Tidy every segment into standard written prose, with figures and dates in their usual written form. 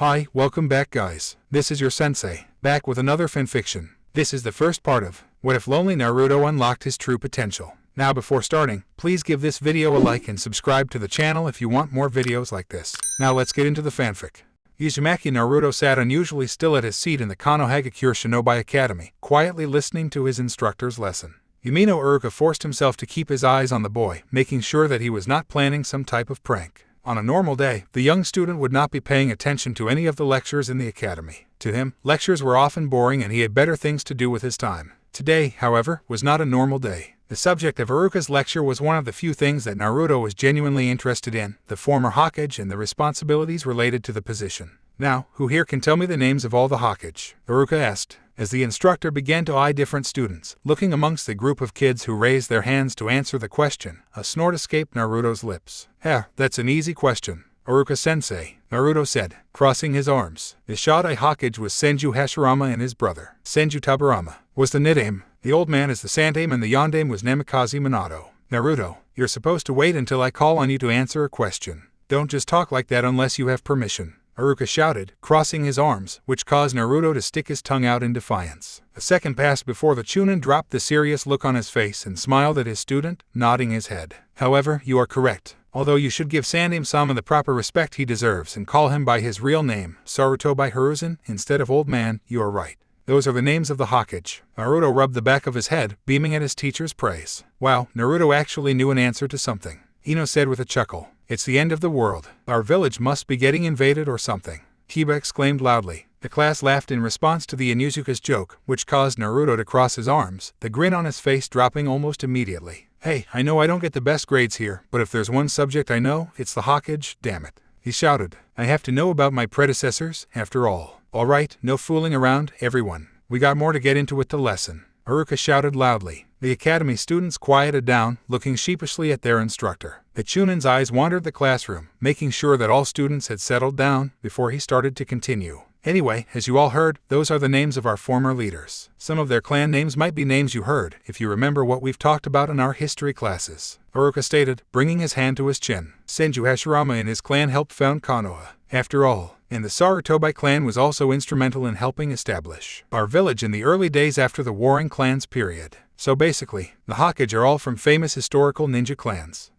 Hi, welcome back guys. This is your sensei, back with another fanfiction. This is the first part of What If Lonely Naruto Unlocked His True Potential. Now before starting, please give this video a like and subscribe to the channel if you want more videos like this. Now let's get into the fanfic. Uzumaki Naruto sat unusually still at his seat in the Konohagakure Shinobi Academy, quietly listening to his instructor's lesson. Yumino Iruka forced himself to keep his eyes on the boy, making sure that he was not planning some type of prank. On a normal day, the young student would not be paying attention to any of the lectures in the academy. To him, lectures were often boring and he had better things to do with his time. Today, however, was not a normal day. The subject of Iruka's lecture was one of the few things that Naruto was genuinely interested in, the former Hokage and the responsibilities related to the position. Now, who here can tell me the names of all the Hokage? Iruka asked, as the instructor began to eye different students. Looking amongst the group of kids who raised their hands to answer the question, a snort escaped Naruto's lips. That's an easy question. Iruka-sensei, Naruto said, crossing his arms. The Shodai Hokage was Senju Hashirama and his brother, Senju Tabarama, was the Nidaime. The old man is the Sandaime and the Yondaime was Namikaze Minato. Naruto, you're supposed to wait until I call on you to answer a question. Don't just talk like that unless you have permission. Iruka shouted, crossing his arms, which caused Naruto to stick his tongue out in defiance. A second passed before the Chunin dropped the serious look on his face and smiled at his student, nodding his head. However, you are correct. Although you should give Sandaime-sama the proper respect he deserves and call him by his real name, Sarutobi Hiruzen, instead of old man, you are right. Those are the names of the Hokage. Naruto rubbed the back of his head, beaming at his teacher's praise. Wow, Naruto actually knew an answer to something. Ino said with a chuckle. It's the end of the world. Our village must be getting invaded or something. Kiba exclaimed loudly. The class laughed in response to the Inuzuka's joke, which caused Naruto to cross his arms, the grin on his face dropping almost immediately. Hey, I know I don't get the best grades here, but if there's one subject I know, it's the Hokage, damn it. He shouted. I have to know about my predecessors, after all. Alright, no fooling around, everyone. We got more to get into with the lesson. Iruka shouted loudly. The academy students quieted down, looking sheepishly at their instructor. The Chunin's eyes wandered the classroom, making sure that all students had settled down before he started to continue. Anyway, as you all heard, those are the names of our former leaders. Some of their clan names might be names you heard, if you remember what we've talked about in our history classes. Iruka stated, bringing his hand to his chin. Senju Hashirama and his clan helped found Konoha. After all, and the Sarutobi clan was also instrumental in helping establish our village in the early days after the Warring Clans period. So basically, the Hokage are all from famous historical ninja clans.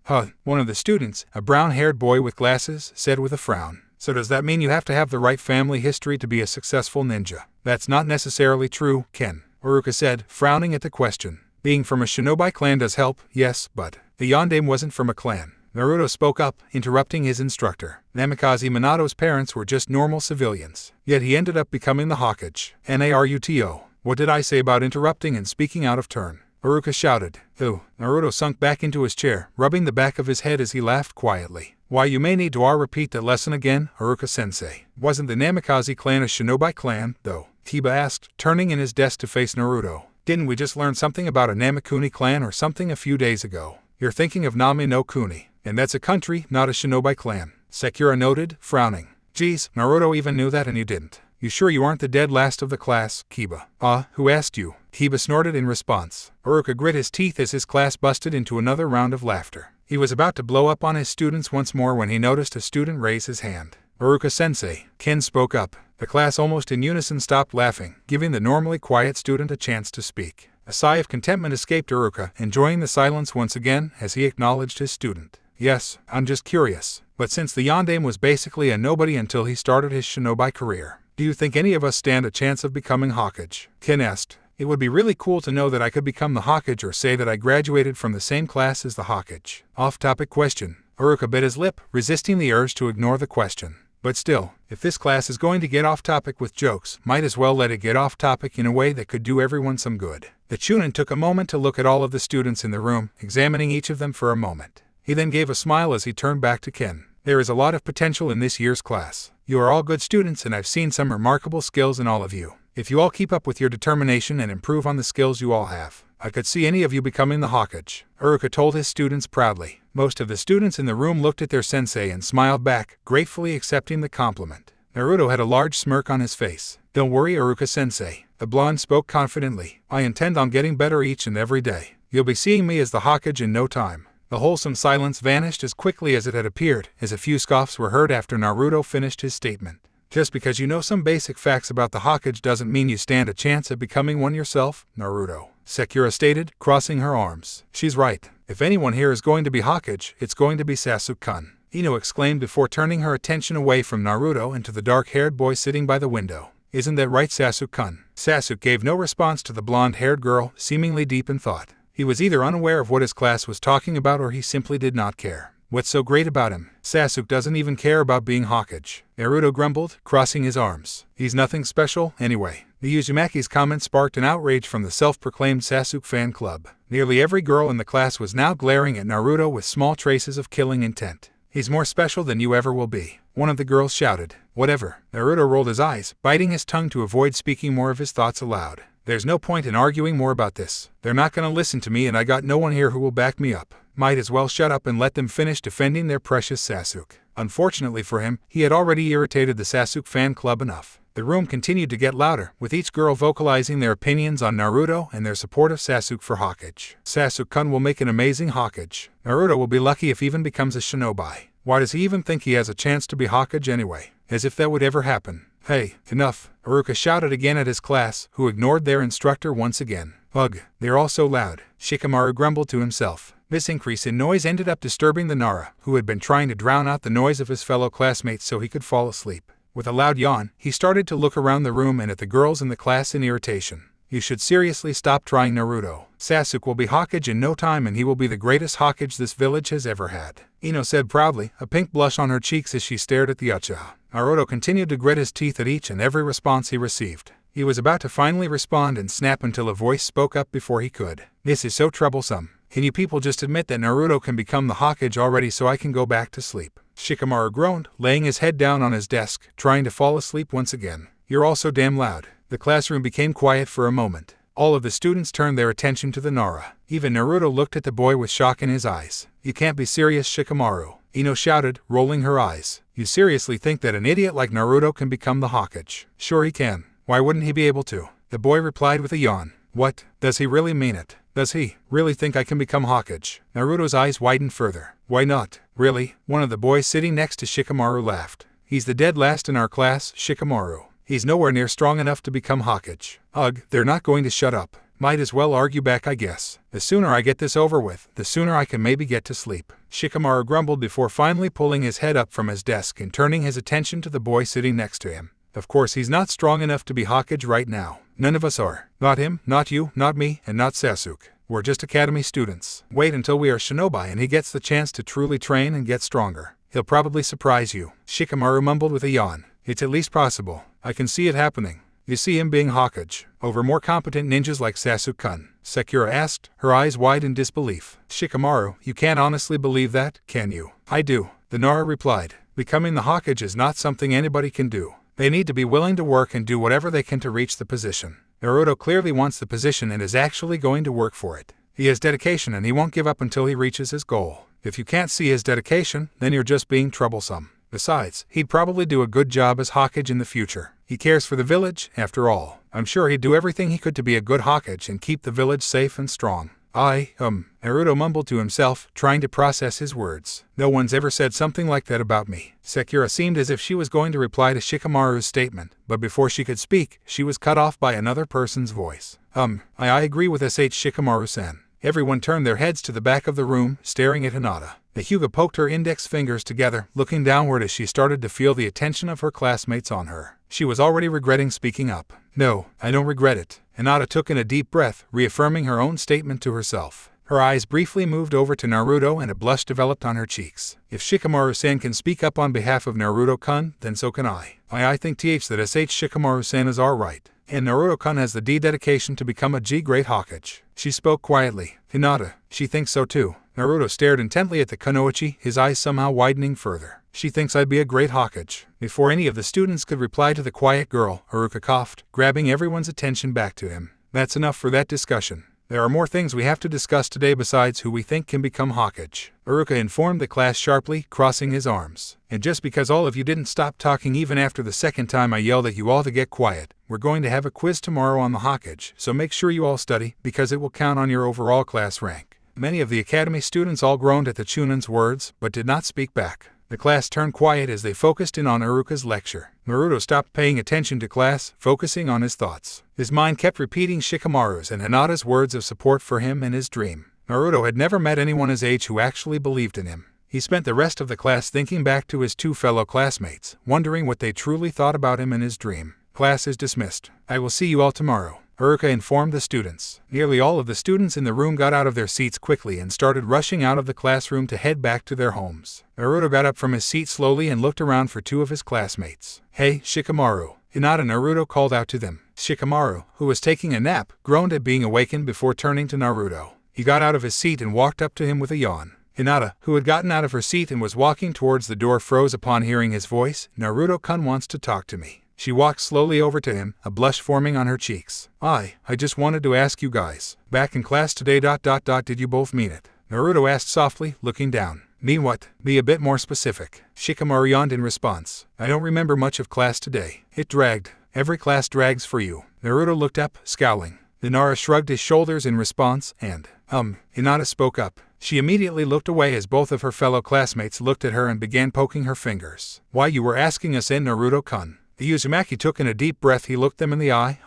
One of the students, a brown-haired boy with glasses, said with a frown. So does that mean you have to have the right family history to be a successful ninja? That's not necessarily true, Ken. Iruka said, frowning at the question. Being from a shinobi clan does help, yes, but the Yondaime wasn't from a clan. Naruto spoke up, interrupting his instructor. Namikaze Minato's parents were just normal civilians. Yet he ended up becoming the Hokage. Naruto. What did I say about interrupting and speaking out of turn? Iruka shouted. Naruto sunk back into his chair, rubbing the back of his head as he laughed quietly. Why, you may need to repeat that lesson again, Iruka-sensei. Wasn't the Namikaze clan a shinobi clan, though? Kiba asked, turning in his desk to face Naruto. Didn't we just learn something about a Namakuni clan or something a few days ago? You're thinking of Nami no Kuni, and that's a country, not a shinobi clan. Sakura noted, frowning. Geez, Naruto even knew that and you didn't. You sure you aren't the dead last of the class, Kiba? Who asked you? Kiba snorted in response. Iruka grit his teeth as his class busted into another round of laughter. He was about to blow up on his students once more when he noticed a student raise his hand. Iruka-sensei, Ken spoke up. The class almost in unison stopped laughing, giving the normally quiet student a chance to speak. A sigh of contentment escaped Iruka, enjoying the silence once again as he acknowledged his student. Yes, I'm just curious. But since the Yondaime was basically a nobody until he started his shinobi career, do you think any of us stand a chance of becoming Hokage? Ken asked. It would be really cool to know that I could become the Hokage or say that I graduated from the same class as the Hokage. Off-topic question. Iruka bit his lip, resisting the urge to ignore the question. But still, if this class is going to get off-topic with jokes, might as well let it get off-topic in a way that could do everyone some good. The Chunin took a moment to look at all of the students in the room, examining each of them for a moment. He then gave a smile as he turned back to Ken. There is a lot of potential in this year's class. You are all good students and I've seen some remarkable skills in all of you. If you all keep up with your determination and improve on the skills you all have, I could see any of you becoming the Hokage. Iruka told his students proudly. Most of the students in the room looked at their sensei and smiled back, gratefully accepting the compliment. Naruto had a large smirk on his face. Don't worry, Iruka-sensei. The blonde spoke confidently. I intend on getting better each and every day. You'll be seeing me as the Hokage in no time. The wholesome silence vanished as quickly as it had appeared, as a few scoffs were heard after Naruto finished his statement. Just because you know some basic facts about the Hokage doesn't mean you stand a chance at becoming one yourself, Naruto," Sakura stated, crossing her arms. "She's right. If anyone here is going to be Hokage, it's going to be Sasuke-kun," Ino exclaimed before turning her attention away from Naruto and to the dark-haired boy sitting by the window. "Isn't that right, Sasuke-kun?" Sasuke gave no response to the blonde-haired girl, seemingly deep in thought. He was either unaware of what his class was talking about or he simply did not care. "What's so great about him? Sasuke doesn't even care about being Hokage," Naruto grumbled, crossing his arms. "He's nothing special, anyway." The Uzumaki's comment sparked an outrage from the self-proclaimed Sasuke fan club. Nearly every girl in the class was now glaring at Naruto with small traces of killing intent. "He's more special than you ever will be," one of the girls shouted. "Whatever." Naruto rolled his eyes, biting his tongue to avoid speaking more of his thoughts aloud. "There's no point in arguing more about this. They're not gonna listen to me and I got no one here who will back me up. Might as well shut up and let them finish defending their precious Sasuke." Unfortunately for him, he had already irritated the Sasuke fan club enough. The room continued to get louder, with each girl vocalizing their opinions on Naruto and their support of Sasuke for Hokage. "Sasuke-kun will make an amazing Hokage. Naruto will be lucky if he even becomes a shinobi. Why does he even think he has a chance to be Hokage anyway? As if that would ever happen." "Hey, enough," Haruka shouted again at his class, who ignored their instructor once again. "Ugh, they're all so loud," Shikamaru grumbled to himself. This increase in noise ended up disturbing the Nara, who had been trying to drown out the noise of his fellow classmates so he could fall asleep. With a loud yawn, he started to look around the room and at the girls in the class in irritation. "You should seriously stop trying, Naruto. Sasuke will be Hokage in no time and he will be the greatest Hokage this village has ever had," Ino said proudly, a pink blush on her cheeks as she stared at the Uchiha. Naruto continued to grit his teeth at each and every response he received. He was about to finally respond and snap until a voice spoke up before he could. "This is so troublesome. Can you people just admit that Naruto can become the Hokage already so I can go back to sleep?" Shikamaru groaned, laying his head down on his desk, trying to fall asleep once again. "You're all so damn loud." The classroom became quiet for a moment. All of the students turned their attention to the Nara. Even Naruto looked at the boy with shock in his eyes. "You can't be serious, Shikamaru," Ino shouted, rolling her eyes. "You seriously think that an idiot like Naruto can become the Hokage?" "Sure he can. Why wouldn't he be able to?" The boy replied with a yawn. "What? Does he really mean it? Does he really think I can become Hokage?" Naruto's eyes widened further. "Why not? Really?" One of the boys sitting next to Shikamaru laughed. "He's the dead last in our class, Shikamaru. He's nowhere near strong enough to become Hokage." "Ugh, they're not going to shut up. Might as well argue back, I guess. The sooner I get this over with, the sooner I can maybe get to sleep," Shikamaru grumbled before finally pulling his head up from his desk and turning his attention to the boy sitting next to him. "Of course he's not strong enough to be Hokage right now. None of us are. Not him, not you, not me, and not Sasuke. We're just academy students. Wait until we are shinobi and he gets the chance to truly train and get stronger. He'll probably surprise you," Shikamaru mumbled with a yawn. "It's at least possible. I can see it happening." "You see him being Hokage over more competent ninjas like Sasuke-kun?" Sakura asked, her eyes wide in disbelief. "Shikamaru, you can't honestly believe that, can you?" "I do," the Nara replied. "Becoming the Hokage is not something anybody can do. They need to be willing to work and do whatever they can to reach the position. Naruto clearly wants the position and is actually going to work for it. He has dedication and he won't give up until he reaches his goal. If you can't see his dedication, then you're just being troublesome. Besides, he'd probably do a good job as Hokage in the future. He cares for the village, after all. I'm sure he'd do everything he could to be a good Hokage and keep the village safe and strong." Naruto mumbled to himself, trying to process his words. "No one's ever said something like that about me." Sakura seemed as if she was going to reply to Shikamaru's statement, but before she could speak, she was cut off by another person's voice. I agree with Shikamaru-san." Everyone turned their heads to the back of the room, staring at Hinata. The Hyuga poked her index fingers together, looking downward as she started to feel the attention of her classmates on her. She was already regretting speaking up. "No, I don't regret it." Hinata took in a deep breath, reaffirming her own statement to herself. Her eyes briefly moved over to Naruto and a blush developed on her cheeks. "If Shikamaru-san can speak up on behalf of Naruto-kun, then so can I. I think that Shikamaru-san is alright. And Naruto-kun has the dedication to become a great Hokage." She spoke quietly. "Hinata, she thinks so too." Naruto stared intently at the kunoichi, his eyes somehow widening further. "She thinks I'd be a great Hokage." Before any of the students could reply to the quiet girl, Haruka coughed, grabbing everyone's attention back to him. "That's enough for that discussion. There are more things we have to discuss today besides who we think can become Hokage," Haruka informed the class sharply, crossing his arms. "And just because all of you didn't stop talking even after the second time I yelled at you all to get quiet, we're going to have a quiz tomorrow on the Hokage, so make sure you all study, because it will count on your overall class rank." Many of the academy students all groaned at the Chunan's words, but did not speak back. The class turned quiet as they focused in on Iruka's lecture. Naruto stopped paying attention to class, focusing on his thoughts. His mind kept repeating Shikamaru's and Hinata's words of support for him in his dream. Naruto had never met anyone his age who actually believed in him. He spent the rest of the class thinking back to his 2 fellow classmates, wondering what they truly thought about him in his dream. Class is dismissed. I will see you all tomorrow, Iruka informed the students. Nearly all of the students in the room got out of their seats quickly and started rushing out of the classroom to head back to their homes. Naruto got up from his seat slowly and looked around for 2 of his classmates. Hey, Shikamaru, Hinata. Naruto called out to them. Shikamaru, who was taking a nap, groaned at being awakened before turning to Naruto. He got out of his seat and walked up to him with a yawn. Hinata, who had gotten out of her seat and was walking towards the door, froze upon hearing his voice. Naruto-kun wants to talk to me. She walked slowly over to him, a blush forming on her cheeks. I just wanted to ask you guys, back in class today ... Did you both mean it? Naruto asked softly, looking down. Mean what? Be a bit more specific. Shikamaru yawned in response. I don't remember much of class today. It dragged. Every class drags for you. Naruto looked up, scowling. Hinata shrugged his shoulders in response, and, Hinata spoke up. She immediately looked away as both of her fellow classmates looked at her and began poking her fingers. Why you were asking us in, Naruto-kun? The Uzumaki took in a deep breath. He looked them in the eye.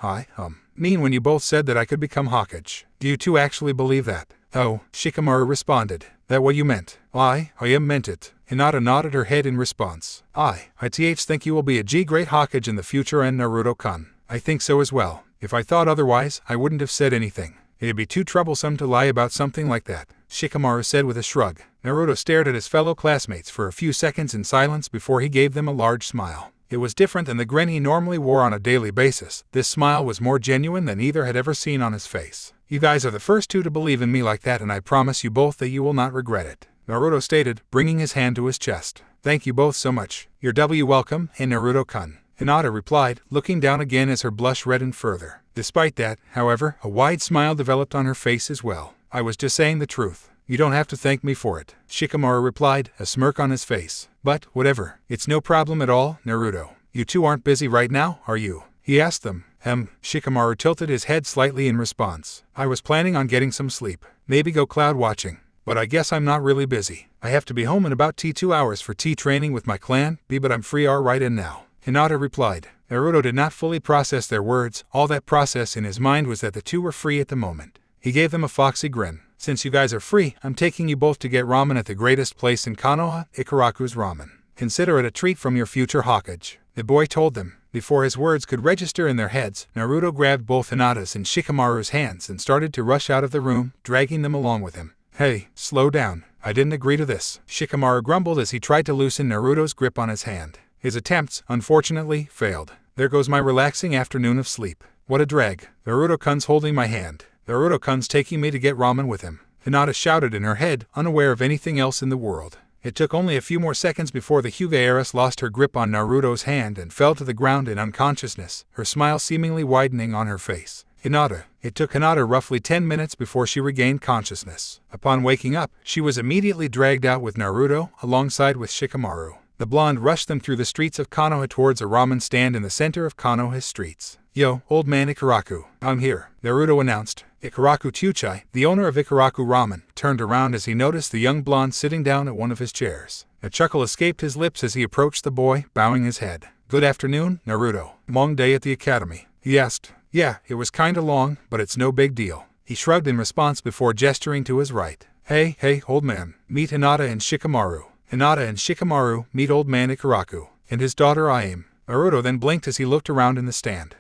Mean when you both said that I could become Hokage. Do you two actually believe that? Oh, Shikamaru responded. That what you meant? I meant it. Hinata nodded her head in response. I think you will be a great Hokage in the future, and Naruto-kun. I think so as well. If I thought otherwise, I wouldn't have said anything. It'd be too troublesome to lie about something like that, Shikamaru said with a shrug. Naruto stared at his fellow classmates for a few seconds in silence before he gave them a large smile. It was different than the grin he normally wore on a daily basis. This smile was more genuine than either had ever seen on his face. You guys are the first 2 to believe in me like that, and I promise you both that you will not regret it, Naruto stated, bringing his hand to his chest. Thank you both so much. You're welcome, and Naruto-kun, Hinata replied, looking down again as her blush reddened further. Despite that, however, a wide smile developed on her face as well. I was just saying the truth. You don't have to thank me for it, Shikamaru replied, a smirk on his face. But, whatever, it's no problem at all, Naruto. You 2 aren't busy right now, are you? He asked them. Shikamaru tilted his head slightly in response. I was planning on getting some sleep. Maybe go cloud watching. But I guess I'm not really busy. I have to be home in about 2 hours for tea training with my clan, but I'm free right in now, Hinata replied. Naruto did not fully process their words. All that process in his mind was that the 2 were free at the moment. He gave them a foxy grin. Since you guys are free, I'm taking you both to get ramen at the greatest place in Konoha, Ikaraku's Ramen. Consider it a treat from your future Hokage, the boy told them. Before his words could register in their heads, Naruto grabbed both Hinata's and Shikamaru's hands and started to rush out of the room, dragging them along with him. Hey, slow down. I didn't agree to this, Shikamaru grumbled as he tried to loosen Naruto's grip on his hand. His attempts, unfortunately, failed. There goes my relaxing afternoon of sleep. What a drag. Naruto-kun's holding my hand. Naruto-kun's taking me to get ramen with him, Hinata shouted in her head, unaware of anything else in the world. It took only a few more seconds before the Hyuga heiress lost her grip on Naruto's hand and fell to the ground in unconsciousness, her smile seemingly widening on her face. It took Hinata roughly 10 minutes before she regained consciousness. Upon waking up, she was immediately dragged out with Naruto, alongside with Shikamaru. The blonde rushed them through the streets of Konoha towards a ramen stand in the center of Konoha's streets. Yo, old man Ikaraku, I'm here, Naruto announced. Ikaraku Chuchai, the owner of Ikaraku Ramen, turned around as he noticed the young blonde sitting down at one of his chairs. A chuckle escaped his lips as he approached the boy, bowing his head. Good afternoon, Naruto. Long day at the academy, he asked. Yeah, it was kinda long, but it's no big deal. He shrugged in response before gesturing to his right. Hey, old man, meet Hinata and Shikamaru. Hinata and Shikamaru, meet old man Ikaraku, and his daughter Ayame. Naruto then blinked as he looked around in the stand.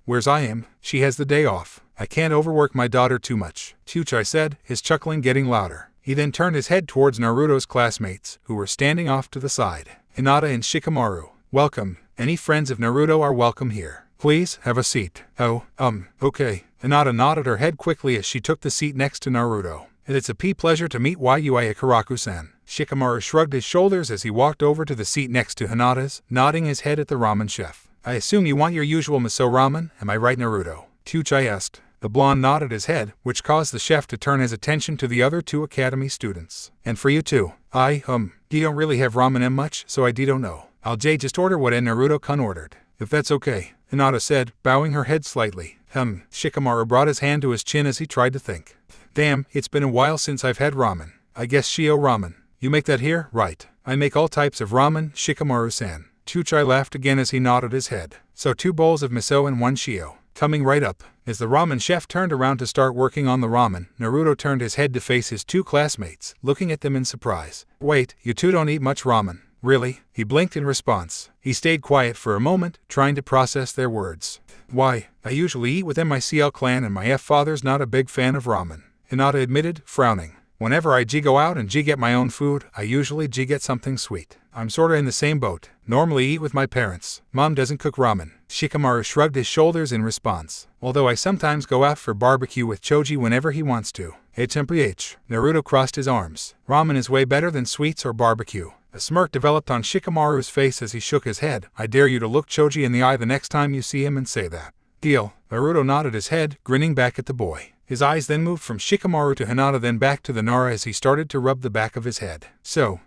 Where's Ayame? She has the day off. I can't overwork my daughter too much, Chuchai said, his chuckling getting louder. He then turned his head towards Naruto's classmates, who were standing off to the side. Hinata and Shikamaru, welcome. Any friends of Naruto are welcome here. Please, have a seat. Okay. Hinata nodded her head quickly as she took the seat next to Naruto. It's a pleasure to meet Yui Ikaraku-san. Shikamaru shrugged his shoulders as he walked over to the seat next to Hinata's, nodding his head at the ramen chef. I assume you want your usual miso ramen, am I right, Naruto? Chuchai asked. The blonde nodded his head, which caused the chef to turn his attention to the other 2 academy students. And for you too. You don't really have ramen much, so I don't know. I'll just order what Naruto-kun ordered. If that's okay, Hinata said, bowing her head slightly. Shikamaru brought his hand to his chin as he tried to think. Damn, it's been a while since I've had ramen. I guess Shio ramen. You make that here? Right. I make all types of ramen, Shikamaru-san. Chuchai laughed again as he nodded his head. So 2 bowls of miso and 1 shio. Coming right up. As the ramen chef turned around to start working on the ramen, Naruto turned his head to face his 2 classmates, looking at them in surprise. Wait, you 2 don't eat much ramen. Really? He blinked in response. He stayed quiet for a moment, trying to process their words. Why, I usually eat within my CL clan and my F-father's not a big fan of ramen, Hinata admitted, frowning. Whenever I go out and get my own food, I usually get something sweet. I'm sorta in the same boat. Normally eat with my parents. Mom doesn't cook ramen. Shikamaru shrugged his shoulders in response. Although I sometimes go out for barbecue with Choji whenever he wants to. HMPH. Naruto crossed his arms. Ramen is way better than sweets or barbecue. A smirk developed on Shikamaru's face as he shook his head. I dare you to look Choji in the eye the next time you see him and say that. Deal. Naruto nodded his head, grinning back at the boy. His eyes then moved from Shikamaru to Hinata, then back to the Nara as he started to rub the back of his head. So,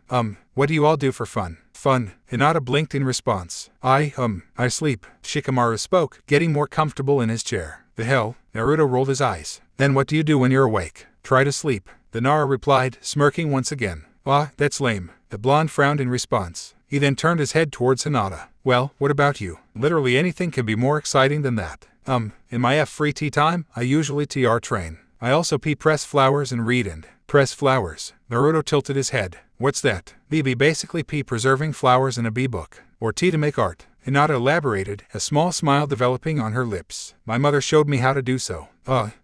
what do you all do for fun? Fun. Hinata blinked in response. I sleep. Shikamaru spoke, getting more comfortable in his chair. The hell? Naruto rolled his eyes. Then what do you do when you're awake? Try to sleep. The Nara replied, smirking once again. Ah, that's lame. The blonde frowned in response. He then turned his head towards Hinata. Well, what about you? Literally anything can be more exciting than that. In my free tea time, I usually TR train. I also press flowers and read and press flowers. Naruto tilted his head. What's that? BB basically preserving flowers in a bee book. Or tea to make art. Hinata elaborated, a small smile developing on her lips. My mother showed me how to do so.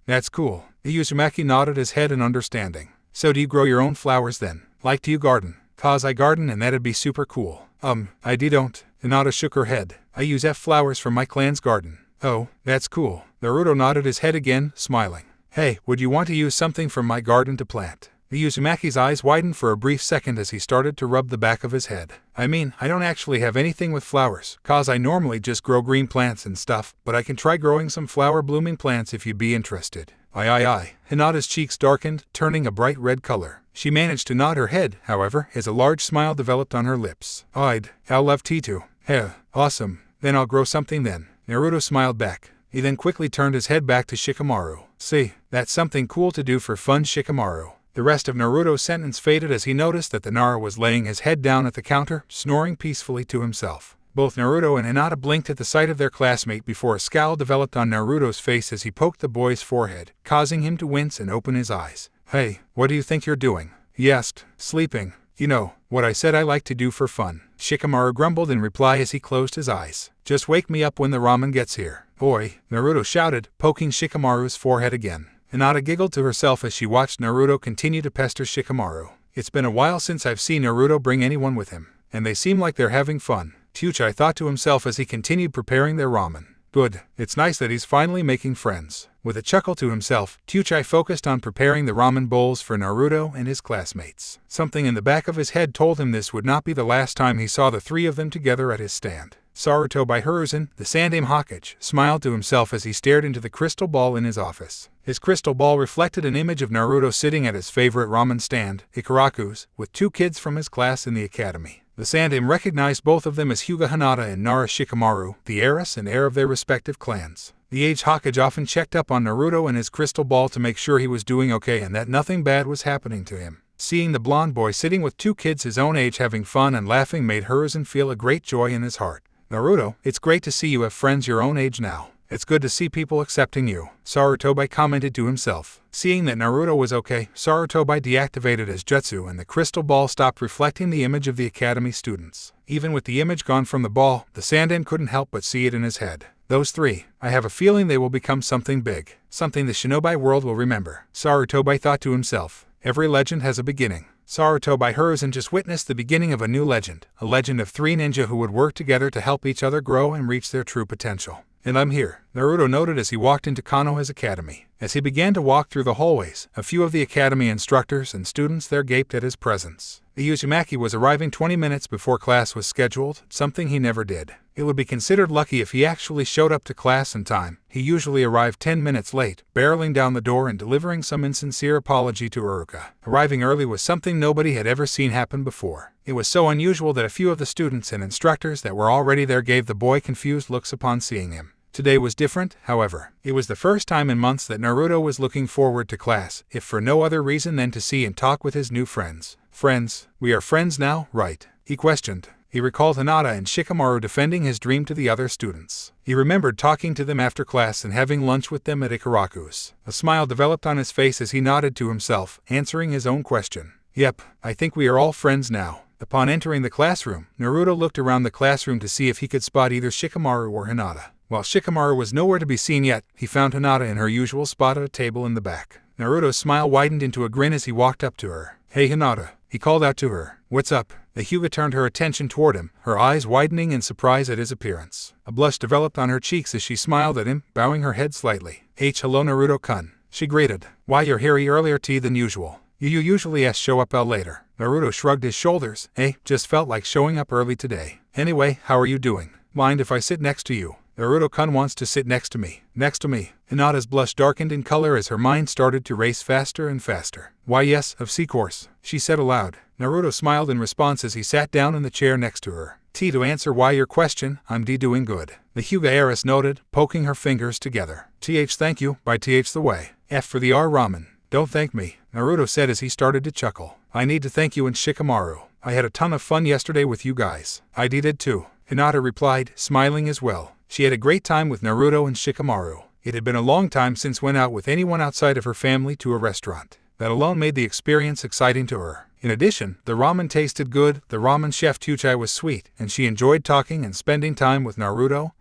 That's cool. Uzumaki nodded his head in understanding. So do you grow your own flowers then? Like do you garden? 'Cause I garden and that'd be super cool. I don't. Hinata shook her head. I use flowers from my clan's garden. Oh, that's cool. Naruto nodded his head again, smiling. Hey, would you want to use something from my garden to plant? Uzumaki's eyes widened for a brief second as he started to rub the back of his head. I mean, I don't actually have anything with flowers, 'cause I normally just grow green plants and stuff, but I can try growing some flower-blooming plants if you'd be interested. Aye. Hinata's cheeks darkened, turning a bright red color. She managed to nod her head, however, as a large smile developed on her lips. I'll love tea too. Heh, awesome. Then I'll grow something then. Naruto smiled back. He then quickly turned his head back to Shikamaru. See, that's something cool to do for fun, Shikamaru. The rest of Naruto's sentence faded as he noticed that the Nara was laying his head down at the counter, snoring peacefully to himself. Both Naruto and Hinata blinked at the sight of their classmate before a scowl developed on Naruto's face as he poked the boy's forehead, causing him to wince and open his eyes. Hey, what do you think you're doing? He asked. Sleeping. You know, what I said I like to do for fun. Shikamaru grumbled in reply as he closed his eyes. Just wake me up when the ramen gets here. Oi, Naruto shouted, poking Shikamaru's forehead again. Hinata giggled to herself as she watched Naruto continue to pester Shikamaru. It's been a while since I've seen Naruto bring anyone with him, and they seem like they're having fun. Chuchai thought to himself as he continued preparing their ramen. Good, it's nice that he's finally making friends. With a chuckle to himself, Chuchai focused on preparing the ramen bowls for Naruto and his classmates. Something in the back of his head told him this would not be the last time he saw the 3 of them together at his stand. Naruto by Hiruzen, the Sandame Hokage, smiled to himself as he stared into the crystal ball in his office. His crystal ball reflected an image of Naruto sitting at his favorite ramen stand, Ikaraku's, with 2 kids from his class in the academy. The Sandame recognized both of them as Hyuga Hinata and Nara Shikamaru, the heiress and heir of their respective clans. The aged Hokage often checked up on Naruto and his crystal ball to make sure he was doing okay and that nothing bad was happening to him. Seeing the blonde boy sitting with 2 kids his own age having fun and laughing made Hiruzen feel a great joy in his heart. Naruto, it's great to see you have friends your own age now. It's good to see people accepting you, Sarutobi commented to himself. Seeing that Naruto was okay, Sarutobi deactivated his jutsu and the crystal ball stopped reflecting the image of the academy students. Even with the image gone from the ball, the Sandame couldn't help but see it in his head. Those 3, I have a feeling they will become something big. Something the shinobi world will remember, Sarutobi thought to himself. Every legend has a beginning. Sarutobi Hiruzen just witnessed the beginning of a new legend, a legend of 3 ninja who would work together to help each other grow and reach their true potential. And I'm here, Naruto noted as he walked into Konoha's academy. As he began to walk through the hallways, a few of the academy instructors and students there gaped at his presence. Uzumaki was arriving 20 minutes before class was scheduled, something he never did. It would be considered lucky if he actually showed up to class in time. He usually arrived 10 minutes late, barreling down the door and delivering some insincere apology to Uruka. Arriving early was something nobody had ever seen happen before. It was so unusual that a few of the students and instructors that were already there gave the boy confused looks upon seeing him. Today was different, however. It was the first time in months that Naruto was looking forward to class, if for no other reason than to see and talk with his new friends. Friends? We are friends now, right? He questioned. He recalled Hinata and Shikamaru defending his dream to the other students. He remembered talking to them after class and having lunch with them at Ikaraku's. A smile developed on his face as he nodded to himself, answering his own question. Yep, I think we are all friends now. Upon entering the classroom, Naruto looked around the classroom to see if he could spot either Shikamaru or Hinata. While Shikamaru was nowhere to be seen yet, he found Hinata in her usual spot at a table in the back. Naruto's smile widened into a grin as he walked up to her. Hey Hinata, he called out to her. What's up? The Hyuga turned her attention toward him, her eyes widening in surprise at his appearance. A blush developed on her cheeks as she smiled at him, bowing her head slightly. Hello Naruto-kun, she greeted. Why you're here earlier than usual? You usually show up later. Naruto shrugged his shoulders. Hey, just felt like showing up early today. Anyway, how are you doing? Mind if I sit next to you? Naruto-kun wants to sit next to me. Next to me. Hinata's blush darkened in color as her mind started to race faster and faster. Why yes, of course, she said aloud. Naruto smiled in response as he sat down in the chair next to her. To answer why your question, I'm doing good. The Hyuga heiress noted, poking her fingers together. Thank you, by the way. F for the R ramen. Don't thank me, Naruto said as he started to chuckle. I need to thank you and Shikamaru. I had a ton of fun yesterday with you guys. I did too, Hinata replied, smiling as well. She had a great time with Naruto and Shikamaru. It had been a long time since went out with anyone outside of her family to a restaurant. That alone made the experience exciting to her. In addition, the ramen tasted good, the ramen chef Tuchai was sweet, and she enjoyed talking and spending time with Naruto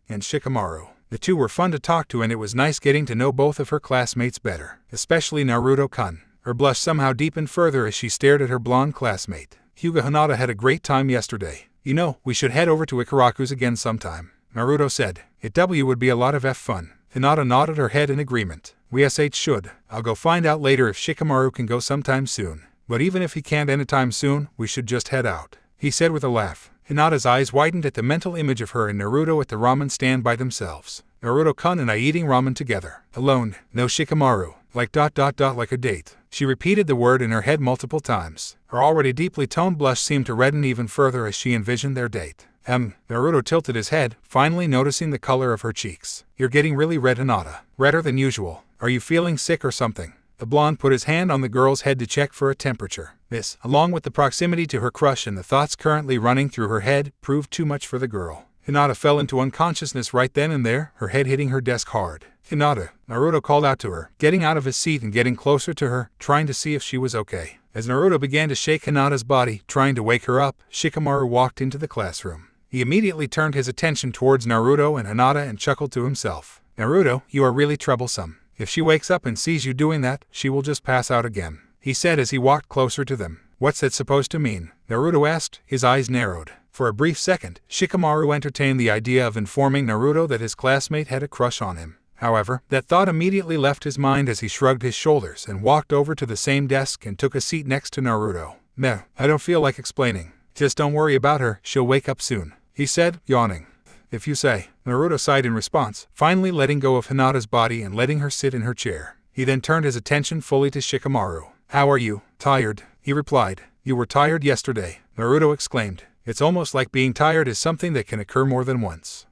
and Shikamaru. The two were fun to talk to and it was nice getting to know both of her classmates better, especially Naruto-kun. Her blush somehow deepened further as she stared at her blonde classmate. Hyuga Hinata had a great time yesterday. You know, we should head over to Ikaraku's again sometime, Naruto said. It would be a lot of fun. Hinata nodded her head in agreement. We should. I'll go find out later if Shikamaru can go sometime soon. But even if he can't anytime soon, we should just head out, he said with a laugh. Hinata's eyes widened at the mental image of her and Naruto at the ramen stand by themselves. Naruto-kun and I eating ramen together. Alone, no Shikamaru. Like a date. She repeated the word in her head multiple times. Her already deeply toned blush seemed to redden even further as she envisioned their date. Naruto tilted his head, finally noticing the color of her cheeks. You're getting really red, Hinata. Redder than usual. Are you feeling sick or something? The blonde put his hand on the girl's head to check for a temperature. This, along with the proximity to her crush and the thoughts currently running through her head, proved too much for the girl. Hinata fell into unconsciousness right then and there, her head hitting her desk hard. Hinata, Naruto called out to her, getting out of his seat and getting closer to her, trying to see if she was okay. As Naruto began to shake Hinata's body, trying to wake her up, Shikamaru walked into the classroom. He immediately turned his attention towards Naruto and Hinata and chuckled to himself. Naruto, you are really troublesome. If she wakes up and sees you doing that, she will just pass out again, he said as he walked closer to them. What's that supposed to mean? Naruto asked, his eyes narrowed. For a brief second, Shikamaru entertained the idea of informing Naruto that his classmate had a crush on him. However, that thought immediately left his mind as he shrugged his shoulders and walked over to the same desk and took a seat next to Naruto. No, I don't feel like explaining. Just don't worry about her, she'll wake up soon, he said, yawning. If you say, Naruto sighed in response, finally letting go of Hinata's body and letting her sit in her chair. He then turned his attention fully to Shikamaru. How are you? Tired, he replied. You were tired yesterday, Naruto exclaimed. It's almost like being tired is something that can occur more than once.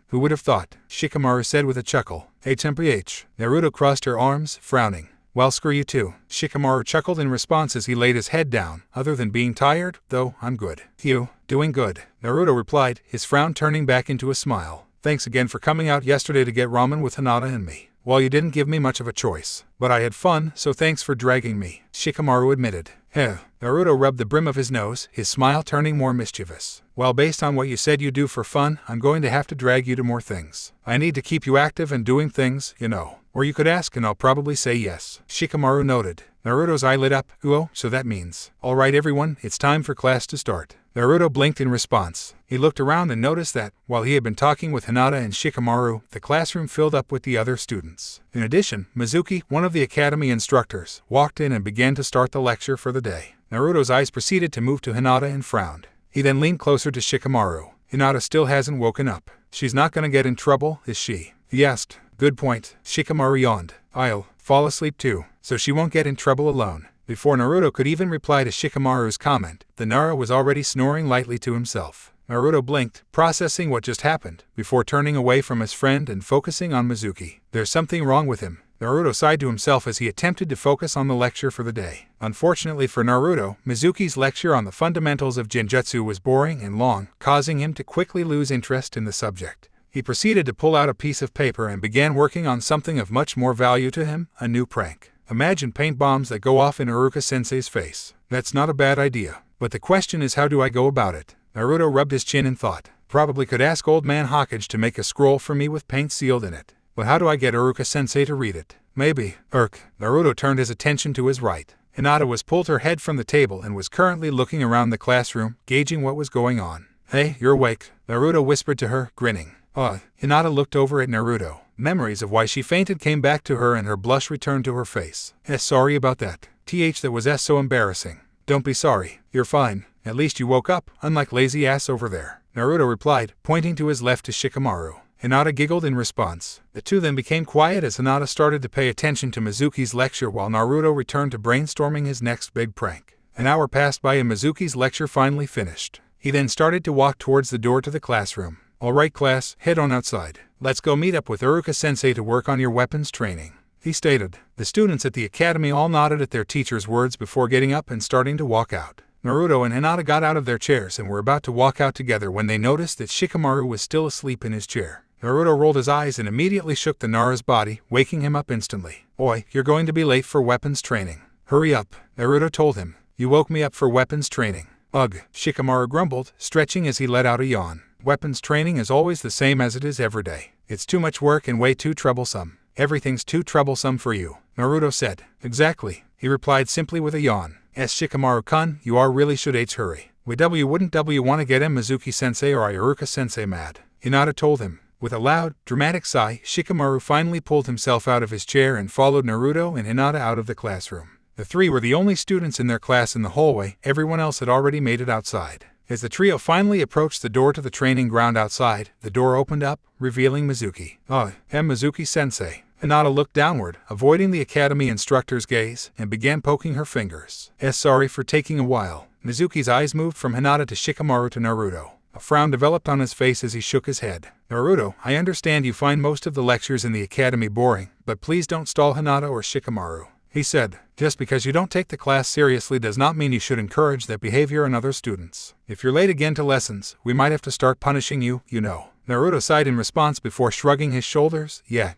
Who would have thought? Shikamaru said with a chuckle. HMPH. Naruto crossed her arms, frowning. Well, screw you too. Shikamaru chuckled in response as he laid his head down. Other than being tired, though, I'm good. You? Doing good, Naruto replied, his frown turning back into a smile. Thanks again for coming out yesterday to get ramen with Hinata and me. Well, you didn't give me much of a choice. But I had fun, so thanks for dragging me, Shikamaru admitted. Naruto rubbed the brim of his nose, his smile turning more mischievous. Well, based on what you said you do for fun, I'm going to have to drag you to more things. I need to keep you active and doing things, you know. Or you could ask and I'll probably say yes, Shikamaru noted. Naruto's eye lit up. Oh, so that means. Alright everyone, it's time for class to start. Naruto blinked in response. He looked around and noticed that, while he had been talking with Hinata and Shikamaru, the classroom filled up with the other students. In addition, Mizuki, one of the academy instructors, walked in and began to start the lecture for the day. Naruto's eyes proceeded to move to Hinata and frowned. He then leaned closer to Shikamaru. Hinata still hasn't woken up. She's not gonna get in trouble, is she? He asked. Good point, Shikamaru yawned. I'll fall asleep too, so she won't get in trouble alone. Before Naruto could even reply to Shikamaru's comment, the Nara was already snoring lightly to himself. Naruto blinked, processing what just happened, before turning away from his friend and focusing on Mizuki. There's something wrong with him, Naruto sighed to himself as he attempted to focus on the lecture for the day. Unfortunately for Naruto, Mizuki's lecture on the fundamentals of Genjutsu was boring and long, causing him to quickly lose interest in the subject. He proceeded to pull out a piece of paper and began working on something of much more value to him, a new prank. Imagine paint bombs that go off in Iruka-sensei's face. That's not a bad idea. But the question is, how do I go about it? Naruto rubbed his chin and thought. Probably could ask old man Hokage to make a scroll for me with paint sealed in it. But how do I get Iruka-sensei to read it? Maybe. Naruto turned his attention to his right. Hinata was pulled her head from the table and was currently looking around the classroom, gauging what was going on. Hey, you're awake, Naruto whispered to her, grinning. Hinata looked over at Naruto. Memories of why she fainted came back to her and her blush returned to her face. Sorry about that. That was so embarrassing. Don't be sorry. You're fine. At least you woke up, unlike lazy ass over there. Naruto replied, pointing to his left to Shikamaru. Hinata giggled in response. The two then became quiet as Hinata started to pay attention to Mizuki's lecture while Naruto returned to brainstorming his next big prank. An hour passed by and Mizuki's lecture finally finished. He then started to walk towards the door to the classroom. Alright class, head on outside. Let's go meet up with Iruka-sensei to work on your weapons training, he stated. The students at the academy all nodded at their teacher's words before getting up and starting to walk out. Naruto and Hinata got out of their chairs and were about to walk out together when they noticed that Shikamaru was still asleep in his chair. Naruto rolled his eyes and immediately shook the Nara's body, waking him up instantly. Oi, you're going to be late for weapons training. Hurry up, Naruto told him. You woke me up for weapons training. Ugh, Shikamaru grumbled, stretching as he let out a yawn. Weapons training is always the same as it is every day. It's too much work and way too troublesome. Everything's too troublesome for you, Naruto said. Exactly, he replied simply with a yawn. Shikamaru-kun, you are really should hurry. Wouldn't want to get him Mizuki-sensei or Iruka-sensei mad, Hinata told him. With a loud, dramatic sigh, Shikamaru finally pulled himself out of his chair and followed Naruto and Hinata out of the classroom. The three were the only students in their class in the hallway, everyone else had already made it outside. As the trio finally approached the door to the training ground outside, the door opened up, revealing Mizuki. Mizuki-sensei. Hinata looked downward, avoiding the academy instructor's gaze, and began poking her fingers. Sorry for taking a while. Mizuki's eyes moved from Hinata to Shikamaru to Naruto. A frown developed on his face as he shook his head. Naruto, I understand you find most of the lectures in the academy boring, but please don't stall Hinata or Shikamaru, he said. Just because you don't take the class seriously does not mean you should encourage that behavior in other students. If you're late again to lessons, we might have to start punishing you, you know. Naruto sighed in response before shrugging his shoulders. Yeah,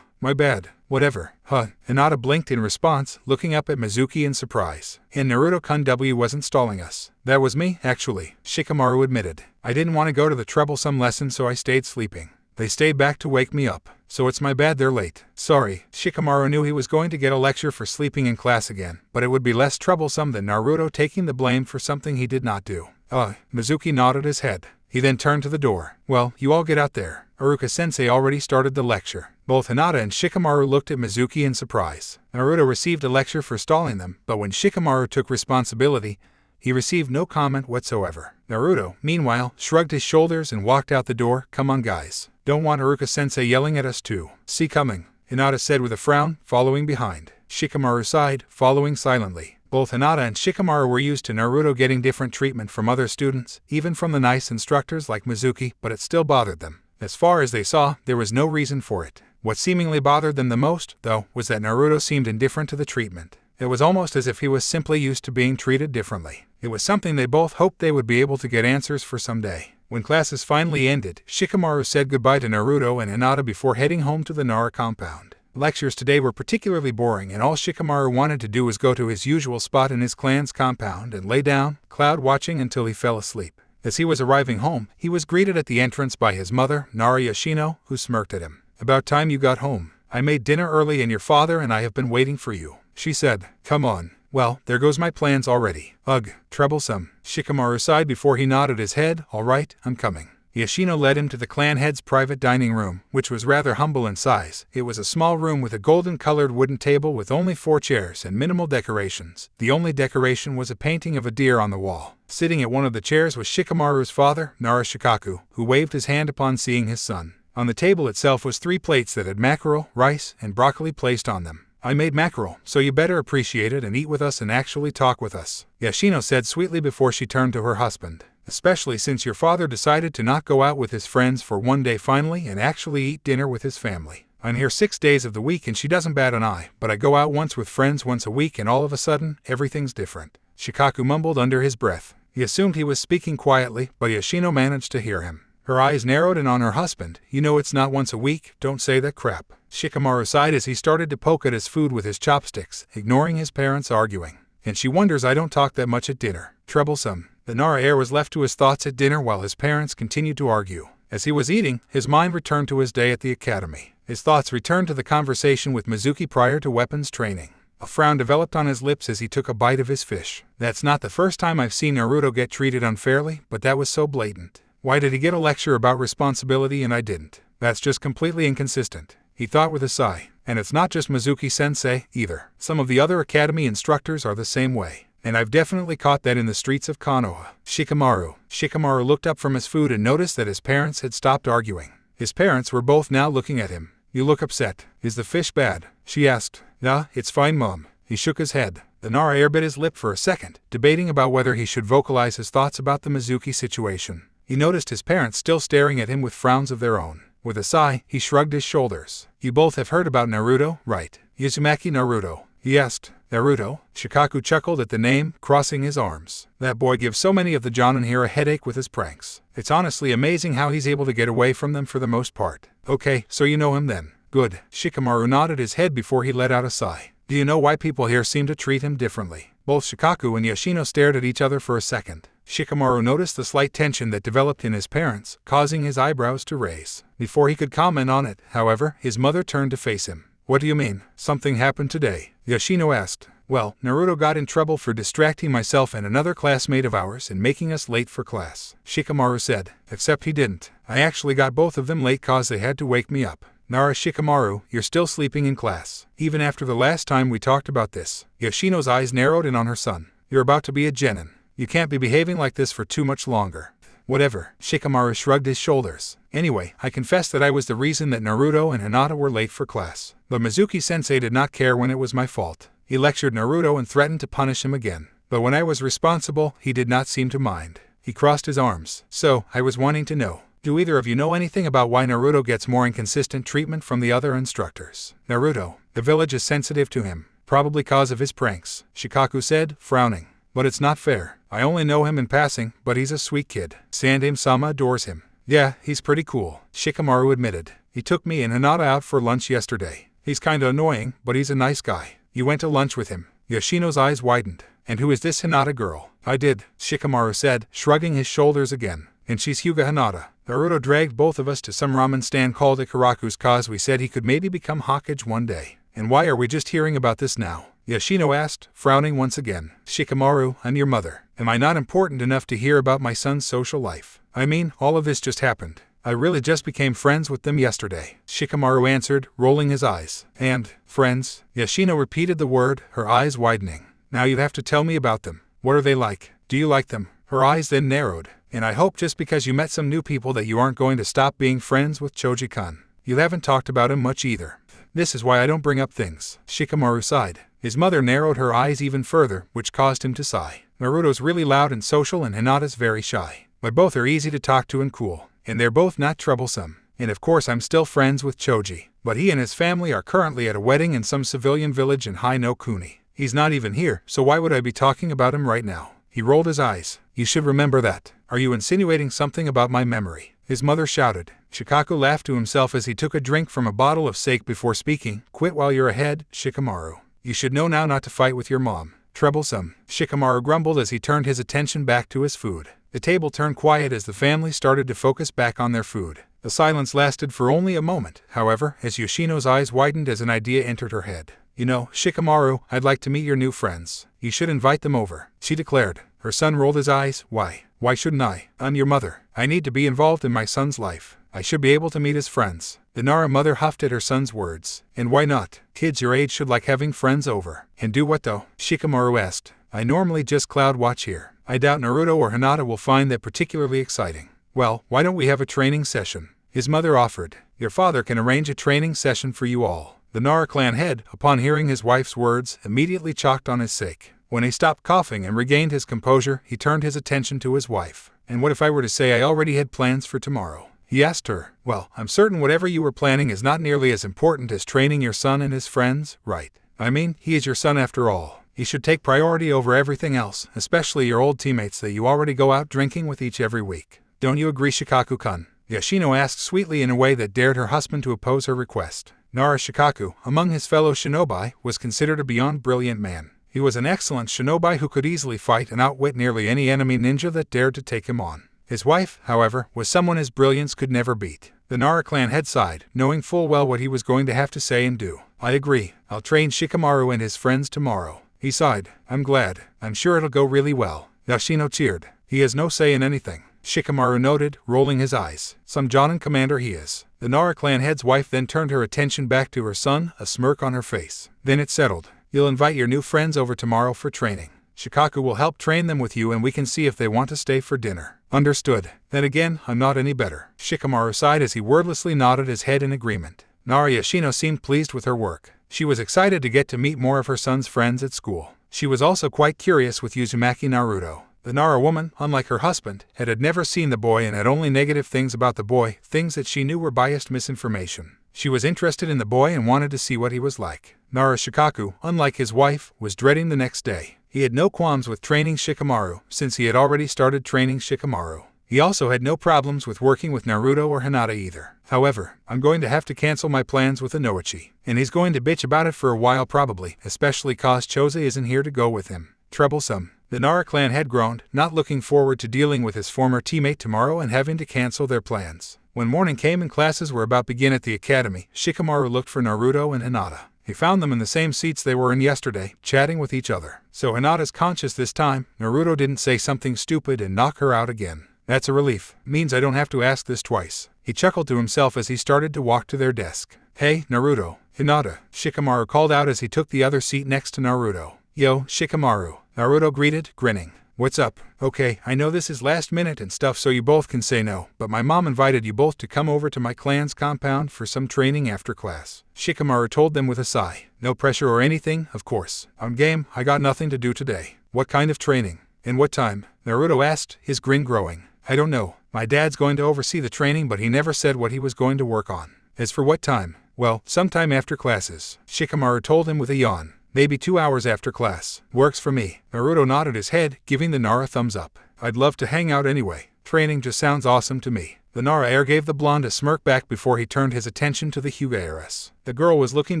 my bad. Whatever. Hinata blinked in response, looking up at Mizuki in surprise. And Naruto-kun wasn't stalling us. That was me, actually, Shikamaru admitted. I didn't want to go to the troublesome lesson so I stayed sleeping. They stayed back to wake me up. So it's my bad they're late. Sorry. Shikamaru knew he was going to get a lecture for sleeping in class again, but it would be less troublesome than Naruto taking the blame for something he did not do. Mizuki nodded his head. He then turned to the door. Well, you all get out there. Iruka-sensei already started the lecture. Both Hinata and Shikamaru looked at Mizuki in surprise. Naruto received a lecture for stalling them, but when Shikamaru took responsibility, he received no comment whatsoever. Naruto, meanwhile, shrugged his shoulders and walked out the door. Come on guys. Don't want Iruka-sensei yelling at us too. See coming, Hinata said with a frown, following behind. Shikamaru sighed, following silently. Both Hinata and Shikamaru were used to Naruto getting different treatment from other students, even from the nice instructors like Mizuki, but it still bothered them. As far as they saw, there was no reason for it. What seemingly bothered them the most, though, was that Naruto seemed indifferent to the treatment. It was almost as if he was simply used to being treated differently. It was something they both hoped they would be able to get answers for someday. When classes finally ended, Shikamaru said goodbye to Naruto and Hinata before heading home to the Nara compound. Lectures today were particularly boring and all Shikamaru wanted to do was go to his usual spot in his clan's compound and lay down, cloud-watching until he fell asleep. As he was arriving home, he was greeted at the entrance by his mother, Nara Yoshino, who smirked at him. About time you got home. I made dinner early and your father and I have been waiting for you, she said. Come on. Well, there goes my plans already. Ugh, troublesome. Shikamaru sighed before he nodded his head. All right, I'm coming. Yoshino led him to the clan head's private dining room, which was rather humble in size. It was a small room with a golden-colored wooden table with only 4 chairs and minimal decorations. The only decoration was a painting of a deer on the wall. Sitting at one of the chairs was Shikamaru's father, Narashikaku, who waved his hand upon seeing his son. On the table itself was 3 plates that had mackerel, rice, and broccoli placed on them. I made mackerel, so you better appreciate it and eat with us and actually talk with us, Yoshino said sweetly before she turned to her husband. Especially since your father decided to not go out with his friends for one day finally and actually eat dinner with his family. I'm here 6 days of the week and she doesn't bat an eye, but I go out once with friends once a week and all of a sudden, everything's different. Shikaku mumbled under his breath. He assumed he was speaking quietly, but Yoshino managed to hear him. Her eyes narrowed in on her husband. You know it's not once a week, don't say that crap. Shikamaru sighed as he started to poke at his food with his chopsticks, ignoring his parents arguing. And she wonders I don't talk that much at dinner. Troublesome. The Nara heir was left to his thoughts at dinner while his parents continued to argue. As he was eating, his mind returned to his day at the academy. His thoughts returned to the conversation with Mizuki prior to weapons training. A frown developed on his lips as he took a bite of his fish. That's not the first time I've seen Naruto get treated unfairly, but that was so blatant. Why did he get a lecture about responsibility and I didn't? That's just completely inconsistent, he thought with a sigh. And it's not just Mizuki-sensei, either. Some of the other academy instructors are the same way. And I've definitely caught that in the streets of Konoha. Shikamaru looked up from his food and noticed that his parents had stopped arguing. His parents were both now looking at him. You look upset. Is the fish bad? She asked. Nah, it's fine, Mom. He shook his head. The Nara heir bit his lip for a second, debating about whether he should vocalize his thoughts about the Mizuki situation. He noticed his parents still staring at him with frowns of their own. With a sigh, he shrugged his shoulders. You both have heard about Naruto, right? Uzumaki Naruto, he asked. Naruto? Shikaku chuckled at the name, crossing his arms. That boy gives so many of the Jonin here a headache with his pranks. It's honestly amazing how he's able to get away from them for the most part. Okay, so you know him then. Good. Shikamaru nodded his head before he let out a sigh. Do you know why people here seem to treat him differently? Both Shikaku and Yoshino stared at each other for a second. Shikamaru noticed the slight tension that developed in his parents, causing his eyebrows to raise. Before he could comment on it, however, his mother turned to face him. What do you mean? Something happened today? Yoshino asked. Well, Naruto got in trouble for distracting myself and another classmate of ours and making us late for class, Shikamaru said. Except he didn't. I actually got both of them late cause they had to wake me up. Nara Shikamaru, you're still sleeping in class. Even after the last time we talked about this. Yoshino's eyes narrowed in on her son. You're about to be a genin. You can't be behaving like this for too much longer. Whatever. Shikamaru shrugged his shoulders. Anyway, I confess that I was the reason that Naruto and Hinata were late for class. But Mizuki-sensei did not care when it was my fault. He lectured Naruto and threatened to punish him again. But when I was responsible, he did not seem to mind. He crossed his arms. So, I was wanting to know. Do either of you know anything about why Naruto gets more inconsistent treatment from the other instructors? Naruto. The village is sensitive to him. Probably cause of his pranks, Shikaku said, frowning. But it's not fair. I only know him in passing, but he's a sweet kid. Sandaime-sama adores him. Yeah, he's pretty cool, Shikamaru admitted. He took me and Hinata out for lunch yesterday. He's kinda annoying, but he's a nice guy. You went to lunch with him. Yoshino's eyes widened. And who is this Hinata girl? I did, Shikamaru said, shrugging his shoulders again. And she's Hyuga Hinata. Naruto dragged both of us to some ramen stand called Ikaraku's cause we said he could maybe become Hokage one day. And why are we just hearing about this now? Yoshino asked, frowning once again. Shikamaru, I'm your mother. Am I not important enough to hear about my son's social life? I mean, all of this just happened. I really just became friends with them yesterday, Shikamaru answered, rolling his eyes. And, friends? Yoshino repeated the word, her eyes widening. Now you have to tell me about them. What are they like? Do you like them? Her eyes then narrowed. And I hope just because you met some new people that you aren't going to stop being friends with Choji-kun. You haven't talked about him much either. This is why I don't bring up things, Shikamaru sighed. His mother narrowed her eyes even further, which caused him to sigh. Naruto's really loud and social and Hinata's very shy. But both are easy to talk to and cool. And they're both not troublesome. And of course I'm still friends with Choji. But he and his family are currently at a wedding in some civilian village in Hai no Kuni. He's not even here, so why would I be talking about him right now? He rolled his eyes. You should remember that. Are you insinuating something about my memory? His mother shouted. Shikaku laughed to himself as he took a drink from a bottle of sake before speaking. Quit while you're ahead, Shikamaru. You should know now not to fight with your mom. Troublesome, Shikamaru grumbled as he turned his attention back to his food. The table turned quiet as the family started to focus back on their food. The silence lasted for only a moment, however, as Yoshino's eyes widened as an idea entered her head. You know, Shikamaru, I'd like to meet your new friends. You should invite them over, she declared. Her son rolled his eyes. Why? Why shouldn't I? I'm your mother. I need to be involved in my son's life. I should be able to meet his friends. The Nara mother huffed at her son's words. And why not? Kids your age should like having friends over. And do what though? Shikamaru asked. I normally just cloud watch here. I doubt Naruto or Hinata will find that particularly exciting. Well, why don't we have a training session? His mother offered. Your father can arrange a training session for you all. The Nara clan head, upon hearing his wife's words, immediately chalked on his sake. When he stopped coughing and regained his composure, he turned his attention to his wife. And what if I were to say I already had plans for tomorrow? he asked her. Well, I'm certain whatever you were planning is not nearly as important as training your son and his friends, right? I mean, he is your son after all. He should take priority over everything else, especially your old teammates that you already go out drinking with each every week. Don't you agree, Shikaku-kun? Yoshino asked sweetly in a way that dared her husband to oppose her request. Nara Shikaku, among his fellow shinobi, was considered a beyond brilliant man. He was an excellent shinobi who could easily fight and outwit nearly any enemy ninja that dared to take him on. His wife, however, was someone his brilliance could never beat. The Nara clan head sighed, knowing full well what he was going to have to say and do. I agree. I'll train Shikamaru and his friends tomorrow. He sighed. I'm glad. I'm sure it'll go really well. Yoshino cheered. He has no say in anything, Shikamaru noted, rolling his eyes. Some Jonin commander he is. The Nara clan head's wife then turned her attention back to her son, a smirk on her face. Then it settled. You'll invite your new friends over tomorrow for training. Shikaku will help train them with you and we can see if they want to stay for dinner. Understood. Then again, I'm not any better. Shikamaru sighed as he wordlessly nodded his head in agreement. Nara Yoshino seemed pleased with her work. She was excited to get to meet more of her son's friends at school. She was also quite curious with Uzumaki Naruto. The Nara woman, unlike her husband, had never seen the boy and had only negative things about the boy, things that she knew were biased misinformation. She was interested in the boy and wanted to see what he was like. Nara Shikaku, unlike his wife, was dreading the next day. He had no qualms with training Shikamaru, since he had already started training Shikamaru. He also had no problems with working with Naruto or Hinata either. However, I'm going to have to cancel my plans with Inoichi, and he's going to bitch about it for a while probably, especially cause Chose isn't here to go with him. Troublesome. The Nara clan had groaned, not looking forward to dealing with his former teammate tomorrow and having to cancel their plans. When morning came and classes were about to begin at the academy, Shikamaru looked for Naruto and Hinata. He found them in the same seats they were in yesterday, chatting with each other. So Hinata's conscious this time. Naruto didn't say something stupid and knock her out again. That's a relief. Means I don't have to ask this twice. He chuckled to himself as he started to walk to their desk. Hey, Naruto. Hinata, Shikamaru called out as he took the other seat next to Naruto. Yo, Shikamaru. Naruto greeted, grinning. What's up? Okay, I know this is last minute and stuff so you both can say no, but my mom invited you both to come over to my clan's compound for some training after class. Shikamaru told them with a sigh. No pressure or anything, of course. I'm game, I got nothing to do today. What kind of training? And what time? Naruto asked, his grin growing. I don't know. My dad's going to oversee the training but he never said what he was going to work on. As for what time? Well, sometime after classes. Shikamaru told him with a yawn. Maybe 2 hours after class. Works for me. Naruto nodded his head, giving the Nara a thumbs up. I'd love to hang out anyway. Training just sounds awesome to me. The Nara heir gave the blonde a smirk back before he turned his attention to the Hyuga heiress. The girl was looking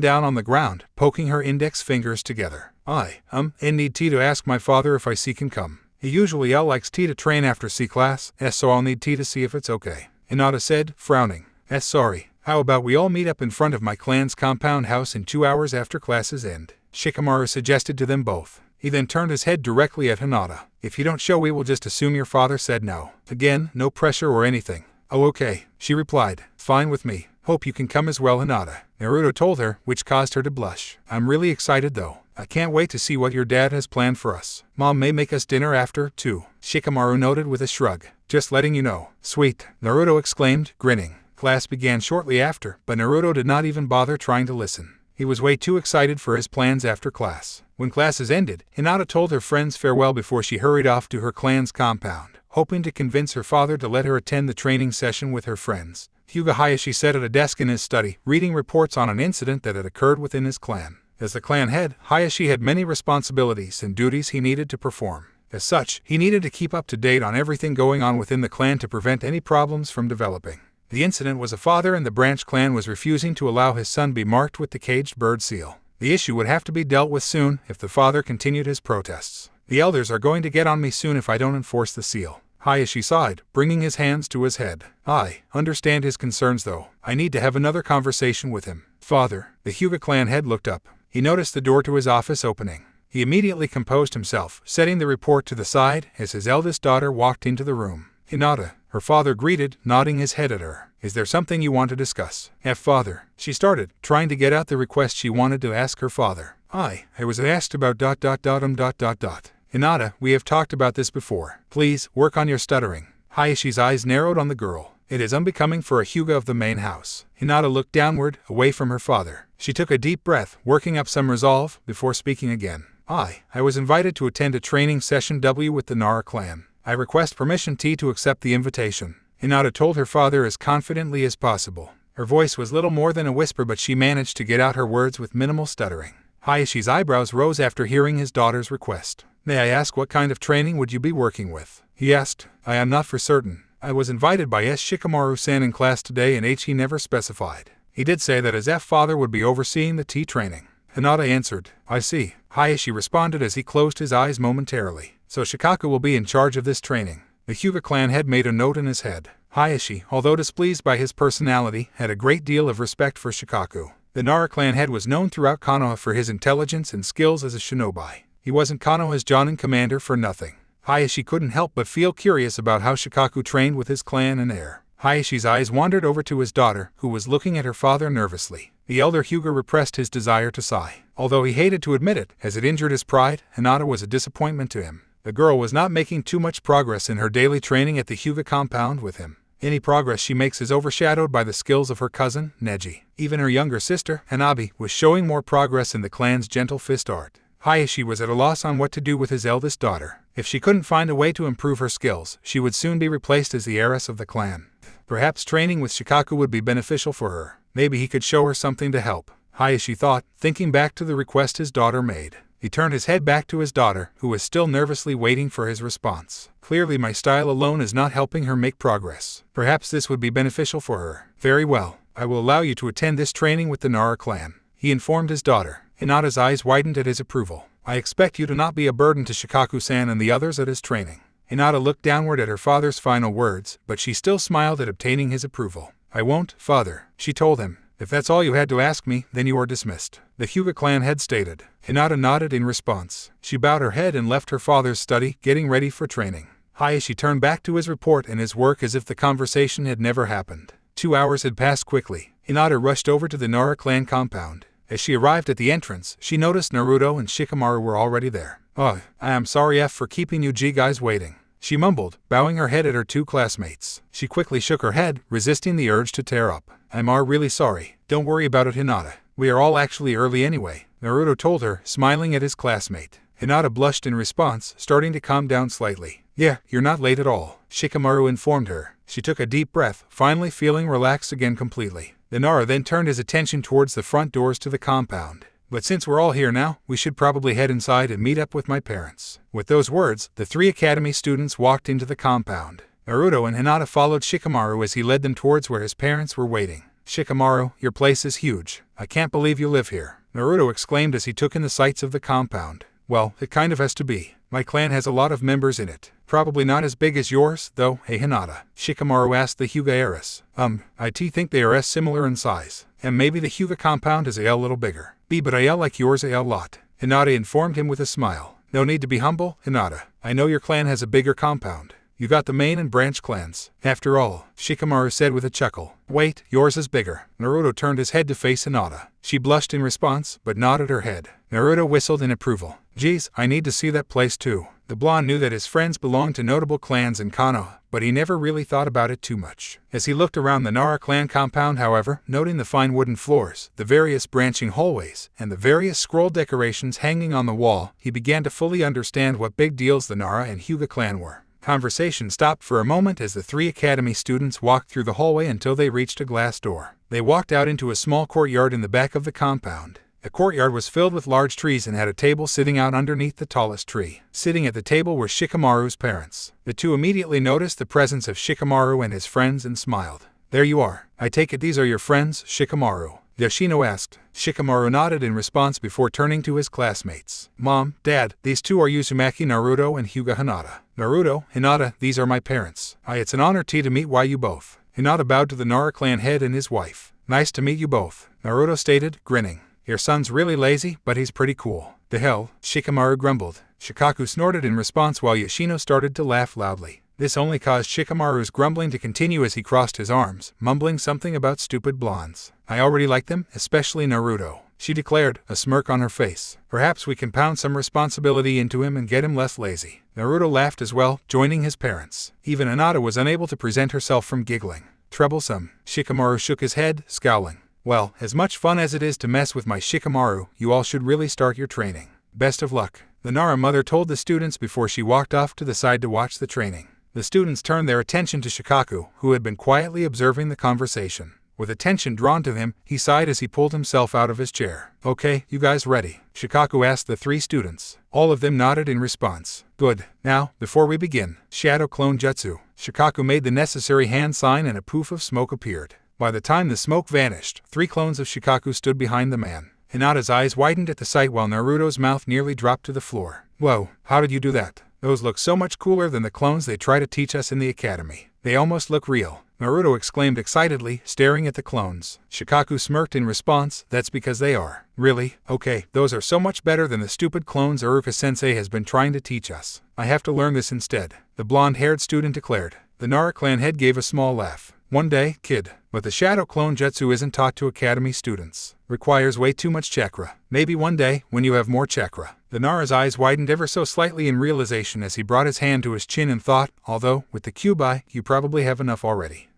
down on the ground, poking her index fingers together. I need T to ask my father if C can come. He usually likes T to train after C class, so I'll need T to see if it's okay. Hinata said, frowning. Sorry. How about we all meet up in front of my clan's compound house in 2 hours after classes end? Shikamaru suggested to them both. He then turned his head directly at Hinata. If you don't show we will just assume your father said no. Again, no pressure or anything. Oh okay, she replied. Fine with me. Hope you can come as well, Hinata. Naruto told her, which caused her to blush. I'm really excited though. I can't wait to see what your dad has planned for us. Mom may make us dinner after, too. Shikamaru noted with a shrug. Just letting you know. Sweet, Naruto exclaimed, grinning. Class began shortly after, but Naruto did not even bother trying to listen. He was way too excited for his plans after class. When classes ended, Hinata told her friends farewell before she hurried off to her clan's compound, hoping to convince her father to let her attend the training session with her friends. Hyuga Hayashi sat at a desk in his study, reading reports on an incident that had occurred within his clan. As the clan head, Hayashi had many responsibilities and duties he needed to perform. As such, he needed to keep up to date on everything going on within the clan to prevent any problems from developing. The incident was a father in the branch clan was refusing to allow his son be marked with the caged bird seal. The issue would have to be dealt with soon if the father continued his protests. The elders are going to get on me soon if I don't enforce the seal. Hayashi sighed, bringing his hands to his head. I understand his concerns though. I need to have another conversation with him. Father, the Hyuga clan head looked up. He noticed the door to his office opening. He immediately composed himself, setting the report to the side as his eldest daughter walked into the room. Hinata, her father greeted, nodding his head at her. Is there something you want to discuss? Father, she started, trying to get out the request she wanted to ask her father. I was asked about ... Hinata, we have talked about this before. Please, work on your stuttering. Hayashi's eyes narrowed on the girl. It is unbecoming for a Hyuga of the main house. Hinata looked downward, away from her father. She took a deep breath, working up some resolve, before speaking again. I was invited to attend a training session W with the Nara clan. I request permission T to accept the invitation. Hinata told her father as confidently as possible. Her voice was little more than a whisper, but she managed to get out her words with minimal stuttering. Hayashi's eyebrows rose after hearing his daughter's request. "May I ask what kind of training would you be working with?" he asked. "I am not for certain. I was invited by Shikamaru-san in class today and he never specified. He did say that his father would be overseeing the tea training." Hinata answered. "I see," Hayashi responded as he closed his eyes momentarily. "So Shikaku will be in charge of this training." The Hyuga clan head made a note in his head. Hayashi, although displeased by his personality, had a great deal of respect for Shikaku. The Nara clan head was known throughout Konoha for his intelligence and skills as a shinobi. He wasn't Konoha's Jonin commander for nothing. Hayashi couldn't help but feel curious about how Shikaku trained with his clan and heir. Hayashi's eyes wandered over to his daughter, who was looking at her father nervously. The elder Hyuga repressed his desire to sigh. Although he hated to admit it, as it injured his pride, Hinata was a disappointment to him. The girl was not making too much progress in her daily training at the Hyuga compound with him. Any progress she makes is overshadowed by the skills of her cousin, Neji. Even her younger sister, Hanabi, was showing more progress in the clan's gentle fist art. Hayashi was at a loss on what to do with his eldest daughter. If she couldn't find a way to improve her skills, she would soon be replaced as the heiress of the clan. Perhaps training with Shikaku would be beneficial for her. Maybe he could show her something to help, Hayashi thought, thinking back to the request his daughter made. He turned his head back to his daughter, who was still nervously waiting for his response. Clearly my style alone is not helping her make progress. Perhaps this would be beneficial for her. "Very well, I will allow you to attend this training with the Nara clan," he informed his daughter. Hinata's eyes widened at his approval. "I expect you to not be a burden to Shikaku-san and the others at his training." Hinata looked downward at her father's final words, but she still smiled at obtaining his approval. "I won't, father," she told him. "If that's all you had to ask me, then you are dismissed," the Hyuga clan head stated. Hinata nodded in response. She bowed her head and left her father's study, getting ready for training. Hayashi turned back to his report and his work as if the conversation had never happened. 2 hours had passed quickly. Hinata rushed over to the Nara clan compound. As she arrived at the entrance, she noticed Naruto and Shikamaru were already there. "Oh, I am sorry for keeping you guys waiting," she mumbled, bowing her head at her two classmates. She quickly shook her head, resisting the urge to tear up. "I'm really sorry. Don't worry about it, Hinata. We are all actually early anyway," Naruto told her, smiling at his classmate. Hinata blushed in response, starting to calm down slightly. "Yeah, you're not late at all," Shikamaru informed her. She took a deep breath, finally feeling relaxed again completely. The Nara then turned his attention towards the front doors to the compound. "But since we're all here now, we should probably head inside and meet up with my parents." With those words, the 3 academy students walked into the compound. Naruto and Hinata followed Shikamaru as he led them towards where his parents were waiting. "Shikamaru, your place is huge. I can't believe you live here," Naruto exclaimed as he took in the sights of the compound. "Well, it kind of has to be. My clan has a lot of members in it. Probably not as big as yours, though, hey Hinata?" Shikamaru asked the Hyuga heiress. I think they are similar in size. And maybe the Hyuga compound is a little bigger. But I like yours a lot," Hinata informed him with a smile. "No need to be humble, Hinata. I know your clan has a bigger compound. You got the main and branch clans. After all," Shikamaru said with a chuckle. "Wait, yours is bigger." Naruto turned his head to face Hinata. She blushed in response, but nodded her head. Naruto whistled in approval. "Geez, I need to see that place too." The blonde knew that his friends belonged to notable clans in Konoha, but he never really thought about it too much. As he looked around the Nara clan compound, however, noting the fine wooden floors, the various branching hallways, and the various scroll decorations hanging on the wall, he began to fully understand what big deals the Nara and Hyuga clan were. Conversation stopped for a moment as the 3 academy students walked through the hallway until they reached a glass door. They walked out into a small courtyard in the back of the compound. The courtyard was filled with large trees and had a table sitting out underneath the tallest tree. Sitting at the table were Shikamaru's parents. The two immediately noticed the presence of Shikamaru and his friends and smiled. "There you are. I take it these are your friends, Shikamaru?" Yoshino asked. Shikamaru nodded in response before turning to his classmates. "Mom, Dad, these two are Uzumaki Naruto and Hyuga Hinata." "Naruto, Hinata, these are my parents. It's an honor to meet you both." Hinata bowed to the Nara clan head and his wife. "Nice to meet you both," Naruto stated, grinning. "Your son's really lazy, but he's pretty cool." "The hell," Shikamaru grumbled. Shikaku snorted in response while Yoshino started to laugh loudly. This only caused Shikamaru's grumbling to continue as he crossed his arms, mumbling something about stupid blondes. "I already like them, especially Naruto," she declared, a smirk on her face. "Perhaps we can pound some responsibility into him and get him less lazy." Naruto laughed as well, joining his parents. Even Hinata was unable to present herself from giggling. "Troublesome." Shikamaru shook his head, scowling. "Well, as much fun as it is to mess with my Shikamaru, you all should really start your training. Best of luck," the Nara mother told the students before she walked off to the side to watch the training. The students turned their attention to Shikaku, who had been quietly observing the conversation. With attention drawn to him, he sighed as he pulled himself out of his chair. "Okay, you guys ready?" Shikaku asked the 3 students. All of them nodded in response. "Good. Now, before we begin, Shadow Clone Jutsu." Shikaku made the necessary hand sign and a poof of smoke appeared. By the time the smoke vanished, 3 clones of Shikaku stood behind the man. Hinata's eyes widened at the sight while Naruto's mouth nearly dropped to the floor. "Whoa, how did you do that? Those look so much cooler than the clones they try to teach us in the academy. They almost look real," Naruto exclaimed excitedly, staring at the clones. Shikaku smirked in response. "That's because they are." "Really? Okay, those are so much better than the stupid clones Iruka-sensei has been trying to teach us. I have to learn this instead," the blonde-haired student declared. The Nara clan head gave a small laugh. "One day, kid. But the Shadow Clone Jutsu isn't taught to academy students. Requires way too much chakra. Maybe one day, when you have more chakra." The Nara's eyes widened ever so slightly in realization as he brought his hand to his chin and thought, although, with the Kyuubi, you probably have enough already.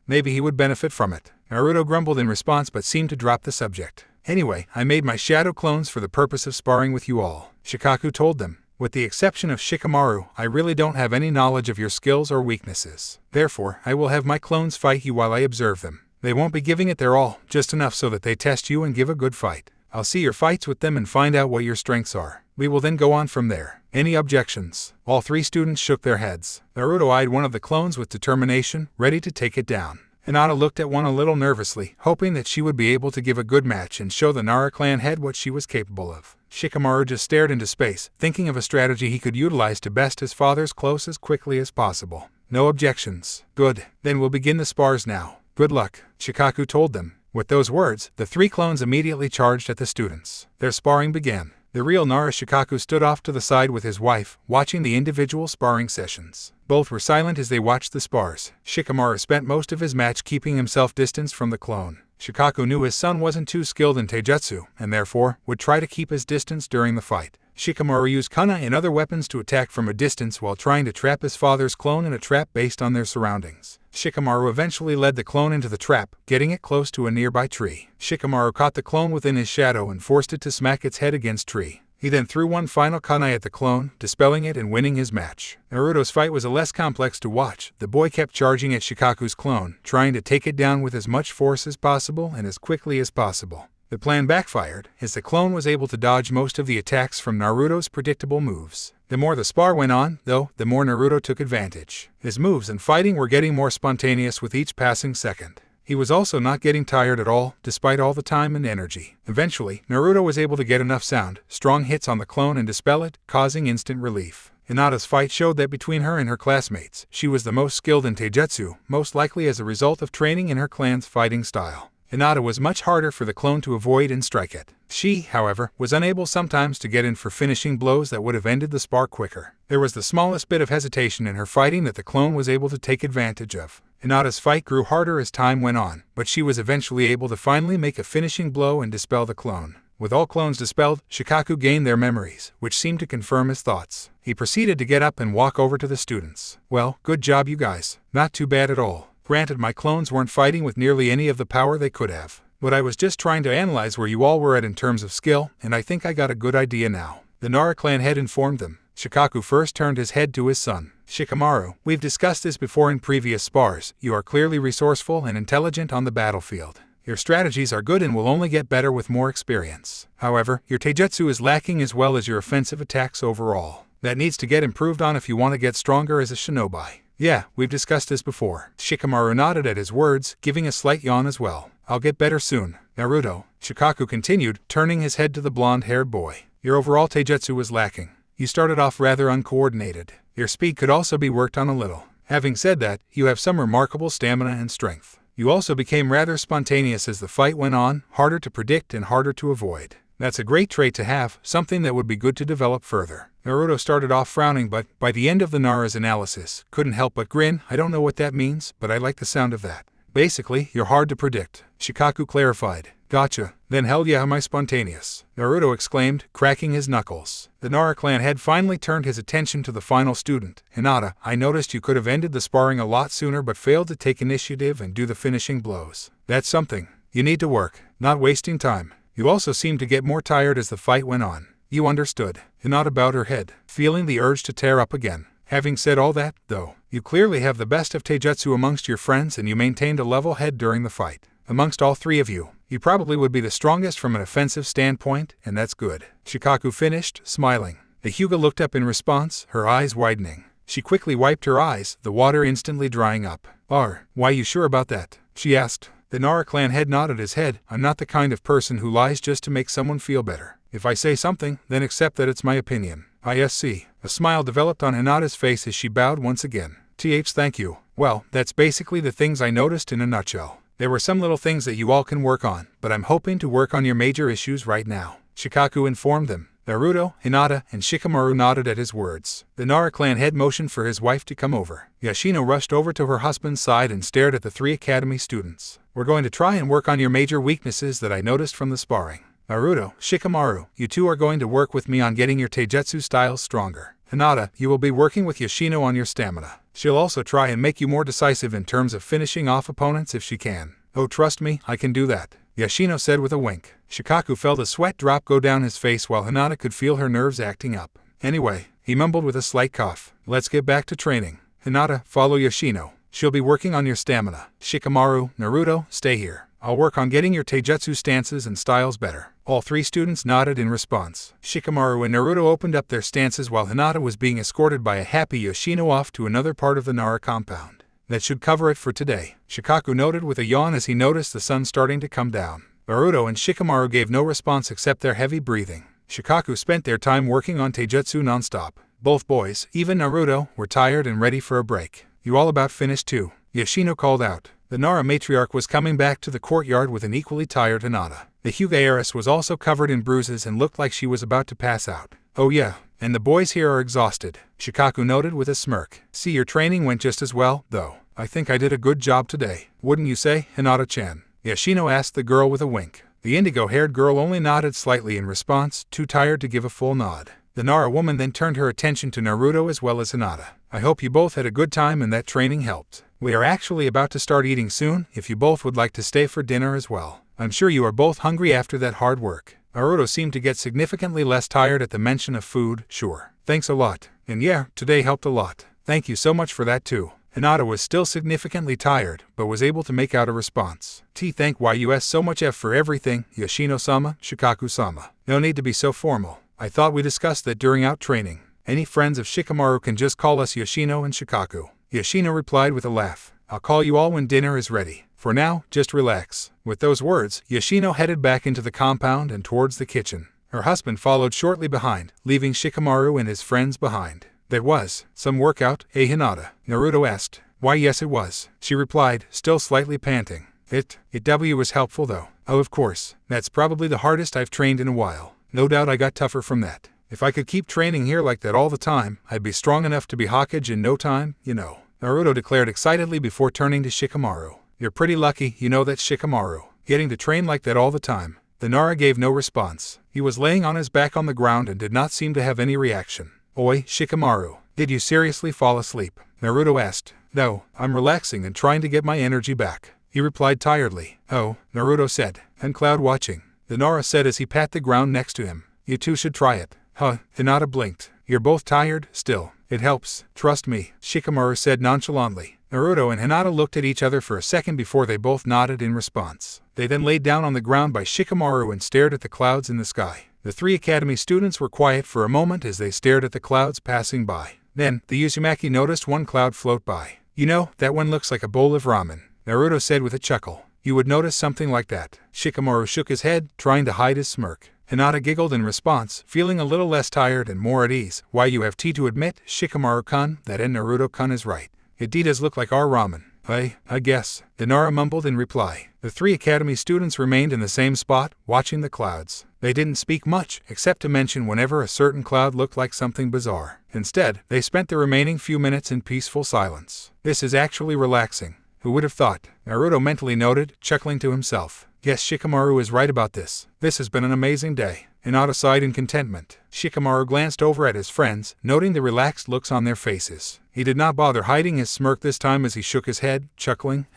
Maybe he would benefit from it. Naruto grumbled in response but seemed to drop the subject. "Anyway, I made my shadow clones for the purpose of sparring with you all," Shikaku told them. "With the exception of Shikamaru, I really don't have any knowledge of your skills or weaknesses. Therefore, I will have my clones fight you while I observe them. They won't be giving it their all, just enough so that they test you and give a good fight. I'll see your fights with them and find out what your strengths are. We will then go on from there. Any objections?" All 3 students shook their heads. Naruto eyed one of the clones with determination, ready to take it down. Hinata looked at one a little nervously, hoping that she would be able to give a good match and show the Nara clan head what she was capable of. Shikamaru just stared into space, thinking of a strategy he could utilize to best his father's close as quickly as possible. "No objections. Good. Then we'll begin the spars now. Good luck," Shikaku told them. With those words, the 3 clones immediately charged at the students. Their sparring began. The real Nara Shikaku stood off to the side with his wife, watching the individual sparring sessions. Both were silent as they watched the spars. Shikamaru spent most of his match keeping himself distanced from the clone. Shikaku knew his son wasn't too skilled in taijutsu, and therefore, would try to keep his distance during the fight. Shikamaru used kunai and other weapons to attack from a distance while trying to trap his father's clone in a trap based on their surroundings. Shikamaru eventually led the clone into the trap, getting it close to a nearby tree. Shikamaru caught the clone within his shadow and forced it to smack its head against tree. He then threw one final kunai at the clone, dispelling it and winning his match. Naruto's fight was less complex to watch. The boy kept charging at Shikaku's clone, trying to take it down with as much force as possible and as quickly as possible. The plan backfired, as the clone was able to dodge most of the attacks from Naruto's predictable moves. The more the spar went on, though, the more Naruto took advantage. His moves and fighting were getting more spontaneous with each passing second. He was also not getting tired at all, despite all the time and energy. Eventually, Naruto was able to get enough strong hits on the clone and dispel it, causing instant relief. Hinata's fight showed that between her and her classmates, she was the most skilled in taijutsu, most likely as a result of training in her clan's fighting style. Hinata was much harder for the clone to avoid and strike at. She, however, was unable sometimes to get in for finishing blows that would have ended the spar quicker. There was the smallest bit of hesitation in her fighting that the clone was able to take advantage of. Hinata's fight grew harder as time went on, but she was eventually able to finally make a finishing blow and dispel the clone. With all clones dispelled, Shikaku gained their memories, which seemed to confirm his thoughts. He proceeded to get up and walk over to the students. "Well, good job you guys. Not too bad at all. Granted, my clones weren't fighting with nearly any of the power they could have. But I was just trying to analyze where you all were at in terms of skill, and I think I got a good idea now," the Nara clan head informed them. Shikaku first turned his head to his son. "Shikamaru, we've discussed this before in previous spars. You are clearly resourceful and intelligent on the battlefield. Your strategies are good and will only get better with more experience. However, your taijutsu is lacking as well as your offensive attacks overall. That needs to get improved on if you want to get stronger as a shinobi." "Yeah, we've discussed this before." Shikamaru nodded at his words, giving a slight yawn as well. "I'll get better soon." "Naruto," Shikaku continued, turning his head to the blonde-haired boy. "Your overall taijutsu was lacking. You started off rather uncoordinated. Your speed could also be worked on a little. Having said that, you have some remarkable stamina and strength. You also became rather spontaneous as the fight went on, harder to predict and harder to avoid. That's a great trait to have, something that would be good to develop further." Naruto started off frowning but, by the end of the Nara's analysis, couldn't help but grin. "I don't know what that means, but I like the sound of that. Basically, you're hard to predict," Shikaku clarified. "Gotcha. Then hell yeah am I spontaneous," Naruto exclaimed, cracking his knuckles. The Nara clan head finally turned his attention to the final student. "Hinata, I noticed you could have ended the sparring a lot sooner but failed to take initiative and do the finishing blows. That's something. You need to work, not wasting time. You also seemed to get more tired as the fight went on." "You understood." Hinata bowed her head, feeling the urge to tear up again. Having said all that, though, you clearly have the best of taijutsu amongst your friends and you maintained a level head during the fight. Amongst all three of you, you probably would be the strongest from an offensive standpoint, and that's good. Shikaku finished, smiling. The Hyuga looked up in response, her eyes widening. She quickly wiped her eyes, the water instantly drying up. Why you sure about that? She asked. The Nara clan head nodded his head. I'm not the kind of person who lies just to make someone feel better. If I say something, then accept that it's my opinion. ISC. A smile developed on Hinata's face as she bowed once again. Thank you. Well, that's basically the things I noticed in a nutshell. There were some little things that you all can work on, but I'm hoping to work on your major issues right now. Shikaku informed them. Naruto, Hinata, and Shikamaru nodded at his words. The Nara clan head motioned for his wife to come over. Yoshino rushed over to her husband's side and stared at the three academy students. We're going to try and work on your major weaknesses that I noticed from the sparring. Naruto, Shikamaru, you two are going to work with me on getting your taijutsu styles stronger. Hinata, you will be working with Yoshino on your stamina. She'll also try and make you more decisive in terms of finishing off opponents if she can. Oh, trust me, I can do that, Yoshino said with a wink. Shikaku felt a sweat drop go down his face while Hinata could feel her nerves acting up. Anyway, he mumbled with a slight cough. Let's get back to training. Hinata, follow Yoshino. She'll be working on your stamina. Shikamaru, Naruto, stay here. I'll work on getting your taijutsu stances and styles better. All three students nodded in response. Shikamaru and Naruto opened up their stances while Hinata was being escorted by a happy Yoshino off to another part of the Nara compound. That should cover it for today, Shikaku noted with a yawn as he noticed the sun starting to come down. Naruto and Shikamaru gave no response except their heavy breathing. Shikaku spent their time working on taijutsu nonstop. Both boys, even Naruto, were tired and ready for a break. You all about finished too? Yoshino called out. The Nara matriarch was coming back to the courtyard with an equally tired Hinata. The Hyuga heiress was also covered in bruises and looked like she was about to pass out. Oh yeah, and the boys here are exhausted, Shikaku noted with a smirk. See, your training went just as well, though. I think I did a good job today. Wouldn't you say, Hinata-chan? Yoshino asked the girl with a wink. The indigo-haired girl only nodded slightly in response, too tired to give a full nod. The Nara woman then turned her attention to Naruto as well as Hinata. I hope you both had a good time and that training helped. We are actually about to start eating soon, if you both would like to stay for dinner as well. I'm sure you are both hungry after that hard work. Naruto seemed to get significantly less tired at the mention of food. Sure. Thanks a lot. And yeah, today helped a lot. Thank you so much for that too. Hinata was still significantly tired, but was able to make out a response. Thank YUS so much F for everything, Yoshino-sama, Shikaku-sama. No need to be so formal. I thought we discussed that during out training. Any friends of Shikamaru can just call us Yoshino and Shikaku. Yoshino replied with a laugh. I'll call you all when dinner is ready. For now, just relax. With those words, Yoshino headed back into the compound and towards the kitchen. Her husband followed shortly behind, leaving Shikamaru and his friends behind. That was some workout, eh Hinata? Naruto asked. Why yes it was, she replied, still slightly panting. It was helpful though. Oh of course, that's probably the hardest I've trained in a while. No doubt I got tougher from that. If I could keep training here like that all the time, I'd be strong enough to be Hokage in no time, you know. Naruto declared excitedly before turning to Shikamaru. You're pretty lucky, you know that Shikamaru. Getting to train like that all the time. The Nara gave no response. He was laying on his back on the ground and did not seem to have any reaction. Oi, Shikamaru, did you seriously fall asleep? Naruto asked. No, I'm relaxing and trying to get my energy back, he replied tiredly. Oh, Naruto said, and cloud watching. The Nara said as he pat the ground next to him. You two should try it. Huh, Hinata blinked. You're both tired, still. It helps, trust me, Shikamaru said nonchalantly. Naruto and Hinata looked at each other for a second before they both nodded in response. They then laid down on the ground by Shikamaru and stared at the clouds in the sky. The three academy students were quiet for a moment as they stared at the clouds passing by. Then, the Uzumaki noticed one cloud float by. You know, that one looks like a bowl of ramen, Naruto said with a chuckle. You would notice something like that. Shikamaru shook his head, trying to hide his smirk. Hinata giggled in response, feeling a little less tired and more at ease. Why you have tea to admit, Shikamaru-kun, that Naruto-kun is right. It does look like our ramen. I guess, the Nara mumbled in reply. The three academy students remained in the same spot, watching the clouds. They didn't speak much, except to mention whenever a certain cloud looked like something bizarre. Instead, they spent the remaining few minutes in peaceful silence. This is actually relaxing. Who would have thought? Naruto mentally noted, chuckling to himself. Yes, Shikamaru is right about this. This has been an amazing day. Hinata sighed in contentment. Shikamaru glanced over at his friends, noting the relaxed looks on their faces. He did not bother hiding his smirk this time as he shook his head, chuckling.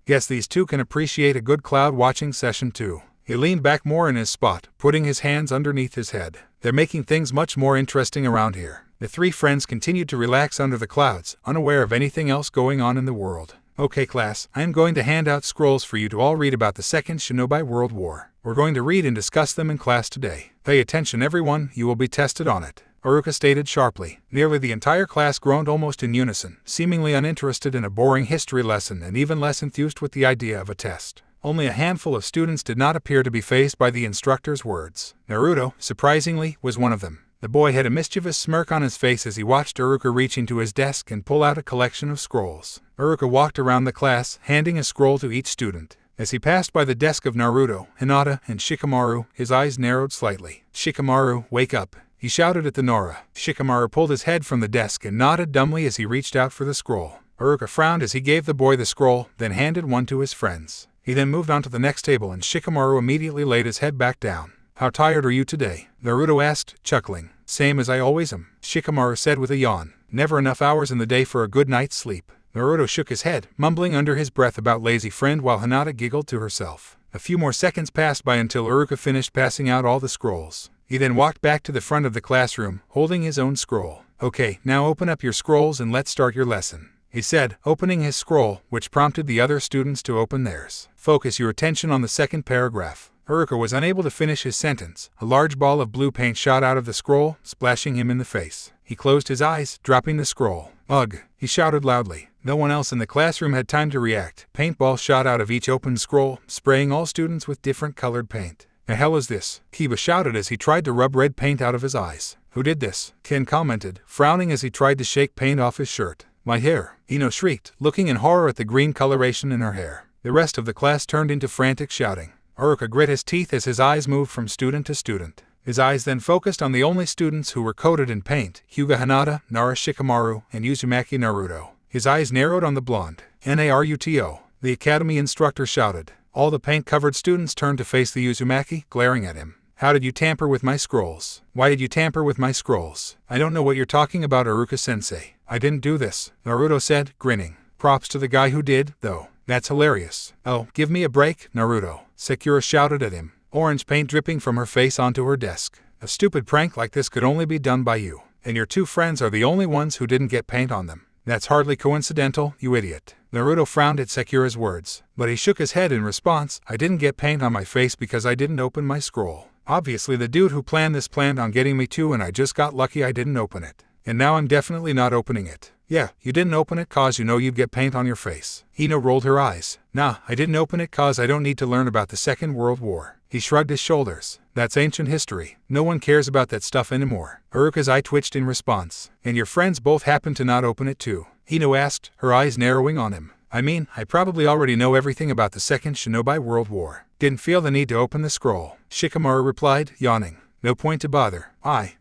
Guess these two can appreciate a good cloud watching session too. He leaned back more in his spot, putting his hands underneath his head. They're making things much more interesting around here. The three friends continued to relax under the clouds, unaware of anything else going on in the world. Okay class, I am going to hand out scrolls for you to all read about the Second Shinobi World War. We're going to read and discuss them in class today. Pay attention everyone, you will be tested on it, Haruka stated sharply. Nearly the entire class groaned almost in unison, seemingly uninterested in a boring history lesson and even less enthused with the idea of a test. Only a handful of students did not appear to be fazed by the instructor's words. Naruto, surprisingly, was one of them. The boy had a mischievous smirk on his face as he watched Haruka reach into his desk and pull out a collection of scrolls. Haruka walked around the class, handing a scroll to each student. As he passed by the desk of Naruto, Hinata, and Shikamaru, his eyes narrowed slightly. "Shikamaru, wake up," he shouted at the Nora. Shikamaru pulled his head from the desk and nodded dumbly as he reached out for the scroll. Haruka frowned as he gave the boy the scroll, then handed one to his friends. He then moved on to the next table and Shikamaru immediately laid his head back down. "How tired are you today?" Naruto asked, chuckling. "Same as I always am," Shikamaru said with a yawn. "Never enough hours in the day for a good night's sleep." Naruto shook his head, mumbling under his breath about lazy friend while Hinata giggled to herself. A few more seconds passed by until Haruka finished passing out all the scrolls. He then walked back to the front of the classroom, holding his own scroll. "Okay, now open up your scrolls and let's start your lesson," he said, opening his scroll, which prompted the other students to open theirs. "Focus your attention on the second paragraph." Haruka was unable to finish his sentence. A large ball of blue paint shot out of the scroll, splashing him in the face. He closed his eyes, dropping the scroll. "Ugh!" he shouted loudly. No one else in the classroom had time to react. Paintballs shot out of each opened scroll, spraying all students with different colored paint. "The hell is this?" Kiba shouted as he tried to rub red paint out of his eyes. "Who did this?" Ken commented, frowning as he tried to shake paint off his shirt. "My hair," Ino shrieked, looking in horror at the green coloration in her hair. The rest of the class turned into frantic shouting. Haruka grit his teeth as his eyes moved from student to student. His eyes then focused on the only students who were coated in paint: Hyuga Hinata, Nara Shikamaru, and Uzumaki Naruto. His eyes narrowed on the blonde. "Naruto," the academy instructor shouted. All the paint-covered students turned to face the Uzumaki, glaring at him. "How did you tamper with my scrolls? Why did you tamper with my scrolls?" "I don't know what you're talking about, Haruka-sensei. I didn't do this," Naruto said, grinning. "Props to the guy who did, though. That's hilarious." "Oh, give me a break, Naruto," Sakura shouted at him, orange paint dripping from her face onto her desk. "A stupid prank like this could only be done by you, and your two friends are the only ones who didn't get paint on them. That's hardly coincidental, you idiot." Naruto frowned at Sakura's words, but he shook his head in response. "I didn't get paint on my face because I didn't open my scroll. Obviously the dude who planned this planned on getting me too, and I just got lucky I didn't open it. And now I'm definitely not opening it." "Yeah, you didn't open it cause you know you'd get paint on your face." Ino rolled her eyes. "Nah, I didn't open it cause I don't need to learn about the Second World War." He shrugged his shoulders. "That's ancient history. No one cares about that stuff anymore." Haruka's eye twitched in response. "And your friends both happened to not open it too?" Ino asked, her eyes narrowing on him. "I mean, I probably already know everything about the Second Shinobi World War. Didn't feel the need to open the scroll," Shikamaru replied, yawning. "No point to bother.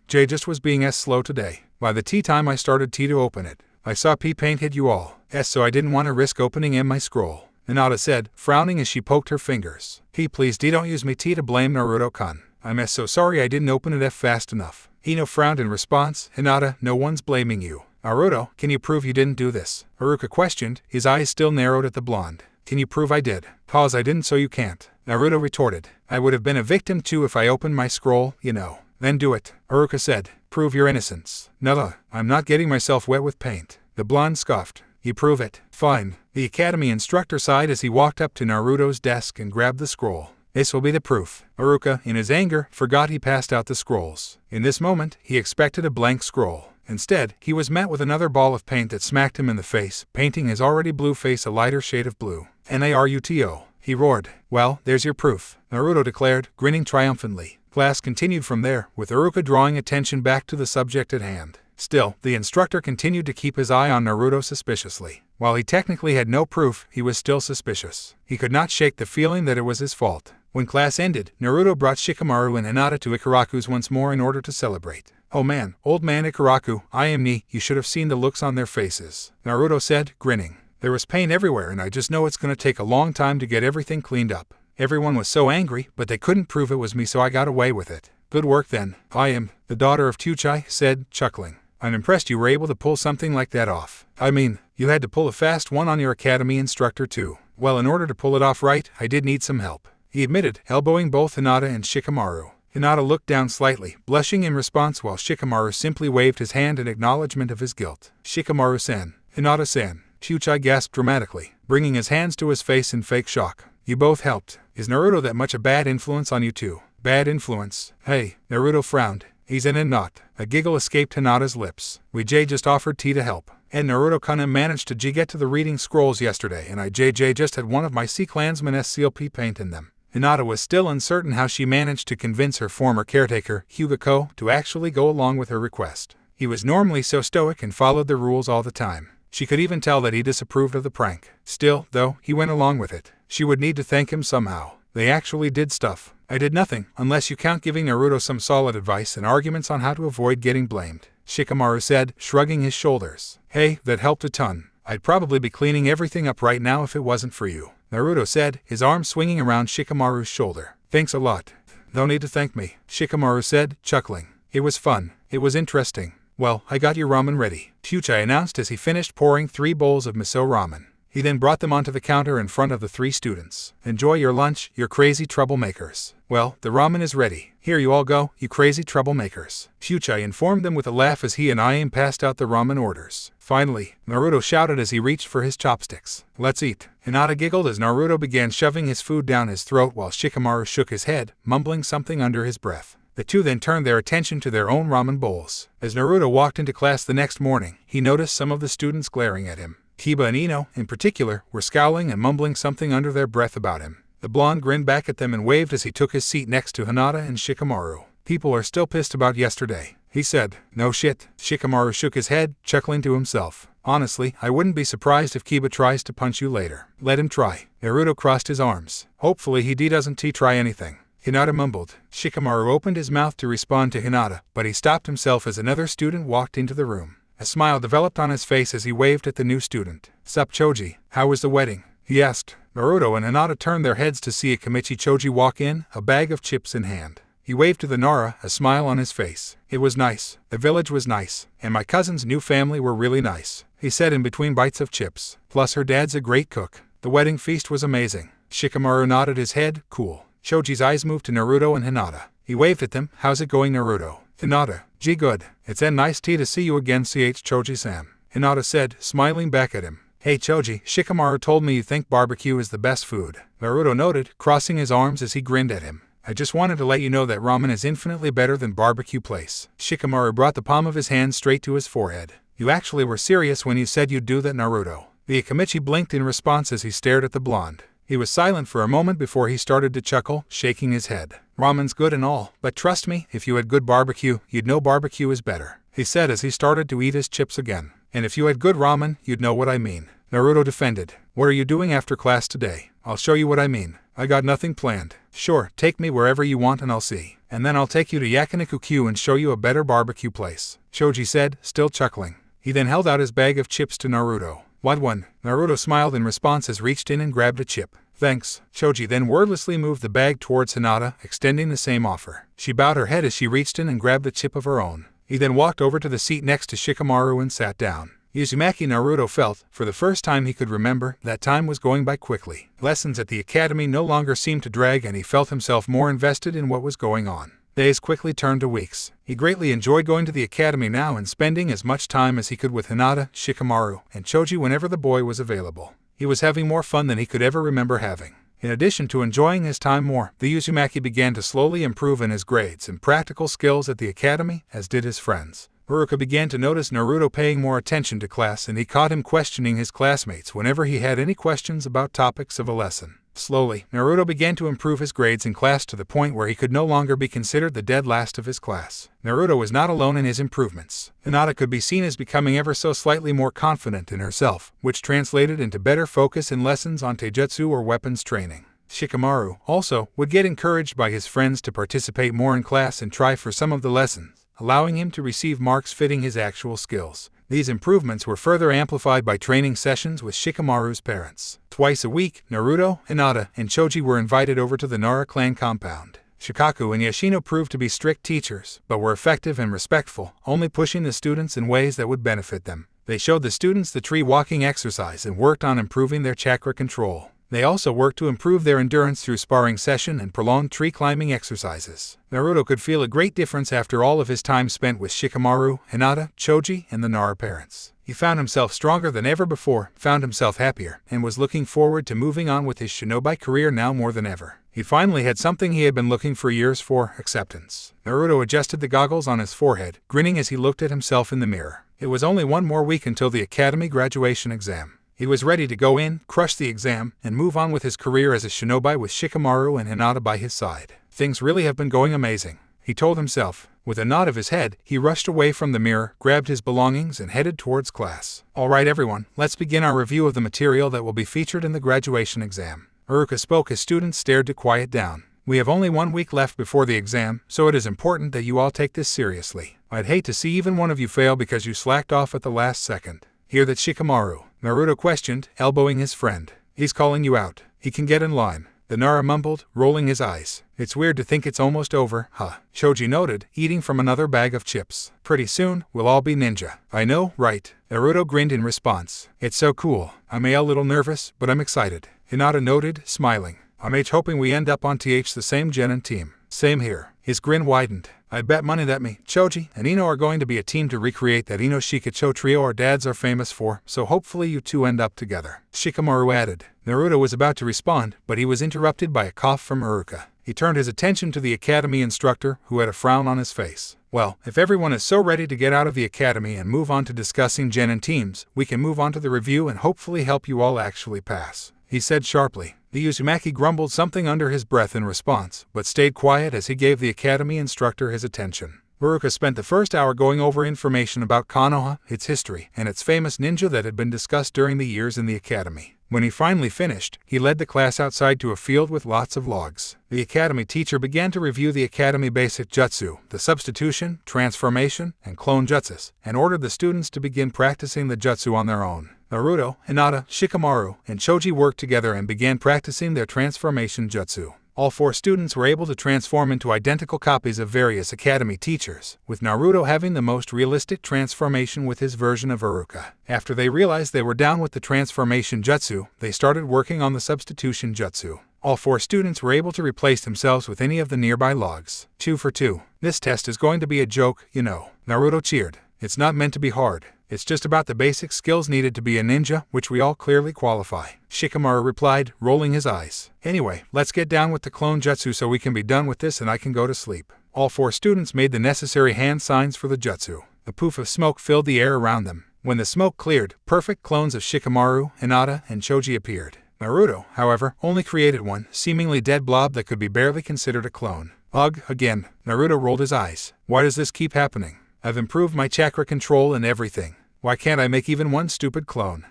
Jay just was being slow today. By the tea time I started to open it. I saw paint hit you all, so I didn't want to risk opening my scroll," Hinata said, frowning as she poked her fingers. Please don't use me to blame Naruto-kun. I'm so sorry I didn't open it fast enough." Ino frowned in response. "Hinata, no one's blaming you." "Naruto, can you prove you didn't do this?" Haruka questioned, his eyes still narrowed at the blonde. "Can you prove I did?" "Cause I didn't so you can't," Naruto retorted. "I would have been a victim too if I opened my scroll, you know." "Then do it," Haruka said. "Prove your innocence." "Nuh-uh, I'm not getting myself wet with paint," the blonde scoffed. "You prove it." "Fine." The academy instructor sighed as he walked up to Naruto's desk and grabbed the scroll. "This will be the proof." Haruka, in his anger, forgot he passed out the scrolls. In this moment, he expected a blank scroll. Instead, he was met with another ball of paint that smacked him in the face, painting his already blue face a lighter shade of blue. "Naruto," he roared. "Well, there's your proof," Naruto declared, grinning triumphantly. Class continued from there, with Haruka drawing attention back to the subject at hand. Still, the instructor continued to keep his eye on Naruto suspiciously. While he technically had no proof, he was still suspicious. He could not shake the feeling that it was his fault. When class ended, Naruto brought Shikamaru and Hinata to Ikaraku's once more in order to celebrate. "Oh man, old man Ikaraku, I am Ni, you should have seen the looks on their faces," Naruto said, grinning. "There was paint everywhere and I just know it's gonna take a long time to get everything cleaned up. Everyone was so angry, but they couldn't prove it was me so I got away with it." "Good work then." "I am," the daughter of Tuchai said, chuckling. "I'm impressed you were able to pull something like that off. I mean, you had to pull a fast one on your academy instructor too." "Well, in order to pull it off right, I did need some help," he admitted, elbowing both Hinata and Shikamaru. Hinata looked down slightly, blushing in response while Shikamaru simply waved his hand in acknowledgement of his guilt. Shikamaru-san, Hinata-san, Kyuchai gasped dramatically, bringing his hands to his face in fake shock. You both helped. Is Naruto that much a bad influence on you two? Bad influence? Hey, Naruto frowned. He's in and not. A giggle escaped Hinata's lips. We just offered tea to help. And Naruto-kun managed to get to the reading scrolls yesterday, and I just had one of my Sea Clansmen SCLP paint in them. Hinata was still uncertain how she managed to convince her former caretaker, Hyuga, to actually go along with her request. He was normally so stoic and followed the rules all the time. She could even tell that he disapproved of the prank. Still, though, he went along with it. She would need to thank him somehow. They actually did stuff. I did nothing, unless you count giving Naruto some solid advice and arguments on how to avoid getting blamed, Shikamaru said, shrugging his shoulders. Hey, that helped a ton. I'd probably be cleaning everything up right now if it wasn't for you, Naruto said, his arm swinging around Shikamaru's shoulder. Thanks a lot. No need to thank me, Shikamaru said, chuckling. It was fun. It was interesting. Well, I got your ramen ready, Kyuchai announced as he finished pouring 3 bowls of miso ramen. He then brought them onto the counter in front of the 3 students. Enjoy your lunch, you crazy troublemakers. Well, the ramen is ready. Here you all go, you crazy troublemakers. Kyuchai informed them with a laugh as he and Iam passed out the ramen orders. Finally, Naruto shouted as he reached for his chopsticks. Let's eat. Hinata giggled as Naruto began shoving his food down his throat while Shikamaru shook his head, mumbling something under his breath. The two then turned their attention to their own ramen bowls. As Naruto walked into class the next morning, he noticed some of the students glaring at him. Kiba and Ino, in particular, were scowling and mumbling something under their breath about him. The blonde grinned back at them and waved as he took his seat next to Hinata and Shikamaru. People are still pissed about yesterday, he said. No shit. Shikamaru shook his head, chuckling to himself. Honestly, I wouldn't be surprised if Kiba tries to punch you later. Let him try. Naruto crossed his arms. Hopefully he doesn't try anything. Hinata mumbled. Shikamaru opened his mouth to respond to Hinata, but he stopped himself as another student walked into the room. A smile developed on his face as he waved at the new student. Sup Choji, how was the wedding? He asked. Naruto and Hinata turned their heads to see Akimichi Choji walk in, a bag of chips in hand. He waved to the Nara, a smile on his face. It was nice. The village was nice. And my cousin's new family were really nice, he said in between bites of chips. Plus her dad's a great cook. The wedding feast was amazing. Shikamaru nodded his head, cool. Choji's eyes moved to Naruto and Hinata. He waved at them. How's it going, Naruto? Hinata. Gee good. It's nice to see you again, Choji-san. Hinata said, smiling back at him. Hey Choji, Shikamaru told me you think barbecue is the best food. Naruto noted, crossing his arms as he grinned at him. I just wanted to let you know that ramen is infinitely better than barbecue place. Shikamaru brought the palm of his hand straight to his forehead. You actually were serious when you said you'd do that, Naruto. The Akimichi blinked in response as he stared at the blonde. He was silent for a moment before he started to chuckle, shaking his head. Ramen's good and all, but trust me, if you had good barbecue, you'd know barbecue is better, he said as he started to eat his chips again. And if you had good ramen, you'd know what I mean. Naruto defended. What are you doing after class today? I'll show you what I mean. I got nothing planned. Sure, take me wherever you want and I'll see. And then I'll take you to Yakiniku-Q and show you a better barbecue place, Choji said, still chuckling. He then held out his bag of chips to Naruto. What one? Naruto smiled in response as reached in and grabbed a chip. Thanks. Choji then wordlessly moved the bag towards Hinata, extending the same offer. She bowed her head as she reached in and grabbed a chip of her own. He then walked over to the seat next to Shikamaru and sat down. Uzumaki Naruto felt, for the first time he could remember, that time was going by quickly. Lessons at the academy no longer seemed to drag and he felt himself more invested in what was going on. Days quickly turned to weeks. He greatly enjoyed going to the academy now and spending as much time as he could with Hinata, Shikamaru, and Choji whenever the boy was available. He was having more fun than he could ever remember having. In addition to enjoying his time more, the Uzumaki began to slowly improve in his grades and practical skills at the academy, as did his friends. Haruka began to notice Naruto paying more attention to class and he caught him questioning his classmates whenever he had any questions about topics of a lesson. Slowly, Naruto began to improve his grades in class to the point where he could no longer be considered the dead last of his class. Naruto was not alone in his improvements. Hinata could be seen as becoming ever so slightly more confident in herself, which translated into better focus in lessons on taijutsu or weapons training. Shikamaru, also, would get encouraged by his friends to participate more in class and try for some of the lessons, allowing him to receive marks fitting his actual skills. These improvements were further amplified by training sessions with Shikamaru's parents. Twice a week, Naruto, Hinata, and Choji were invited over to the Nara clan compound. Shikaku and Yoshino proved to be strict teachers, but were effective and respectful, only pushing the students in ways that would benefit them. They showed the students the tree walking exercise and worked on improving their chakra control. They also worked to improve their endurance through sparring session and prolonged tree climbing exercises. Naruto could feel a great difference after all of his time spent with Shikamaru, Hinata, Choji, and the Nara parents. He found himself stronger than ever before, found himself happier, and was looking forward to moving on with his shinobi career now more than ever. He finally had something he had been looking for years for: acceptance. Naruto adjusted the goggles on his forehead, grinning as he looked at himself in the mirror. It was only one more week until the academy graduation exam. He was ready to go in, crush the exam, and move on with his career as a shinobi with Shikamaru and Hinata by his side. Things really have been going amazing, he told himself. With a nod of his head, he rushed away from the mirror, grabbed his belongings, and headed towards class. Alright everyone, let's begin our review of the material that will be featured in the graduation exam. Uruka spoke as students stared to quiet down. We have only 1 week left before the exam, so it is important that you all take this seriously. I'd hate to see even one of you fail because you slacked off at the last second. Hear that, Shikamaru? Naruto questioned, elbowing his friend. He's calling you out. He can get in line. The Nara mumbled, rolling his eyes. It's weird to think it's almost over, huh? Choji noted, eating from another bag of chips. Pretty soon, we'll all be ninja. I know, right? Naruto grinned in response. It's so cool. I'm a little nervous, but I'm excited. Hinata noted, smiling. I'm hoping we end up on the same genin team. Same here. His grin widened. I bet money that me, Choji, and Ino are going to be a team to recreate that Ino Shikacho trio our dads are famous for, so hopefully you two end up together. Shikamaru added. Naruto was about to respond, but he was interrupted by a cough from Uruka. He turned his attention to the academy instructor, who had a frown on his face. Well, if everyone is so ready to get out of the academy and move on to discussing genin teams, we can move on to the review and hopefully help you all actually pass, he said sharply. The Uzumaki grumbled something under his breath in response, but stayed quiet as he gave the academy instructor his attention. Uruka spent the first hour going over information about Konoha, its history, and its famous ninja that had been discussed during the years in the academy. When he finally finished, he led the class outside to a field with lots of logs. The academy teacher began to review the academy basic jutsu, the substitution, transformation, and clone jutsus, and ordered the students to begin practicing the jutsu on their own. Naruto, Hinata, Shikamaru, and Choji worked together and began practicing their transformation jutsu. All 4 students were able to transform into identical copies of various academy teachers, with Naruto having the most realistic transformation with his version of Uruka. After they realized they were down with the transformation jutsu, they started working on the substitution jutsu. All 4 students were able to replace themselves with any of the nearby logs. 2 for 2. This test is going to be a joke, you know. Naruto cheered. It's not meant to be hard. It's just about the basic skills needed to be a ninja, which we all clearly qualify. Shikamaru replied, rolling his eyes. Anyway, let's get down with the clone jutsu so we can be done with this and I can go to sleep. All 4 students made the necessary hand signs for the jutsu. A poof of smoke filled the air around them. When the smoke cleared, perfect clones of Shikamaru, Hinata, and Choji appeared. Naruto, however, only created one, seemingly dead blob that could be barely considered a clone. Ugh, again. Naruto rolled his eyes. Why does this keep happening? I've improved my chakra control and everything. Why can't I make even one stupid clone?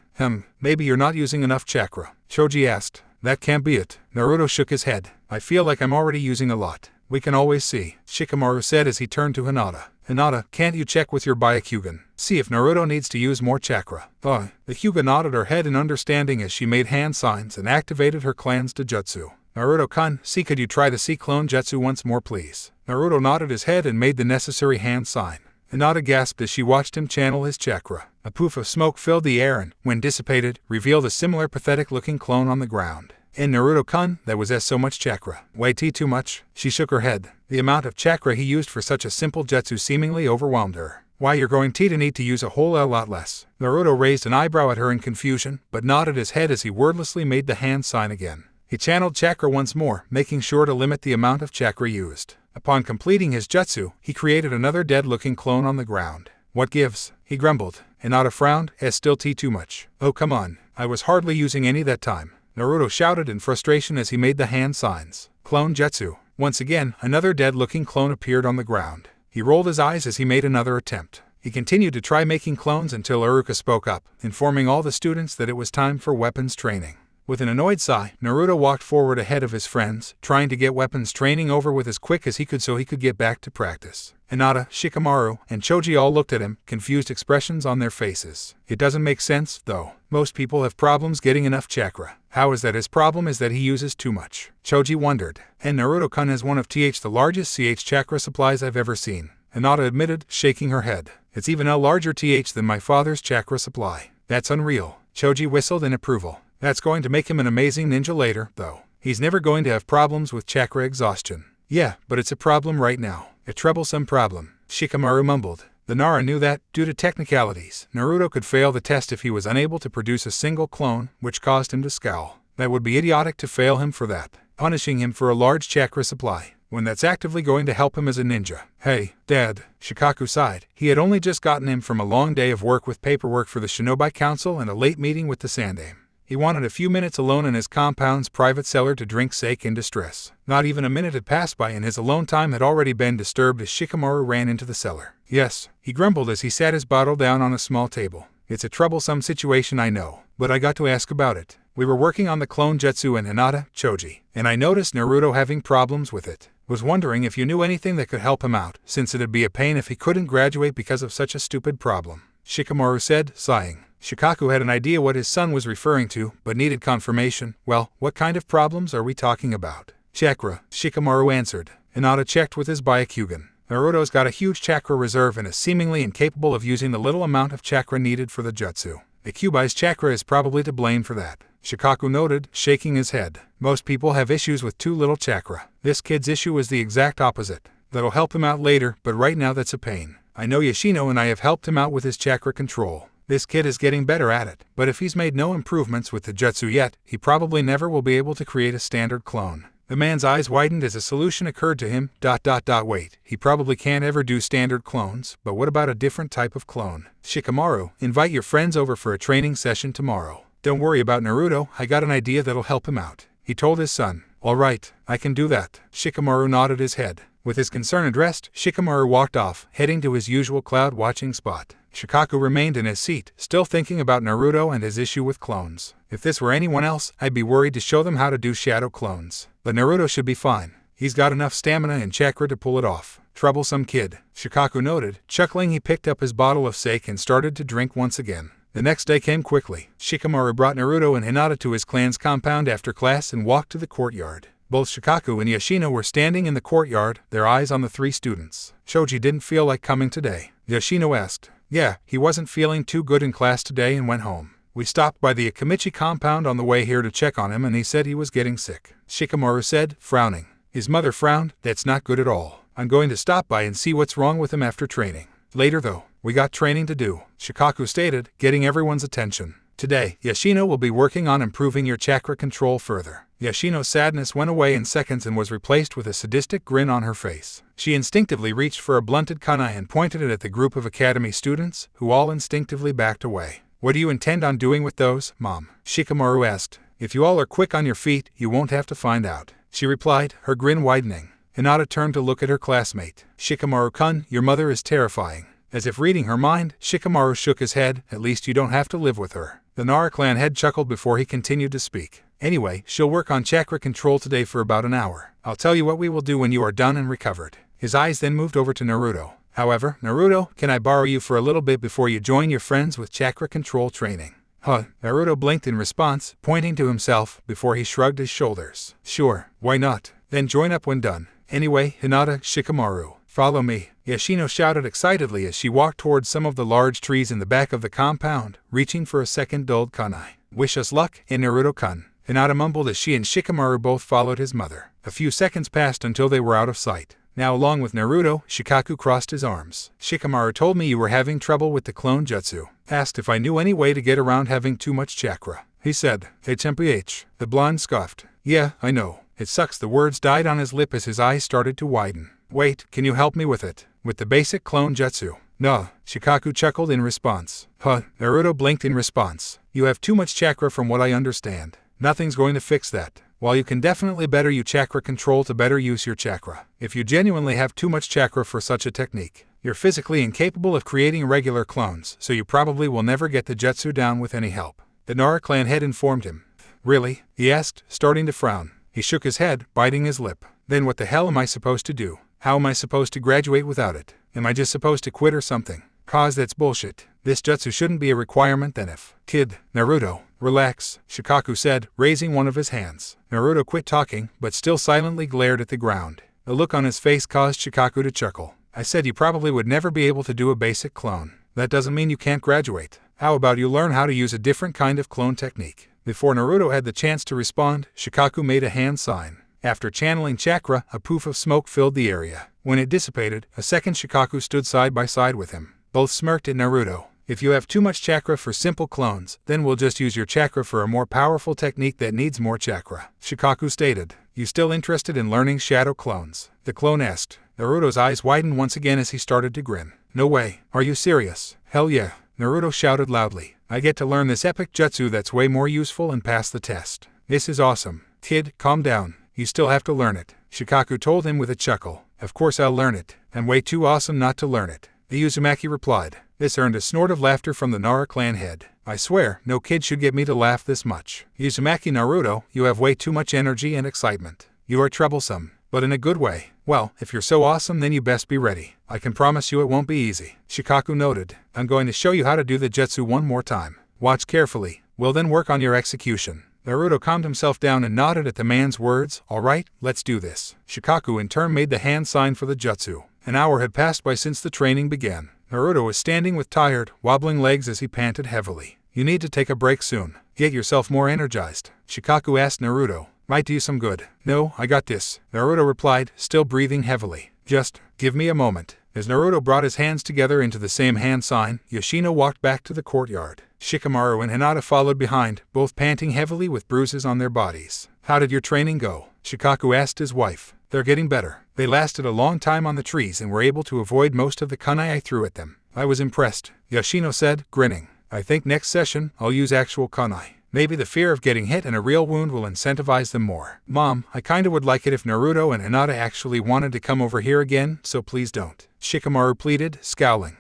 Maybe you're not using enough chakra, Choji asked. That can't be it. Naruto shook his head. I feel like I'm already using a lot. We can always see, Shikamaru said as he turned to Hinata. Hinata, can't you check with your Byakugan? See if Naruto needs to use more chakra. The Hyuga nodded her head in understanding as she made hand signs and activated her clan's Dojutsu. Naruto-kun, could you try the C clone jutsu once more please? Naruto nodded his head and made the necessary hand sign. Hinata gasped as she watched him channel his chakra. A poof of smoke filled the air and, when dissipated, revealed a similar pathetic-looking clone on the ground. In Naruto-kun, that was so much chakra. Way too much? She shook her head. The amount of chakra he used for such a simple jutsu seemingly overwhelmed her. Why, you're going to need to use a whole lot less. Naruto raised an eyebrow at her in confusion, but nodded his head as he wordlessly made the hand sign again. He channeled chakra once more, making sure to limit the amount of chakra used. Upon completing his jutsu, he created another dead-looking clone on the ground. What gives? He grumbled. Hinata frowned, still too much. Oh come on, I was hardly using any that time. Naruto shouted in frustration as he made the hand signs. Clone jutsu. Once again, another dead-looking clone appeared on the ground. He rolled his eyes as he made another attempt. He continued to try making clones until Uruka spoke up, informing all the students that it was time for weapons training. With an annoyed sigh, Naruto walked forward ahead of his friends, trying to get weapons training over with as quick as he could so he could get back to practice. Hinata, Shikamaru, and Choji all looked at him, confused expressions on their faces. It doesn't make sense, though. Most people have problems getting enough chakra. How is that his problem is that he uses too much? Choji wondered. And Naruto-kun has one of the largest chakra supplies I've ever seen. Hinata admitted, shaking her head. It's even a larger than my father's chakra supply. That's unreal. Choji whistled in approval. That's going to make him an amazing ninja later, though. He's never going to have problems with chakra exhaustion. Yeah, but it's a problem right now. A troublesome problem, Shikamaru mumbled. The Nara knew that, due to technicalities, Naruto could fail the test if he was unable to produce a single clone, which caused him to scowl. That would be idiotic to fail him for that, punishing him for a large chakra supply, when that's actively going to help him as a ninja. Hey, Dad, Shikaku sighed. He had only just gotten in from a long day of work with paperwork for the Shinobi Council and a late meeting with the Sandaime. He wanted a few minutes alone in his compound's private cellar to drink sake in distress. Not even a minute had passed by and his alone time had already been disturbed as Shikamaru ran into the cellar. Yes, he grumbled as he sat his bottle down on a small table. It's a troublesome situation, I know, but I got to ask about it. We were working on the clone jutsu in Hinata, Choji, and I noticed Naruto having problems with it. Was wondering if you knew anything that could help him out, since it'd be a pain if he couldn't graduate because of such a stupid problem, Shikamaru said, sighing. Shikaku had an idea what his son was referring to, but needed confirmation. Well, what kind of problems are we talking about? Chakra, Shikamaru answered. Hinata checked with his Byakugan. Naruto's got a huge chakra reserve and is seemingly incapable of using the little amount of chakra needed for the jutsu. The Kyuubi's chakra is probably to blame for that, Shikaku noted, shaking his head. Most people have issues with too little chakra. This kid's issue is the exact opposite. That'll help him out later, but right now that's a pain. I know Yoshino and I have helped him out with his chakra control. This kid is getting better at it, but if he's made no improvements with the jutsu yet, he probably never will be able to create a standard clone. The man's eyes widened as a solution occurred to him. Wait, he probably can't ever do standard clones, but what about a different type of clone? Shikamaru, invite your friends over for a training session tomorrow. Don't worry about Naruto, I got an idea that'll help him out, he told his son. All right, I can do that. Shikamaru nodded his head. With his concern addressed, Shikamaru walked off, heading to his usual cloud-watching spot. Shikaku remained in his seat, still thinking about Naruto and his issue with clones. If this were anyone else, I'd be worried to show them how to do shadow clones. But Naruto should be fine. He's got enough stamina and chakra to pull it off. Troublesome kid, Shikaku noted. Chuckling, he picked up his bottle of sake and started to drink once again. The next day came quickly. Shikamaru brought Naruto and Hinata to his clan's compound after class and walked to the courtyard. Both Shikaku and Yoshino were standing in the courtyard, their eyes on the three students. Shoji didn't feel like coming today, Yoshino asked. Yeah, he wasn't feeling too good in class today and went home. We stopped by the Akamichi compound on the way here to check on him and he said he was getting sick, Shikamaru said, frowning. His mother frowned. That's not good at all. I'm going to stop by and see what's wrong with him after training. Later though, we got training to do, Shikaku stated, getting everyone's attention. Today, Yoshino will be working on improving your chakra control further. Yoshino's sadness went away in seconds and was replaced with a sadistic grin on her face. She instinctively reached for a blunted kunai and pointed it at the group of academy students, who all instinctively backed away. What do you intend on doing with those, Mom? Shikamaru asked. If you all are quick on your feet, you won't have to find out, she replied, her grin widening. Hinata turned to look at her classmate. Shikamaru-kun, your mother is terrifying. As if reading her mind, Shikamaru shook his head. At least you don't have to live with her. The Nara clan head chuckled before he continued to speak. Anyway, she'll work on chakra control today for about an hour. I'll tell you what we will do when you are done and recovered. His eyes then moved over to Naruto. However, Naruto, can I borrow you for a little bit before you join your friends with chakra control training? Huh? Naruto blinked in response, pointing to himself, before he shrugged his shoulders. Sure, why not? Then join up when done. Anyway, Hinata, Shikamaru, follow me. Yoshino shouted excitedly as she walked towards some of the large trees in the back of the compound, reaching for a second dulled kunai. Wish us luck, in Naruto-kun. Hinata mumbled as she and Shikamaru both followed his mother. A few seconds passed until they were out of sight. Now along with Naruto, Shikaku crossed his arms. Shikamaru told me you were having trouble with the clone jutsu. Asked if I knew any way to get around having too much chakra. He said, HMPH. The blonde scoffed. Yeah, I know. It sucks. The words died on his lip as his eyes started to widen. Wait, can you help me with it? With the basic clone jutsu? No, Shikaku chuckled in response. Huh, Naruto blinked in response. You have too much chakra from what I understand. Nothing's going to fix that. While you can definitely better your chakra control to better use your chakra, if you genuinely have too much chakra for such a technique, you're physically incapable of creating regular clones, so you probably will never get the jutsu down with any help. The Nara clan head informed him. Really? He asked, starting to frown. He shook his head, biting his lip. Then what the hell am I supposed to do? How am I supposed to graduate without it? Am I just supposed to quit or something? Cause that's bullshit. This jutsu shouldn't be a requirement then if. Kid, Naruto, relax, Shikaku said, raising one of his hands. Naruto quit talking, but still silently glared at the ground. The look on his face caused Shikaku to chuckle. I said you probably would never be able to do a basic clone. That doesn't mean you can't graduate. How about you learn how to use a different kind of clone technique? Before Naruto had the chance to respond, Shikaku made a hand sign. After channeling chakra, a poof of smoke filled the area. When it dissipated, a second Shikaku stood side by side with him. Both smirked at Naruto. If you have too much chakra for simple clones, then we'll just use your chakra for a more powerful technique that needs more chakra, Shikaku stated. You still interested in learning shadow clones? The clone asked. Naruto's eyes widened once again as he started to grin. No way. Are you serious? Hell yeah. Naruto shouted loudly. I get to learn this epic jutsu that's way more useful and pass the test. This is awesome. Kid, calm down. You still have to learn it, Shikaku told him with a chuckle. Of course I'll learn it. I'm way too awesome not to learn it, the Uzumaki replied. This earned a snort of laughter from the Nara clan head. I swear, no kid should get me to laugh this much. Uzumaki Naruto, you have way too much energy and excitement. You are troublesome, but in a good way. Well, if you're so awesome then you best be ready. I can promise you it won't be easy, Shikaku noted. I'm going to show you how to do the jutsu one more time. Watch carefully. We'll then work on your execution. Naruto calmed himself down and nodded at the man's words. All right, let's do this. Shikaku in turn made the hand sign for the jutsu. An hour had passed by since the training began. Naruto was standing with tired, wobbling legs as he panted heavily. You need to take a break soon. Get yourself more energized, Shikaku asked Naruto. Might do you some good. No, I got this, Naruto replied, still breathing heavily. Just give me a moment. As Naruto brought his hands together into the same hand sign, Yoshino walked back to the courtyard. Shikamaru and Hinata followed behind, both panting heavily with bruises on their bodies. How did your training go? Shikaku asked his wife. They're getting better. They lasted a long time on the trees and were able to avoid most of the kunai I threw at them. I was impressed, Yoshino said, grinning. I think next session, I'll use actual kunai. Maybe the fear of getting hit and a real wound will incentivize them more. Mom, I kinda would like it if Naruto and Hinata actually wanted to come over here again, so please don't, Shikamaru pleaded, scowling.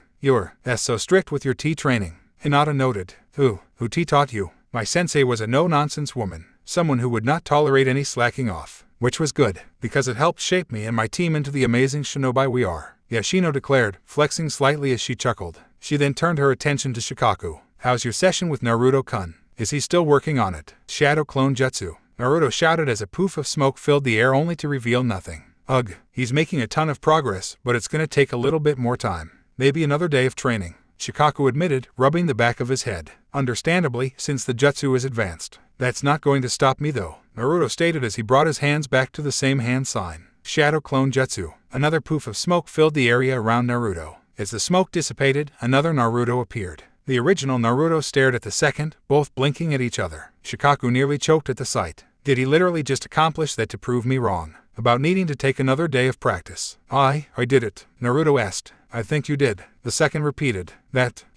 That's so strict with your tea training. Hinata noted. Who tea taught you? My sensei was a no-nonsense woman, someone who would not tolerate any slacking off. Which was good, because it helped shape me and my team into the amazing shinobi we are, Yoshino declared, flexing slightly as she chuckled. She then turned her attention to Shikaku. How's your session with Naruto-kun? Is he still working on it? Shadow clone jutsu, Naruto shouted as a poof of smoke filled the air only to reveal nothing. Ugh, he's making a ton of progress, but it's gonna take a little bit more time. Maybe another day of training, Shikaku admitted, rubbing the back of his head. Understandably, since the jutsu is advanced. That's not going to stop me though, Naruto stated as he brought his hands back to the same hand sign. Shadow clone jutsu. Another poof of smoke filled the area around Naruto. As the smoke dissipated, another Naruto appeared. The original Naruto stared at the second, both blinking at each other. Shikaku nearly choked at the sight. Did he literally just accomplish that to prove me wrong? About needing to take another day of practice. I did it, Naruto asked. I think you did, the second repeated.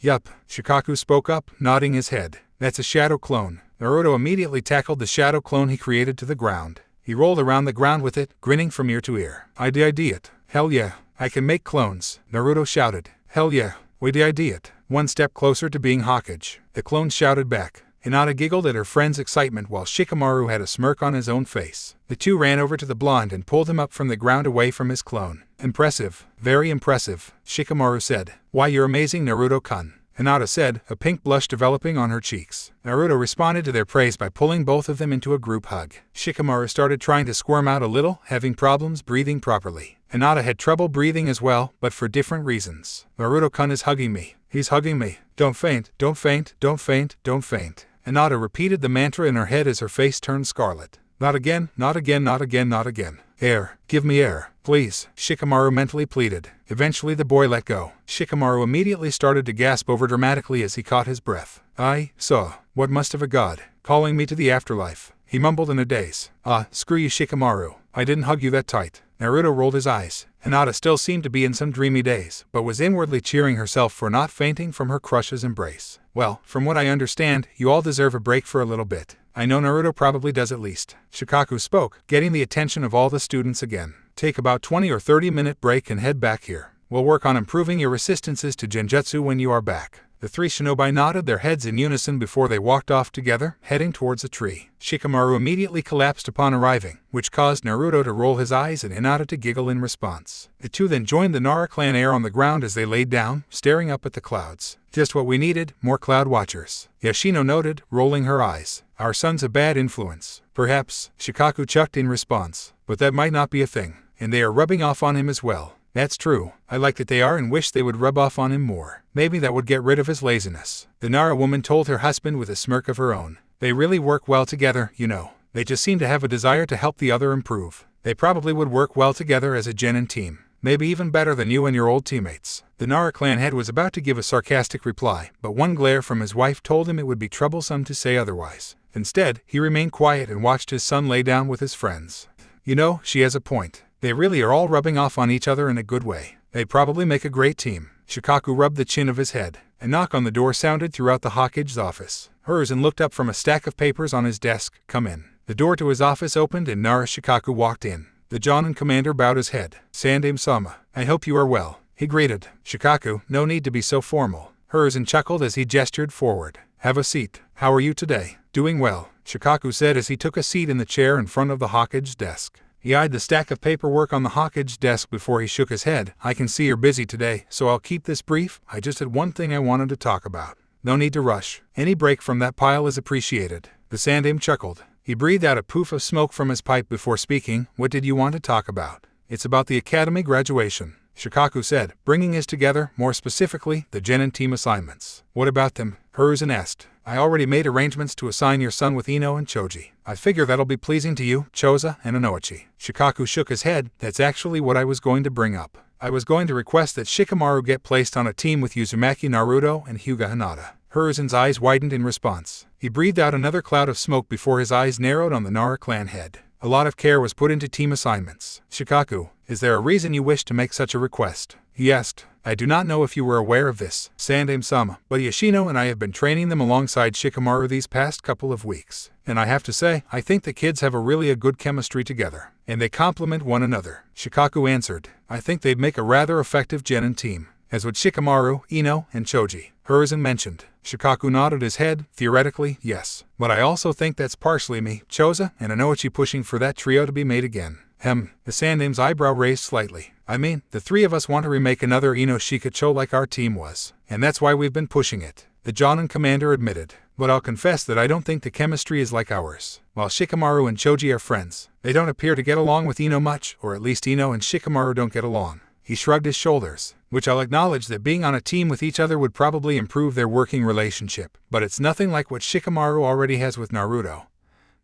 Yup, Shikaku spoke up, nodding his head. That's a shadow clone. Naruto immediately tackled the shadow clone he created to the ground. He rolled around the ground with it, grinning from ear to ear. I did it. Hell yeah, I can make clones, Naruto shouted. Hell yeah, we did it. One step closer to being Hokage, the clone shouted back. Hinata giggled at her friend's excitement while Shikamaru had a smirk on his own face. The two ran over to the blonde and pulled him up from the ground away from his clone. Impressive, very impressive, Shikamaru said. Why, you're amazing, Naruto-kun, Hinata said, a pink blush developing on her cheeks. Naruto responded to their praise by pulling both of them into a group hug. Shikamaru started trying to squirm out a little, having problems breathing properly. Hinata had trouble breathing as well, but for different reasons. Naruto-kun is hugging me. He's hugging me. Don't faint, don't faint, don't faint, don't faint. Hinata repeated the mantra in her head as her face turned scarlet. Not again, not again, not again, not again. Air, give me air, please, Shikamaru mentally pleaded. Eventually the boy let go. Shikamaru immediately started to gasp over dramatically as he caught his breath. I saw what must have a god calling me to the afterlife, he mumbled in a daze. Screw you, Shikamaru. I didn't hug you that tight. Naruto rolled his eyes. Hinata still seemed to be in some dreamy daze, but was inwardly cheering herself for not fainting from her crush's embrace. Well, from what I understand, you all deserve a break for a little bit. I know Naruto probably does at least. Shikaku spoke, getting the attention of all the students again. Take about 20 or 30-minute break and head back here. We'll work on improving your resistances to genjutsu when you are back. The three shinobi nodded their heads in unison before they walked off together, heading towards a tree. Shikamaru immediately collapsed upon arriving, which caused Naruto to roll his eyes and Hinata to giggle in response. The two then joined the Nara clan heir on the ground as they laid down, staring up at the clouds. Just what we needed, more cloud watchers, Yoshino noted, rolling her eyes. Our son's a bad influence. Perhaps, Shikaku chucked in response. But that might not be a thing, and they are rubbing off on him as well. That's true. I like that they are and wish they would rub off on him more. Maybe that would get rid of his laziness, the Nara woman told her husband with a smirk of her own. They really work well together, you know. They just seem to have a desire to help the other improve. They probably would work well together as a genin team. Maybe even better than you and your old teammates. The Nara clan head was about to give a sarcastic reply, but one glare from his wife told him it would be troublesome to say otherwise. Instead, he remained quiet and watched his son lay down with his friends. You know, she has a point. They really are all rubbing off on each other in a good way. They'd probably make a great team. Shikaku rubbed the chin of his head. A knock on the door sounded throughout the Hokage's office. Hiruzen looked up from a stack of papers on his desk. Come in. The door to his office opened and Nara Shikaku walked in. The Jonin commander bowed his head. Sandaime-sama, I hope you are well, he greeted. Shikaku, no need to be so formal. Hiruzen chuckled as he gestured forward. Have a seat. How are you today? Doing well, Shikaku said as he took a seat in the chair in front of the Hokage's desk. He eyed the stack of paperwork on the Hokage's desk before he shook his head. I can see you're busy today, so I'll keep this brief. I just had one thing I wanted to talk about. No need to rush. Any break from that pile is appreciated. The Sandaime chuckled. He breathed out a poof of smoke from his pipe before speaking. What did you want to talk about? It's about the academy graduation, Shikaku said, bringing his together, more specifically, the genin team assignments. What about them? Hiruzen asked. I already made arrangements to assign your son with Ino and Choji. I figure that'll be pleasing to you, Choza, and Inoichi. Shikaku shook his head. That's actually what I was going to bring up. I was going to request that Shikamaru get placed on a team with Uzumaki Naruto and Hyuga Hinata. Hiruzen's eyes widened in response. He breathed out another cloud of smoke before his eyes narrowed on the Nara clan head. A lot of care was put into team assignments. Shikaku, is there a reason you wish to make such a request? He asked. I do not know if you were aware of this, Sandaime-sama, but Yoshino and I have been training them alongside Shikamaru these past couple of weeks. And I have to say, I think the kids have a good chemistry together. And they complement one another. Shikaku answered. I think they'd make a rather effective genin team. As would Shikamaru, Ino, and Choji, Hiruzen mentioned. Shikaku nodded his head. Theoretically, yes. But I also think that's partially me, Choza, and Inoichi pushing for that trio to be made again. The Sandaime's eyebrow raised slightly. I mean, the three of us want to remake another Ino Shikacho like our team was. And that's why we've been pushing it, the Jonin commander admitted. But I'll confess that I don't think the chemistry is like ours. While Shikamaru and Choji are friends, they don't appear to get along with Ino much, or at least Ino and Shikamaru don't get along. He shrugged his shoulders, which I'll acknowledge that being on a team with each other would probably improve their working relationship, but it's nothing like what Shikamaru already has with Naruto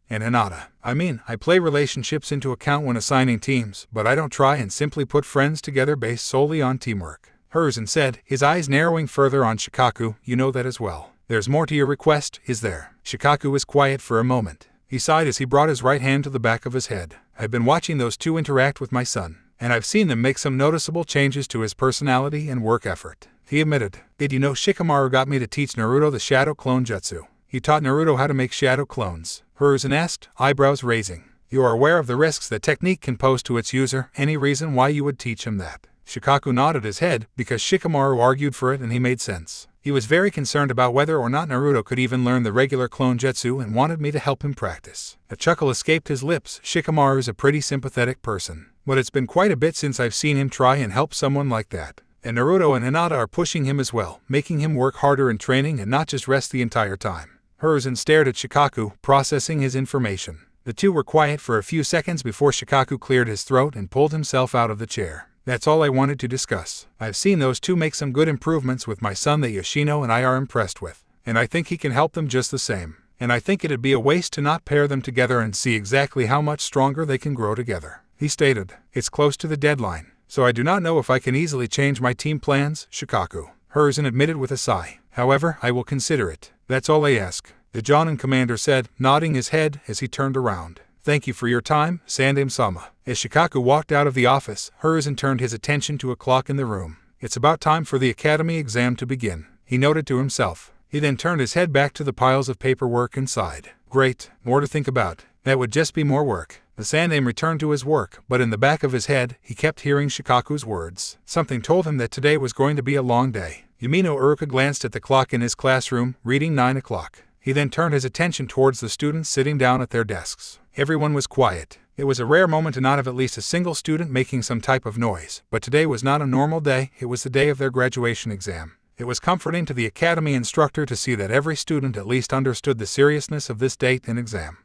and Hinata. I mean, I play relationships into account when assigning teams, but I don't try and simply put friends together based solely on teamwork. Hiruzen said, his eyes narrowing further on Shikaku. You know that as well. There's more to your request, is there? Shikaku was quiet for a moment. He sighed as he brought his right hand to the back of his head. I've been watching those two interact with my son, and I've seen them make some noticeable changes to his personality and work effort. He admitted, did you know Shikamaru got me to teach Naruto the shadow clone jutsu? He taught Naruto how to make shadow clones, Hiruzen asked, eyebrows raising. You are aware of the risks that technique can pose to its user. Any reason why you would teach him that? Shikaku nodded his head, because Shikamaru argued for it and he made sense. He was very concerned about whether or not Naruto could even learn the regular clone jutsu and wanted me to help him practice. A chuckle escaped his lips. Shikamaru's a pretty sympathetic person, but it's been quite a bit since I've seen him try and help someone like that. And Naruto and Hinata are pushing him as well, making him work harder in training and not just rest the entire time. Hiruzen stared at Shikaku, processing his information. The two were quiet for a few seconds before Shikaku cleared his throat and pulled himself out of the chair. That's all I wanted to discuss. I've seen those two make some good improvements with my son that Yoshino and I are impressed with, and I think he can help them just the same. And I think it'd be a waste to not pair them together and see exactly how much stronger they can grow together. He stated, it's close to the deadline, so I do not know if I can easily change my team plans, Shikaku. Hiruzen admitted with a sigh. However, I will consider it. That's all I ask, the Jonin commander said, nodding his head as he turned around. Thank you for your time, Sandaime-sama. As Shikaku walked out of the office, Hiruzen turned his attention to a clock in the room. It's about time for the academy exam to begin, he noted to himself. He then turned his head back to the piles of paperwork and sighed. Great, more to think about. That would just be more work. The Sandaime returned to his work, but in the back of his head, he kept hearing Shikaku's words. Something told him that today was going to be a long day. Yumino Uruka glanced at the clock in his classroom, reading 9 o'clock. He then turned his attention towards the students sitting down at their desks. Everyone was quiet. It was a rare moment to not have at least a single student making some type of noise, but today was not a normal day. It was the day of their graduation exam. It was comforting to the academy instructor to see that every student at least understood the seriousness of this date and exam.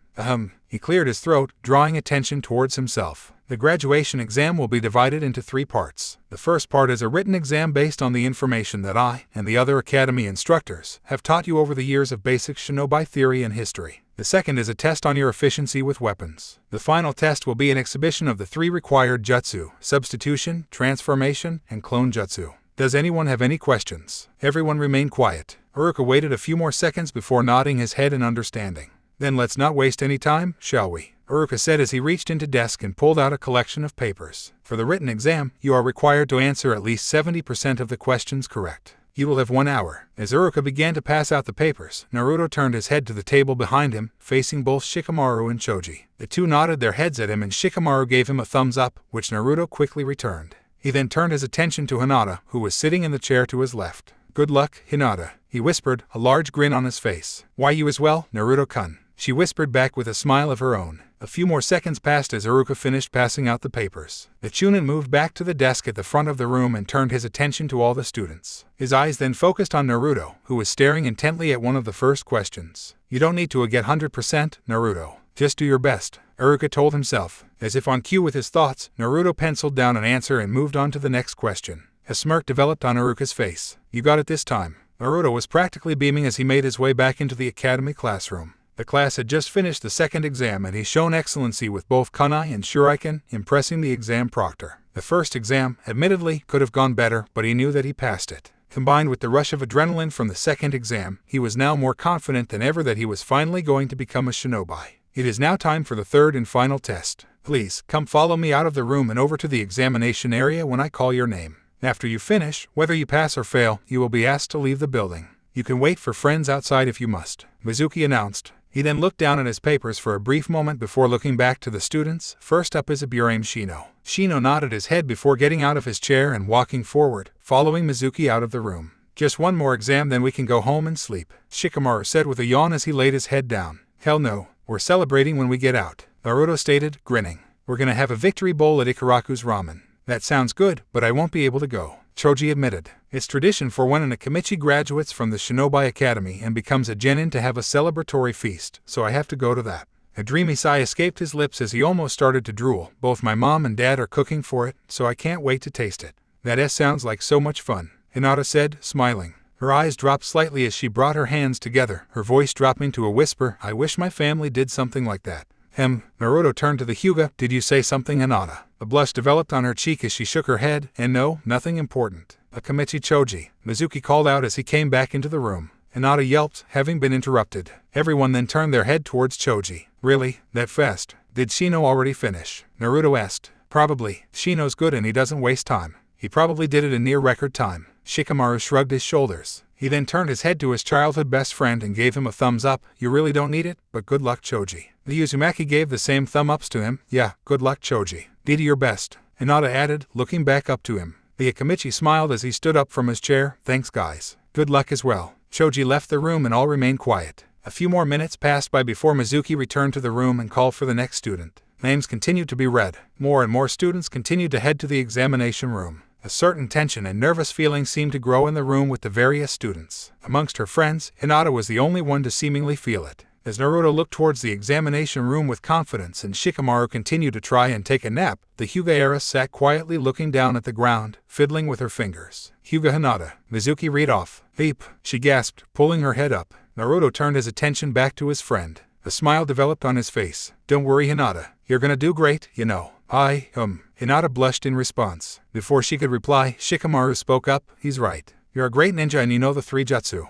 He cleared his throat, drawing attention towards himself. The graduation exam will be divided into 3 parts. The first part is a written exam based on the information that I and the other academy instructors have taught you over the years of basic shinobi theory and history. The second is a test on your efficiency with weapons. The final test will be an exhibition of the 3 required jutsu: substitution, transformation, and clone jutsu. Does anyone have any questions? Everyone remained quiet. Haruka waited a few more seconds before nodding his head in understanding. Then let's not waste any time, shall we? Haruka said as he reached into desk and pulled out a collection of papers. For the written exam, you are required to answer at least 70% of the questions correct. You will have 1 hour. As Haruka began to pass out the papers, Naruto turned his head to the table behind him, facing both Shikamaru and Choji. The two nodded their heads at him and Shikamaru gave him a thumbs up, which Naruto quickly returned. He then turned his attention to Hinata, who was sitting in the chair to his left. "Good luck, Hinata," he whispered, a large grin on his face. "Why, you as well, Naruto-kun?" She whispered back with a smile of her own. A few more seconds passed as Haruka finished passing out the papers. The Chunin moved back to the desk at the front of the room and turned his attention to all the students. His eyes then focused on Naruto, who was staring intently at one of the first questions. "You don't need to get 100%, Naruto. Just do your best," Haruka told himself. As if on cue with his thoughts, Naruto penciled down an answer and moved on to the next question. A smirk developed on Haruka's face. "You got it this time." Naruto was practically beaming as he made his way back into the academy classroom. The class had just finished the second exam and he shown excellency with both kunai and shuriken, impressing the exam proctor. The first exam, admittedly, could have gone better, but he knew that he passed it. Combined with the rush of adrenaline from the second exam, he was now more confident than ever that he was finally going to become a shinobi. It is now time for the third and final test. Please, come follow me out of the room and over to the examination area when I call your name. After you finish, whether you pass or fail, you will be asked to leave the building. You can wait for friends outside if you must," Mizuki announced. He then looked down at his papers for a brief moment before looking back to the students. First up is Aburame Shino. Shino nodded his head before getting out of his chair and walking forward, following Mizuki out of the room. "Just one more exam, then we can go home and sleep," Shikamaru said with a yawn as he laid his head down. "Hell no, we're celebrating when we get out," Naruto stated, grinning. "We're gonna have a victory bowl at Ikaraku's Ramen." "That sounds good, but I won't be able to go," Choji admitted. "It's tradition for when an Akamichi graduates from the Shinobi Academy and becomes a genin to have a celebratory feast, so I have to go to that." A dreamy sigh escaped his lips as he almost started to drool. "Both my mom and dad are cooking for it, so I can't wait to taste it." "That sounds like so much fun," Hinata said, smiling. Her eyes dropped slightly as she brought her hands together, her voice dropping to a whisper. "I wish my family did something like that." Naruto turned to the Hyuga. "Did you say something, Hinata?" A blush developed on her cheek as she shook her head. "And no, nothing important." "Akamichi Choji," Mizuki called out as he came back into the room. Hinata yelped, having been interrupted. Everyone then turned their head towards Choji. "Really? That fast? Did Shino already finish?" Naruto asked. "Probably. Shino's good and he doesn't waste time. He probably did it in near record time." Shikamaru shrugged his shoulders. He then turned his head to his childhood best friend and gave him a thumbs up. "You really don't need it, but good luck, Choji." The Uzumaki gave the same thumb ups to him. "Yeah, good luck, Choji. Do your best," Hinata added, looking back up to him. The Akamichi smiled as he stood up from his chair. "Thanks, guys. Good luck as well." Choji left the room and all remained quiet. A few more minutes passed by before Mizuki returned to the room and called for the next student. Names continued to be read. More and more students continued to head to the examination room. A certain tension and nervous feeling seemed to grow in the room with the various students. Amongst her friends, Hinata was the only one to seemingly feel it. As Naruto looked towards the examination room with confidence and Shikamaru continued to try and take a nap, the Hyuga era sat quietly looking down at the ground, fiddling with her fingers. "Hyuga Hinata, Mizuki read off." "Eep," she gasped, pulling her head up. Naruto turned his attention back to his friend. A smile developed on his face. "Don't worry, Hinata. You're gonna do great, you know." Hinata blushed in response. Before she could reply, Shikamaru spoke up. "He's right. You're a great ninja and you know the 3 jutsu."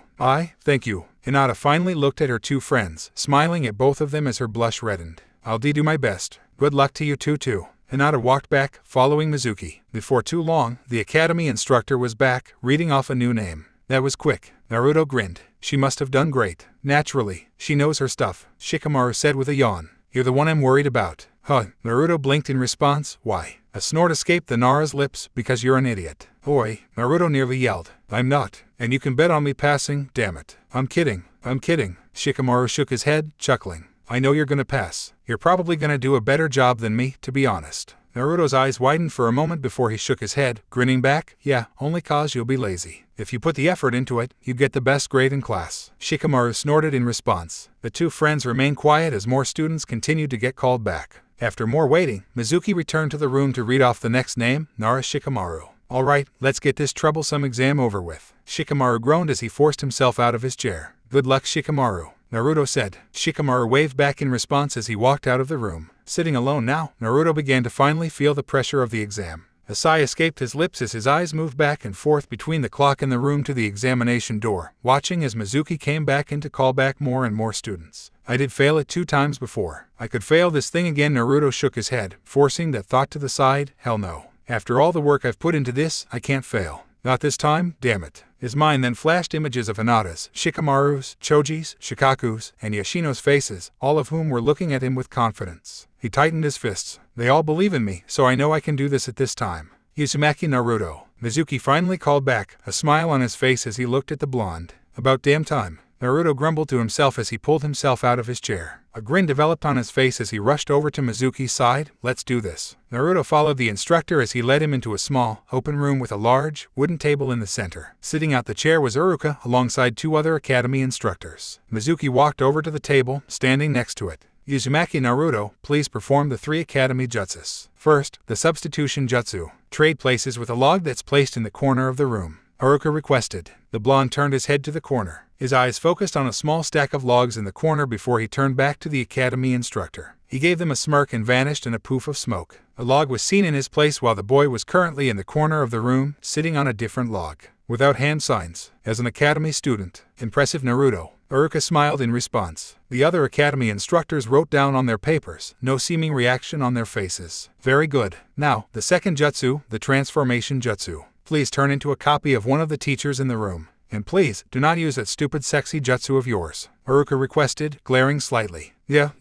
Thank you." Hinata finally looked at her 2 friends, smiling at both of them as her blush reddened. "I'll do my best. Good luck to you too." Hinata walked back, following Mizuki. Before too long, the academy instructor was back, reading off a new name. "That was quick." Naruto grinned. "She must have done great." "Naturally, she knows her stuff," Shikamaru said with a yawn. "You're the one I'm worried about." Naruto blinked in response. "Why?" A snort escaped the Nara's lips. "Because you're an idiot." "Oi," Naruto nearly yelled. "I'm not. And you can bet on me passing, damn it." I'm kidding. Shikamaru shook his head, chuckling. "I know you're gonna pass. You're probably gonna do a better job than me, to be honest." Naruto's eyes widened for a moment before he shook his head, grinning back. Yeah, only cause you'll be lazy. If you put the effort into it, you get the best grade in class. Shikamaru snorted in response. The two friends remained quiet as more students continued to get called back. After more waiting, Mizuki returned to the room to read off the next name, Shikamaru. Alright, let's get this troublesome exam over with. Shikamaru groaned as he forced himself out of his chair. Good luck, Shikamaru, Naruto said. Shikamaru waved back in response as he walked out of the room. Sitting alone now, Naruto began to finally feel the pressure of the exam. A sigh escaped his lips as his eyes moved back and forth between the clock in the room to the examination door, watching as Mizuki came back in to call back more and more students. I did fail it 2 times before. I could fail this thing again. Naruto shook his head, forcing that thought to the side. Hell no. After all the work I've put into this, I can't fail. Not this time, damn it. His mind then flashed images of Hinata's, Shikamaru's, Choji's, Shikaku's, and Yoshino's faces, all of whom were looking at him with confidence. He tightened his fists. They all believe in me, so I know I can do this at this time. Uzumaki Naruto, Mizuki finally called back, a smile on his face as he looked at the blonde. About damn time. Naruto grumbled to himself as he pulled himself out of his chair. A grin developed on his face as he rushed over to Mizuki's side. Let's do this. Naruto followed the instructor as he led him into a small, open room with a large, wooden table in the center. Sitting out the chair was Iruka alongside 2 other academy instructors. Mizuki walked over to the table, standing next to it. Uzumaki Naruto, please perform the 3 academy jutsus. First, the substitution jutsu. Trade places with a log that's placed in the corner of the room. Iruka requested. The blonde turned his head to the corner. His eyes focused on a small stack of logs in the corner before he turned back to the academy instructor. He gave them a smirk and vanished in a poof of smoke. A log was seen in his place while the boy was currently in the corner of the room, sitting on a different log. Without hand signs. As an academy student. Impressive, Naruto. Iruka smiled in response. The other academy instructors wrote down on their papers, no seeming reaction on their faces. Very good. Now, the second jutsu, the transformation jutsu. Please turn into a copy of one of the teachers in the room. And please, do not use that stupid sexy jutsu of yours, Iruka requested, glaring slightly. Yeah.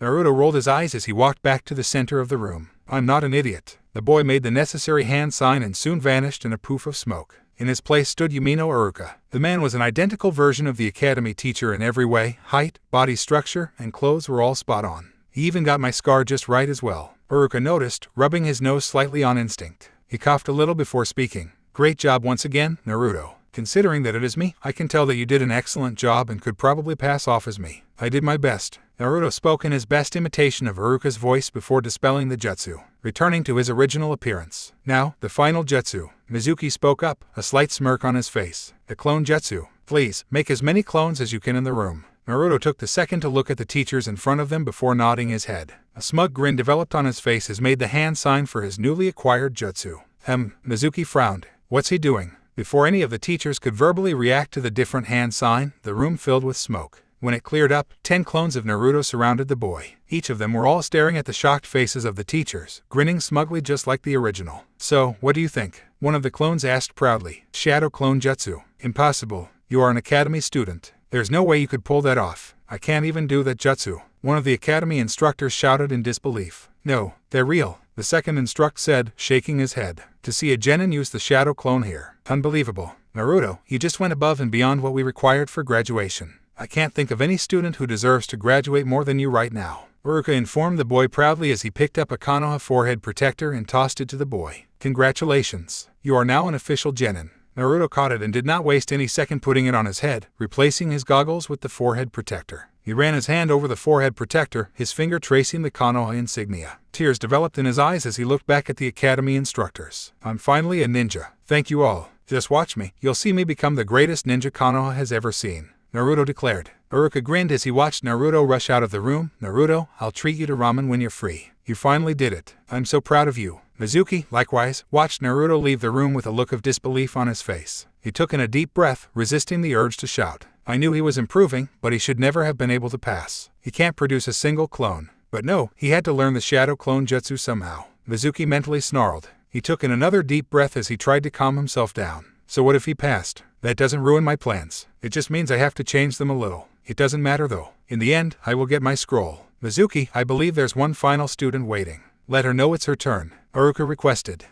Naruto rolled his eyes as he walked back to the center of the room. I'm not an idiot. The boy made the necessary hand sign and soon vanished in a poof of smoke. In his place stood Yumino Iruka. The man was an identical version of the academy teacher in every way. Height, body structure, and clothes were all spot on. He even got my scar just right as well, Iruka noticed, rubbing his nose slightly on instinct. He coughed a little before speaking. Great job once again, Naruto. Considering that it is me, I can tell that you did an excellent job and could probably pass off as me. I did my best. Naruto spoke in his best imitation of Iruka's voice before dispelling the jutsu, returning to his original appearance. Now, the final jutsu. Mizuki spoke up, a slight smirk on his face. The clone jutsu. Please, make as many clones as you can in the room. Naruto took the second to look at the teachers in front of them before nodding his head. A smug grin developed on his face as made the hand sign for his newly acquired jutsu. Mizuki frowned. What's he doing? Before any of the teachers could verbally react to the different hand sign, the room filled with smoke. When it cleared up, 10 clones of Naruto surrounded the boy. Each of them were all staring at the shocked faces of the teachers, grinning smugly just like the original. So, what do you think? One of the clones asked proudly. Shadow clone jutsu. Impossible. You are an academy student. There's no way you could pull that off. I can't even do that jutsu. One of the academy instructors shouted in disbelief. No, they're real, the second instructor said, shaking his head. To see a genin use the shadow clone here. Unbelievable. Naruto, you just went above and beyond what we required for graduation. I can't think of any student who deserves to graduate more than you right now, Iruka informed the boy proudly as he picked up a Konoha forehead protector and tossed it to the boy. Congratulations. You are now an official genin. Naruto caught it and did not waste any second putting it on his head, replacing his goggles with the forehead protector. He ran his hand over the forehead protector, his finger tracing the Konoha insignia. Tears developed in his eyes as he looked back at the academy instructors. I'm finally a ninja. Thank you all. Just watch me. You'll see me become the greatest ninja Konoha has ever seen, Naruto declared. Iruka grinned as he watched Naruto rush out of the room. Naruto, I'll treat you to ramen when you're free. You finally did it. I'm so proud of you. Mizuki, likewise, watched Naruto leave the room with a look of disbelief on his face. He took in a deep breath, resisting the urge to shout. I knew he was improving, but he should never have been able to pass. He can't produce a single clone. But no, he had to learn the shadow clone jutsu somehow. Mizuki mentally snarled. He took in another deep breath as he tried to calm himself down. So what if he passed? That doesn't ruin my plans. It just means I have to change them a little. It doesn't matter though. In the end, I will get my scroll. Mizuki, I believe there's one final student waiting. Let her know it's her turn, Iruka requested.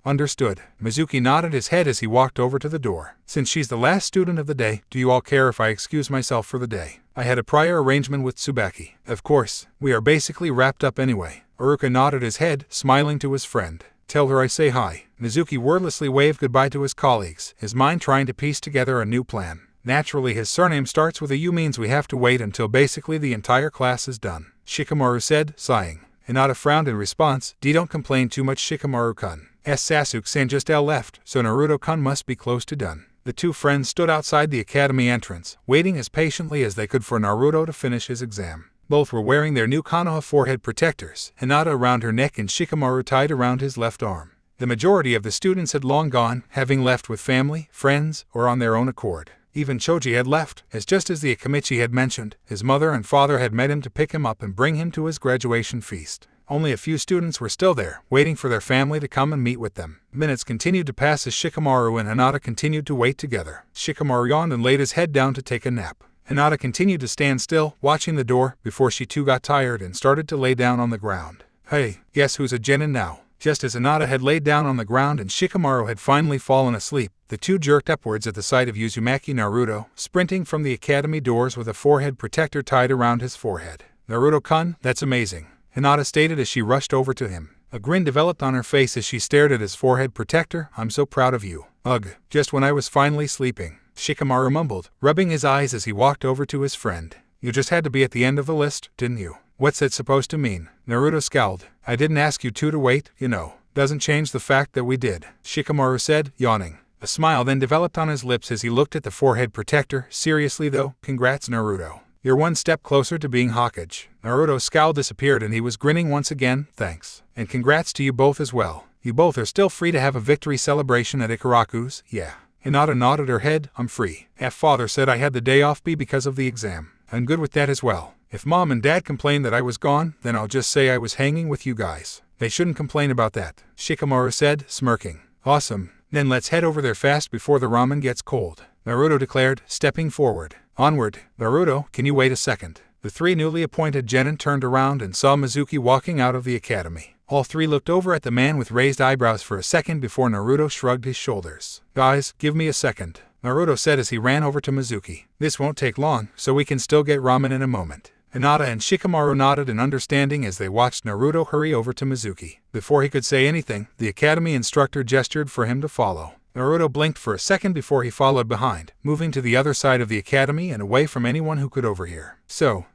Understood. Mizuki nodded his head as he walked over to the door. Since she's the last student of the day, do you all care if I excuse myself for the day? I had a prior arrangement with Tsubaki. Of course, we are basically wrapped up anyway. Iruka nodded his head, smiling to his friend. Tell her I say hi. Mizuki wordlessly waved goodbye to his colleagues, his mind trying to piece together a new plan. Naturally, his surname starts with a U means we have to wait until basically the entire class is done, Shikamaru said, sighing. Hinata frowned in response. Don't complain too much, Shikamaru-kun. Sasuke-san just left, so Naruto-kun must be close to done. The two friends stood outside the academy entrance, waiting as patiently as they could for Naruto to finish his exam. Both were wearing their new Konoha forehead protectors, Hinata around her neck and Shikamaru tied around his left arm. The majority of the students had long gone, having left with family, friends, or on their own accord. Even Choji had left, as just as the Akamichi had mentioned, his mother and father had met him to pick him up and bring him to his graduation feast. Only a few students were still there, waiting for their family to come and meet with them. Minutes continued to pass as Shikamaru and Hinata continued to wait together. Shikamaru yawned and laid his head down to take a nap. Hinata continued to stand still, watching the door, before she too got tired and started to lay down on the ground. Hey, guess who's a genin now? Just as Hinata had laid down on the ground and Shikamaru had finally fallen asleep, the two jerked upwards at the sight of Uzumaki Naruto, sprinting from the academy doors with a forehead protector tied around his forehead. Naruto-kun, that's amazing, Hinata stated as she rushed over to him. A grin developed on her face as she stared at his forehead protector. I'm so proud of you. Ugh, just when I was finally sleeping, Shikamaru mumbled, rubbing his eyes as he walked over to his friend. You just had to be at the end of the list, didn't you? What's that supposed to mean? Naruto scowled. I didn't ask you two to wait, you know. Doesn't change the fact that we did, Shikamaru said, yawning. A smile then developed on his lips as he looked at the forehead protector. Seriously though, congrats Naruto. You're one step closer to being Hokage. Naruto's scowl disappeared and he was grinning once again. Thanks. And congrats to you both as well. You both are still free to have a victory celebration at Ikaraku's, yeah. Hinata nodded her head. I'm free. Father said I had the day off because of the exam. I'm good with that as well. If Mom and Dad complain that I was gone, then I'll just say I was hanging with you guys. They shouldn't complain about that, Shikamaru said, smirking. Awesome. Then let's head over there fast before the ramen gets cold, Naruto declared, stepping forward. Onward. Naruto, can you wait a second? The three newly appointed genin turned around and saw Mizuki walking out of the academy. All three looked over at the man with raised eyebrows for a second before Naruto shrugged his shoulders. Guys, give me a second, Naruto said as he ran over to Mizuki. This won't take long, so we can still get ramen in a moment. Hinata and Shikamaru nodded in understanding as they watched Naruto hurry over to Mizuki. Before he could say anything, the academy instructor gestured for him to follow. Naruto blinked for a second before he followed behind, moving to the other side of the academy and away from anyone who could overhear. So,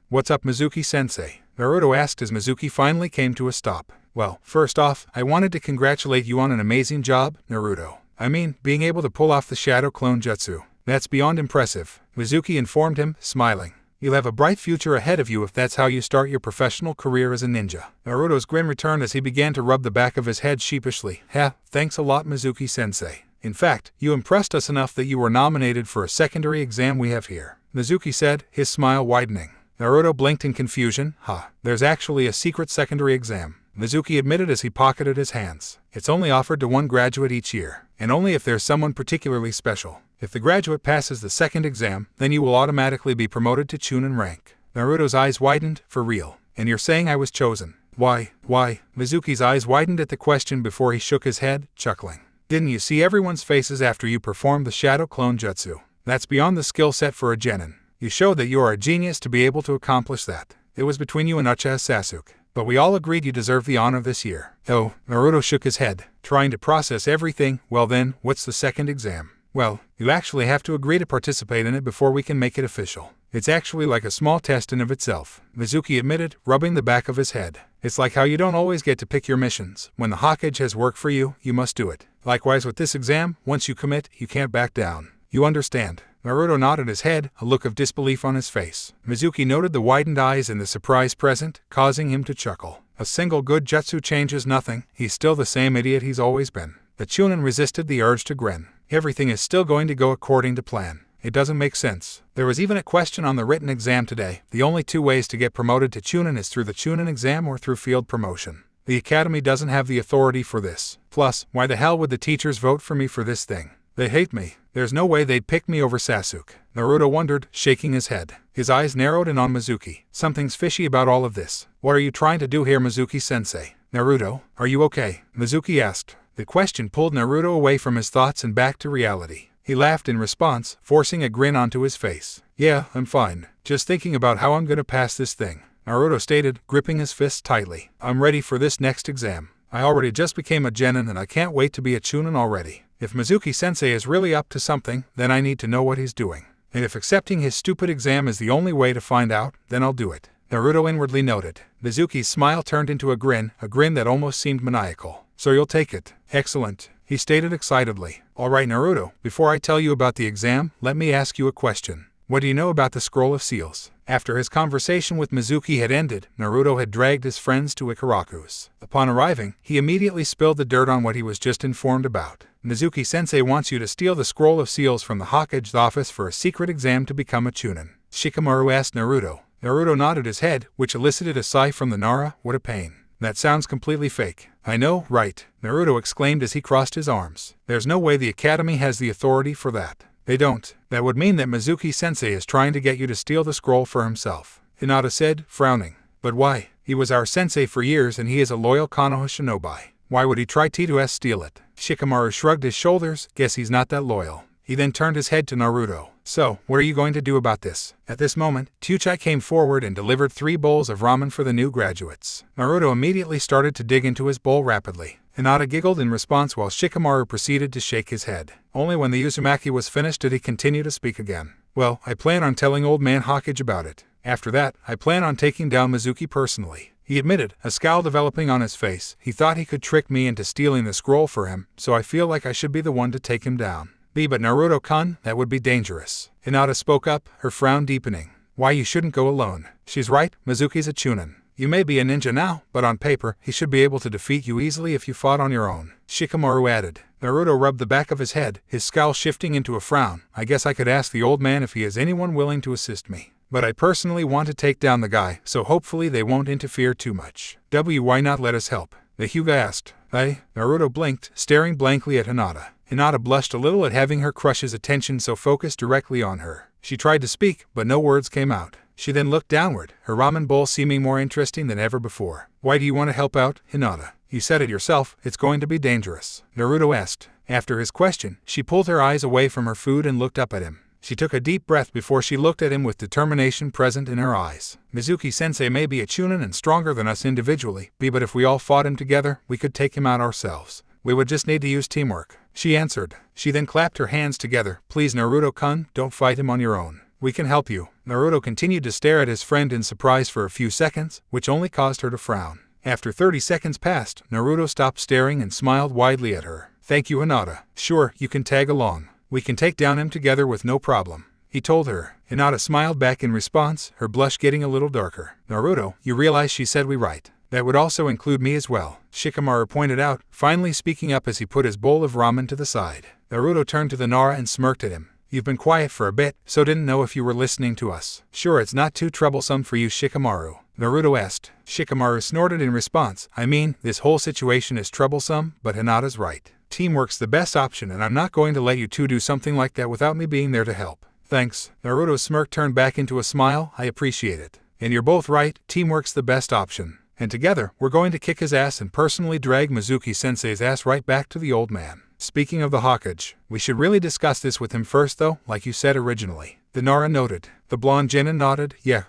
what's up Mizuki-sensei? Naruto asked as Mizuki finally came to a stop. Well, first off, I wanted to congratulate you on an amazing job, Naruto. I mean, being able to pull off the shadow clone jutsu. That's beyond impressive, Mizuki informed him, smiling. You'll have a bright future ahead of you if that's how you start your professional career as a ninja. Naruto's grin returned as he began to rub the back of his head sheepishly. Thanks a lot Mizuki-sensei. In fact, you impressed us enough that you were nominated for a secondary exam we have here, Mizuki said, his smile widening. Naruto blinked in confusion. There's actually a secret secondary exam, Mizuki admitted as he pocketed his hands. It's only offered to one graduate each year, and only if there's someone particularly special. If the graduate passes the second exam, then you will automatically be promoted to Chunin rank. Naruto's eyes widened. For real? And you're saying I was chosen? Why? Mizuki's eyes widened at the question before he shook his head, chuckling. Didn't you see everyone's faces after you performed the shadow clone jutsu? That's beyond the skill set for a genin. You showed that you are a genius to be able to accomplish that. It was between you and Uchiha Sasuke. But we all agreed you deserve the honor this year. Oh, Naruto shook his head, trying to process everything. Well then, what's the second exam? Well, you actually have to agree to participate in it before we can make it official. It's actually like a small test in of itself, Mizuki admitted, rubbing the back of his head. It's like how you don't always get to pick your missions. When the Hokage has work for you, you must do it. Likewise with this exam, once you commit, you can't back down. You understand? Naruto nodded his head, a look of disbelief on his face. Mizuki noted the widened eyes and the surprise present, causing him to chuckle. A single good jutsu changes nothing. He's still the same idiot he's always been. The Chunin resisted the urge to grin. Everything is still going to go according to plan. It doesn't make sense. There was even a question on the written exam today. The only two ways to get promoted to Chunin is through the Chunin exam or through field promotion. The academy doesn't have the authority for this. Plus, why the hell would the teachers vote for me for this thing? They hate me. There's no way they'd pick me over Sasuke. Naruto wondered, shaking his head. His eyes narrowed in on Mizuki. Something's fishy about all of this. What are you trying to do here, Mizuki-sensei? Naruto, are you okay? Mizuki asked. The question pulled Naruto away from his thoughts and back to reality. He laughed in response, forcing a grin onto his face. Yeah, I'm fine. Just thinking about how I'm gonna pass this thing, Naruto stated, gripping his fists tightly. I'm ready for this next exam. I already just became a genin and I can't wait to be a chunin already. If Mizuki-sensei is really up to something, then I need to know what he's doing. And if accepting his stupid exam is the only way to find out, then I'll do it, Naruto inwardly noted. Mizuki's smile turned into a grin that almost seemed maniacal. So you'll take it. Excellent, he stated excitedly. Alright Naruto, before I tell you about the exam, let me ask you a question. What do you know about the Scroll of Seals? After his conversation with Mizuki had ended, Naruto had dragged his friends to Ikaraku's. Upon arriving, he immediately spilled the dirt on what he was just informed about. Mizuki-sensei wants you to steal the Scroll of Seals from the Hokage's office for a secret exam to become a chunin, Shikamaru asked Naruto. Naruto nodded his head, which elicited a sigh from the Nara. What a pain. That sounds completely fake. I know, right? Naruto exclaimed as he crossed his arms. There's no way the Academy has the authority for that. They don't. That would mean that Mizuki-sensei is trying to get you to steal the scroll for himself, Hinata said, frowning. But why? He was our sensei for years and he is a loyal Konoha shinobi. Why would he try to steal it? Shikamaru shrugged his shoulders. Guess he's not that loyal. He then turned his head to Naruto. So, what are you going to do about this? At this moment, Tuchai came forward and delivered 3 bowls of ramen for the new graduates. Naruto immediately started to dig into his bowl rapidly. Hinata giggled in response while Shikamaru proceeded to shake his head. Only when the Uzumaki was finished did he continue to speak again. Well, I plan on telling Old Man Hokage about it. After that, I plan on taking down Mizuki personally, he admitted, a scowl developing on his face. He thought he could trick me into stealing the scroll for him, so I feel like I should be the one to take him down. But Naruto-kun, that would be dangerous. Hinata spoke up, her frown deepening. Why you shouldn't go alone? She's right, Mizuki's a chunin. You may be a ninja now, but on paper, he should be able to defeat you easily if you fought on your own, Shikamaru added. Naruto rubbed the back of his head, his scowl shifting into a frown. I guess I could ask the old man if he has anyone willing to assist me. But I personally want to take down the guy, so hopefully they won't interfere too much. Why not let us help? The Hyuga asked. Naruto blinked, staring blankly at Hinata. Hinata blushed a little at having her crush's attention so focused directly on her. She tried to speak, but no words came out. She then looked downward, her ramen bowl seeming more interesting than ever before. Why do you want to help out, Hinata? You said it yourself, it's going to be dangerous, Naruto asked. After his question, she pulled her eyes away from her food and looked up at him. She took a deep breath before she looked at him with determination present in her eyes. Mizuki-sensei may be a chunin and stronger than us individually, but if we all fought him together, we could take him out ourselves. We would just need to use teamwork, she answered. She then clapped her hands together. Please Naruto-kun, don't fight him on your own. We can help you. Naruto continued to stare at his friend in surprise for a few seconds, which only caused her to frown. After 30 seconds passed, Naruto stopped staring and smiled widely at her. Thank you, Hinata. Sure, you can tag along. We can take down him together with no problem, he told her. Hinata smiled back in response, her blush getting a little darker. Naruto, you realize she said we right. That would also include me as well, Shikamaru pointed out, finally speaking up as he put his bowl of ramen to the side. Naruto turned to the Nara and smirked at him. You've been quiet for a bit, so didn't know if you were listening to us. Sure, it's not too troublesome for you, Shikamaru, Naruto asked. Shikamaru snorted in response. I mean, this whole situation is troublesome, but Hinata's right. Teamwork's the best option and I'm not going to let you two do something like that without me being there to help. Thanks. Naruto's smirk turned back into a smile. I appreciate it. And you're both right, teamwork's the best option. And together, we're going to kick his ass and personally drag Mizuki-sensei's ass right back to the old man. Speaking of the Hokage, we should really discuss this with him first though, like you said originally, the Nara noted. The blonde genin nodded. Yeah.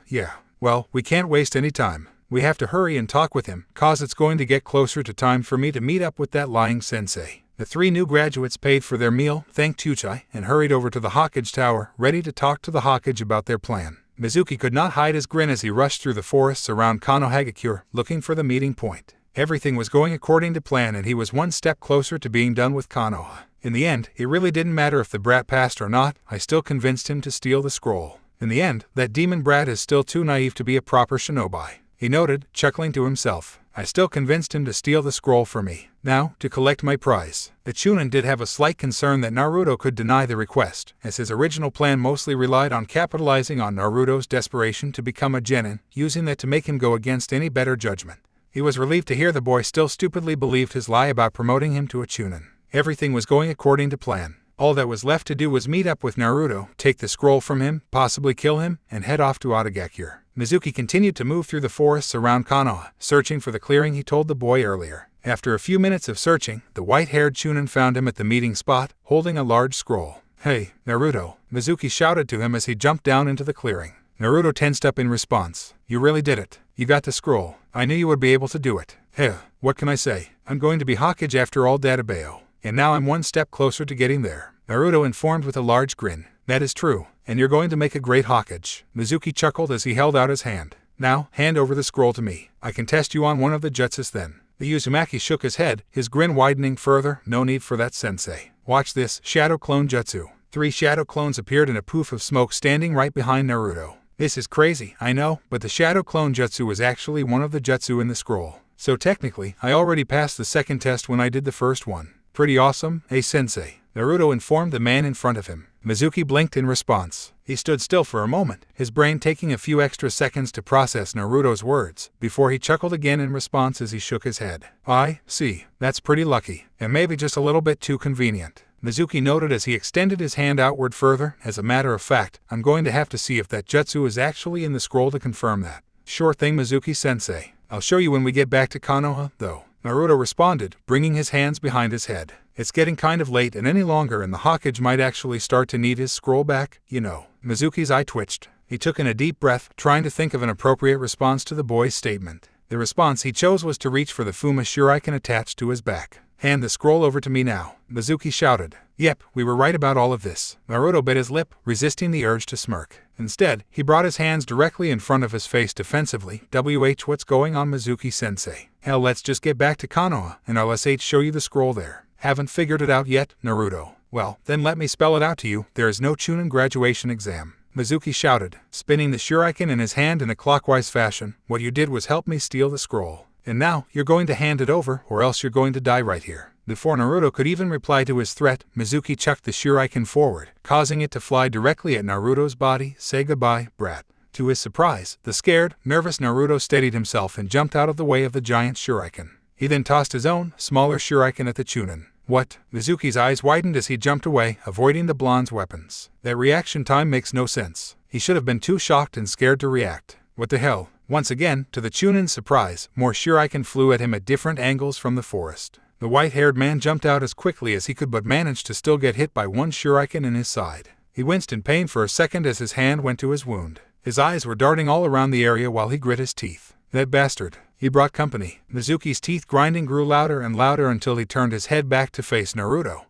Well, we can't waste any time. We have to hurry and talk with him, cause it's going to get closer to time for me to meet up with that lying sensei. The 3 new graduates paid for their meal, thanked Tuchai, and hurried over to the Hokage Tower, ready to talk to the Hokage about their plan. Mizuki could not hide his grin as he rushed through the forests around Konohagakure, looking for the meeting point. Everything was going according to plan and he was one step closer to being done with Konoha. In the end, it really didn't matter if the brat passed or not, I still convinced him to steal the scroll. In the end, that demon brat is still too naive to be a proper shinobi, he noted, chuckling to himself. I still convinced him to steal the scroll for me. Now, to collect my prize. The Chunin did have a slight concern that Naruto could deny the request, as his original plan mostly relied on capitalizing on Naruto's desperation to become a genin, using that to make him go against any better judgment. He was relieved to hear the boy still stupidly believed his lie about promoting him to a chunin. Everything was going according to plan. All that was left to do was meet up with Naruto, take the scroll from him, possibly kill him, and head off to Otagakure. Mizuki continued to move through the forests around Konoha, searching for the clearing he told the boy earlier. After a few minutes of searching, the white-haired chunin found him at the meeting spot, holding a large scroll. "Hey, Naruto," Mizuki shouted to him as he jumped down into the clearing. Naruto tensed up in response. "You really did it. You got the scroll. I knew you would be able to do it." "Heh, what can I say? I'm going to be Hokage after all, Databeo. And now I'm one step closer to getting there," Naruto informed with a large grin. "That is true, and you're going to make a great Hokage," Mizuki chuckled as he held out his hand. "Now, hand over the scroll to me. I can test you on one of the jutsus then." The Uzumaki shook his head, his grin widening further. "No need for that, sensei. Watch this, Shadow Clone Jutsu." 3 shadow clones appeared in a poof of smoke standing right behind Naruto. "This is crazy, I know, but the Shadow Clone Jutsu was actually one of the jutsu in the scroll. So technically, I already passed the second test when I did the first one. Pretty awesome, eh, sensei?" Naruto informed the man in front of him. Mizuki blinked in response. He stood still for a moment, his brain taking a few extra seconds to process Naruto's words, before he chuckled again in response as he shook his head. "I see. That's pretty lucky, and maybe just a little bit too convenient," Mizuki noted as he extended his hand outward further. "As a matter of fact, I'm going to have to see if that jutsu is actually in the scroll to confirm that." "Sure thing, Mizuki-sensei. I'll show you when we get back to Konoha, though," Naruto responded, bringing his hands behind his head. "It's getting kind of late, and any longer and the Hokage might actually start to need his scroll back, you know." Mizuki's eye twitched. He took in a deep breath, trying to think of an appropriate response to the boy's statement. The response he chose was to reach for the Fuma Shuriken attached to his back. "Hand the scroll over to me now," Mizuki shouted. "Yep, we were right about all of this." Naruto bit his lip, resisting the urge to smirk. Instead, he brought his hands directly in front of his face defensively. "What's going on, Mizuki-sensei? Hell, let's just get back to Konoha, and I'll show you the scroll there. Haven't figured it out yet, Naruto? Well, then let me spell it out to you. There is no Chunin graduation exam," Mizuki shouted, spinning the shuriken in his hand in a clockwise fashion. "What you did was help me steal the scroll. And now, you're going to hand it over, or else you're going to die right here." Before Naruto could even reply to his threat, Mizuki chucked the shuriken forward, causing it to fly directly at Naruto's body. "Say goodbye, brat." To his surprise, the scared, nervous Naruto steadied himself and jumped out of the way of the giant shuriken. He then tossed his own, smaller shuriken at the Chunin. "What?" Mizuki's eyes widened as he jumped away, avoiding the blonde's weapons. That reaction time makes no sense. He should have been too shocked and scared to react. What the hell? Once again, to the Chunin's surprise, more shuriken flew at him at different angles from the forest. The white-haired man jumped out as quickly as he could but managed to still get hit by one shuriken in his side. He winced in pain for a second as his hand went to his wound. His eyes were darting all around the area while he grit his teeth. That bastard. He brought company. Mizuki's teeth grinding grew louder and louder until he turned his head back to face Naruto.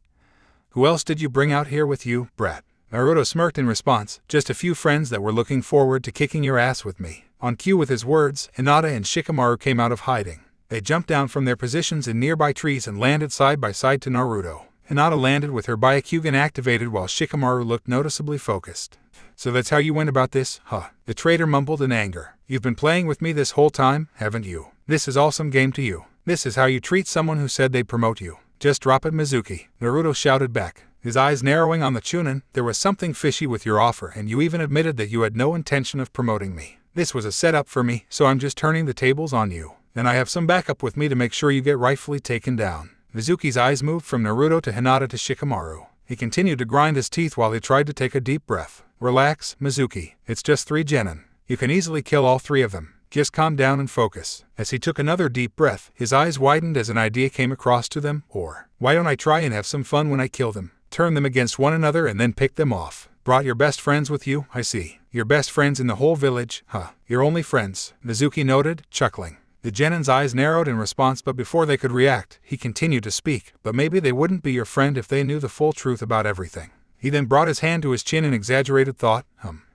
"Who else did you bring out here with you, brat?" Naruto smirked in response. "Just a few friends that were looking forward to kicking your ass with me." On cue with his words, Hinata and Shikamaru came out of hiding. They jumped down from their positions in nearby trees and landed side by side to Naruto. Hinata landed with her Byakugan activated while Shikamaru looked noticeably focused. "So that's how you went about this, huh?" The traitor mumbled in anger. "You've been playing with me this whole time, haven't you? This is awesome game to you. This is how you treat someone who said they'd promote you. Just drop it, Mizuki," Naruto shouted back, his eyes narrowing on the Chunin. "There was something fishy with your offer, and you even admitted that you had no intention of promoting me. This was a setup for me, so I'm just turning the tables on you. And I have some backup with me to make sure you get rightfully taken down." Mizuki's eyes moved from Naruto to Hinata to Shikamaru. He continued to grind his teeth while he tried to take a deep breath. "Relax, Mizuki. It's just 3 genin. You can easily kill all 3 of them. Just calm down and focus." As he took another deep breath, his eyes widened as an idea came across to them. "Or, why don't I try and have some fun when I kill them? Turn them against one another and then pick them off." "Brought your best friends with you, I see. Your best friends in the whole village, huh? Your only friends," Mizuki noted, chuckling. The genin's eyes narrowed in response, but before they could react, he continued to speak. "But maybe they wouldn't be your friend if they knew the full truth about everything." He then brought his hand to his chin in exaggerated thought.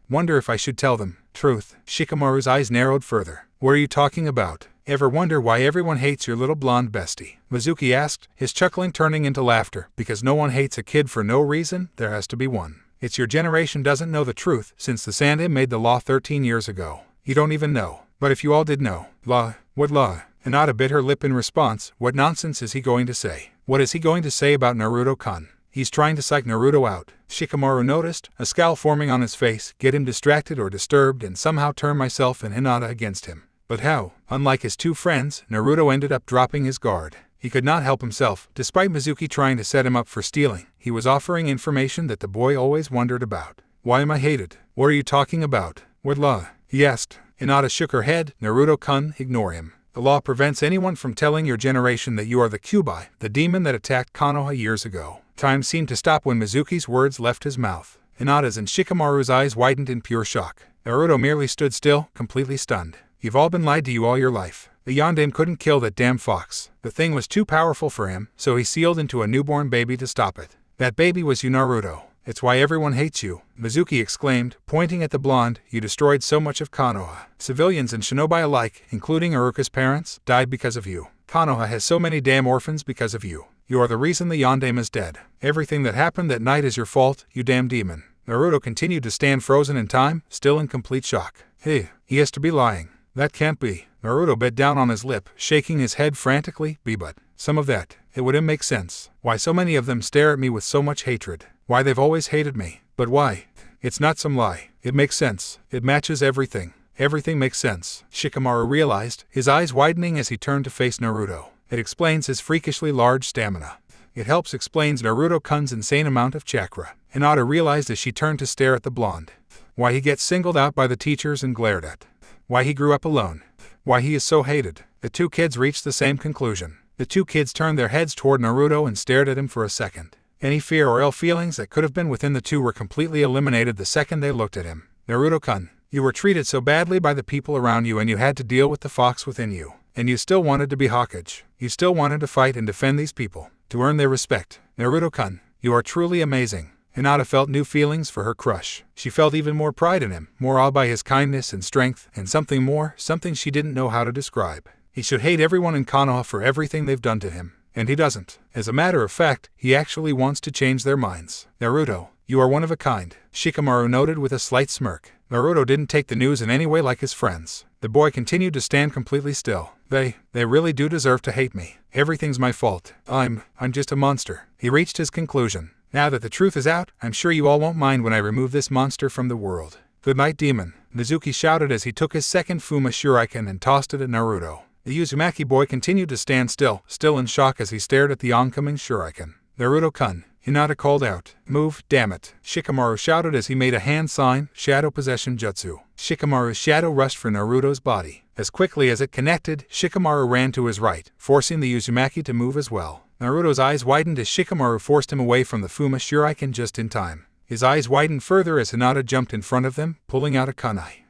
Wonder if I should tell them. Truth. Shikamaru's eyes narrowed further. "What are you talking about? Ever wonder why everyone hates your little blonde bestie?" Mizuki asked, his chuckling turning into laughter. "Because no one hates a kid for no reason, there has to be one. It's your generation doesn't know the truth, since the Sandaime made the law 13 years ago. You don't even know. But if you all did know." "Law? What law?" Hinata bit her lip in response. What nonsense is he going to say? What is he going to say about Naruto-kun? He's trying to psych Naruto out. Shikamaru noticed, a scowl forming on his face. "Get him distracted or disturbed and somehow turn myself and Hinata against him." But how? Unlike his 2 friends, Naruto ended up dropping his guard. He could not help himself. Despite Mizuki trying to set him up for stealing, he was offering information that the boy always wondered about. "Why am I hated? What are you talking about? What law?" he asked. Hinata shook her head. "Naruto-kun, ignore him. The law prevents anyone from telling your generation that you are the Kyuubi, the demon that attacked Konoha years ago. Time seemed to stop when Mizuki's words left his mouth. Hinata's and Shikamaru's eyes widened in pure shock. Naruto merely stood still, completely stunned. You've all been lied to you all your life. The Yondaime couldn't kill that damn fox. The thing was too powerful for him, so he sealed into a newborn baby to stop it. That baby was you, Naruto. It's why everyone hates you, Mizuki exclaimed, pointing at the blonde. You destroyed so much of Konoha. Civilians and shinobi alike, including Iruka's parents, died because of you. Konoha has so many damn orphans because of you. You are the reason the Yondaime is dead. Everything that happened that night is your fault, you damn demon. Naruto continued to stand frozen in time, still in complete shock. Hey, he has to be lying. That can't be. Naruto bit down on his lip, shaking his head frantically. But some of that, it wouldn't make sense. Why so many of them stare at me with so much hatred? Why they've always hated me? But why? It's not some lie. It makes sense. It matches everything. Everything makes sense. Shikamaru realized, his eyes widening as he turned to face Naruto. It explains his freakishly large stamina. It helps explains Naruto-kun's insane amount of chakra. Hinata realized as she turned to stare at the blonde. Why he gets singled out by the teachers and glared at. Why he grew up alone. Why he is so hated. The two kids reached the same conclusion. The two kids turned their heads toward Naruto and stared at him for a second. Any fear or ill feelings that could have been within the two were completely eliminated the second they looked at him. Naruto-kun, you were treated so badly by the people around you and you had to deal with the fox within you. And you still wanted to be Hokage. You still wanted to fight and defend these people. To earn their respect. Naruto-kun, you are truly amazing. Hinata felt new feelings for her crush. She felt even more pride in him, more awed by his kindness and strength, and something more, something she didn't know how to describe. He should hate everyone in Konoha for everything they've done to him. And he doesn't. As a matter of fact, he actually wants to change their minds. Naruto, you are one of a kind, Shikamaru noted with a slight smirk. Naruto didn't take the news in any way like his friends. The boy continued to stand completely still. They really do deserve to hate me. Everything's my fault. I'm just a monster. He reached his conclusion. Now that the truth is out, I'm sure you all won't mind when I remove this monster from the world. Good night, demon, Mizuki shouted as he took his second Fuma Shuriken and tossed it at Naruto. The Uzumaki boy continued to stand still in shock as he stared at the oncoming Shuriken. Naruto-kun, Hinata called out. Move, damn it, Shikamaru shouted as he made a hand sign, Shadow Possession Jutsu. Shikamaru's shadow rushed for Naruto's body. As quickly as it connected, Shikamaru ran to his right, forcing the Uzumaki to move as well. Naruto's eyes widened as Shikamaru forced him away from the Fuma Shuriken just in time. His eyes widened further as Hinata jumped in front of them, pulling out a kunai.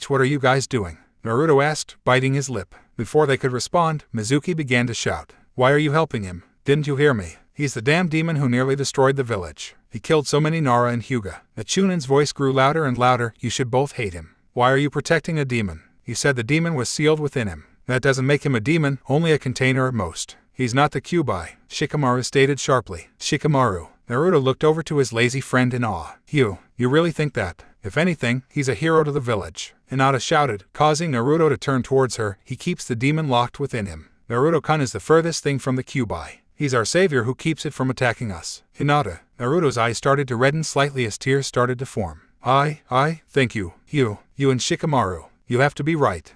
What are you guys doing? Naruto asked, biting his lip. Before they could respond, Mizuki began to shout. Why are you helping him? Didn't you hear me? He's the damn demon who nearly destroyed the village. He killed so many Nara and Hyuga. The Chunin's voice grew louder and louder. You should both hate him. Why are you protecting a demon? He said the demon was sealed within him. That doesn't make him a demon, only a container at most. He's not the Kyuubi, Shikamaru stated sharply. Shikamaru. Naruto looked over to his lazy friend in awe. You really think that? If anything, he's a hero to the village. Hinata shouted, causing Naruto to turn towards her. He keeps the demon locked within him. Naruto-kun is the furthest thing from the Kyuubi. He's our savior who keeps it from attacking us. Hinata. Naruto's eyes started to redden slightly as tears started to form. Thank you. You and Shikamaru. You have to be right.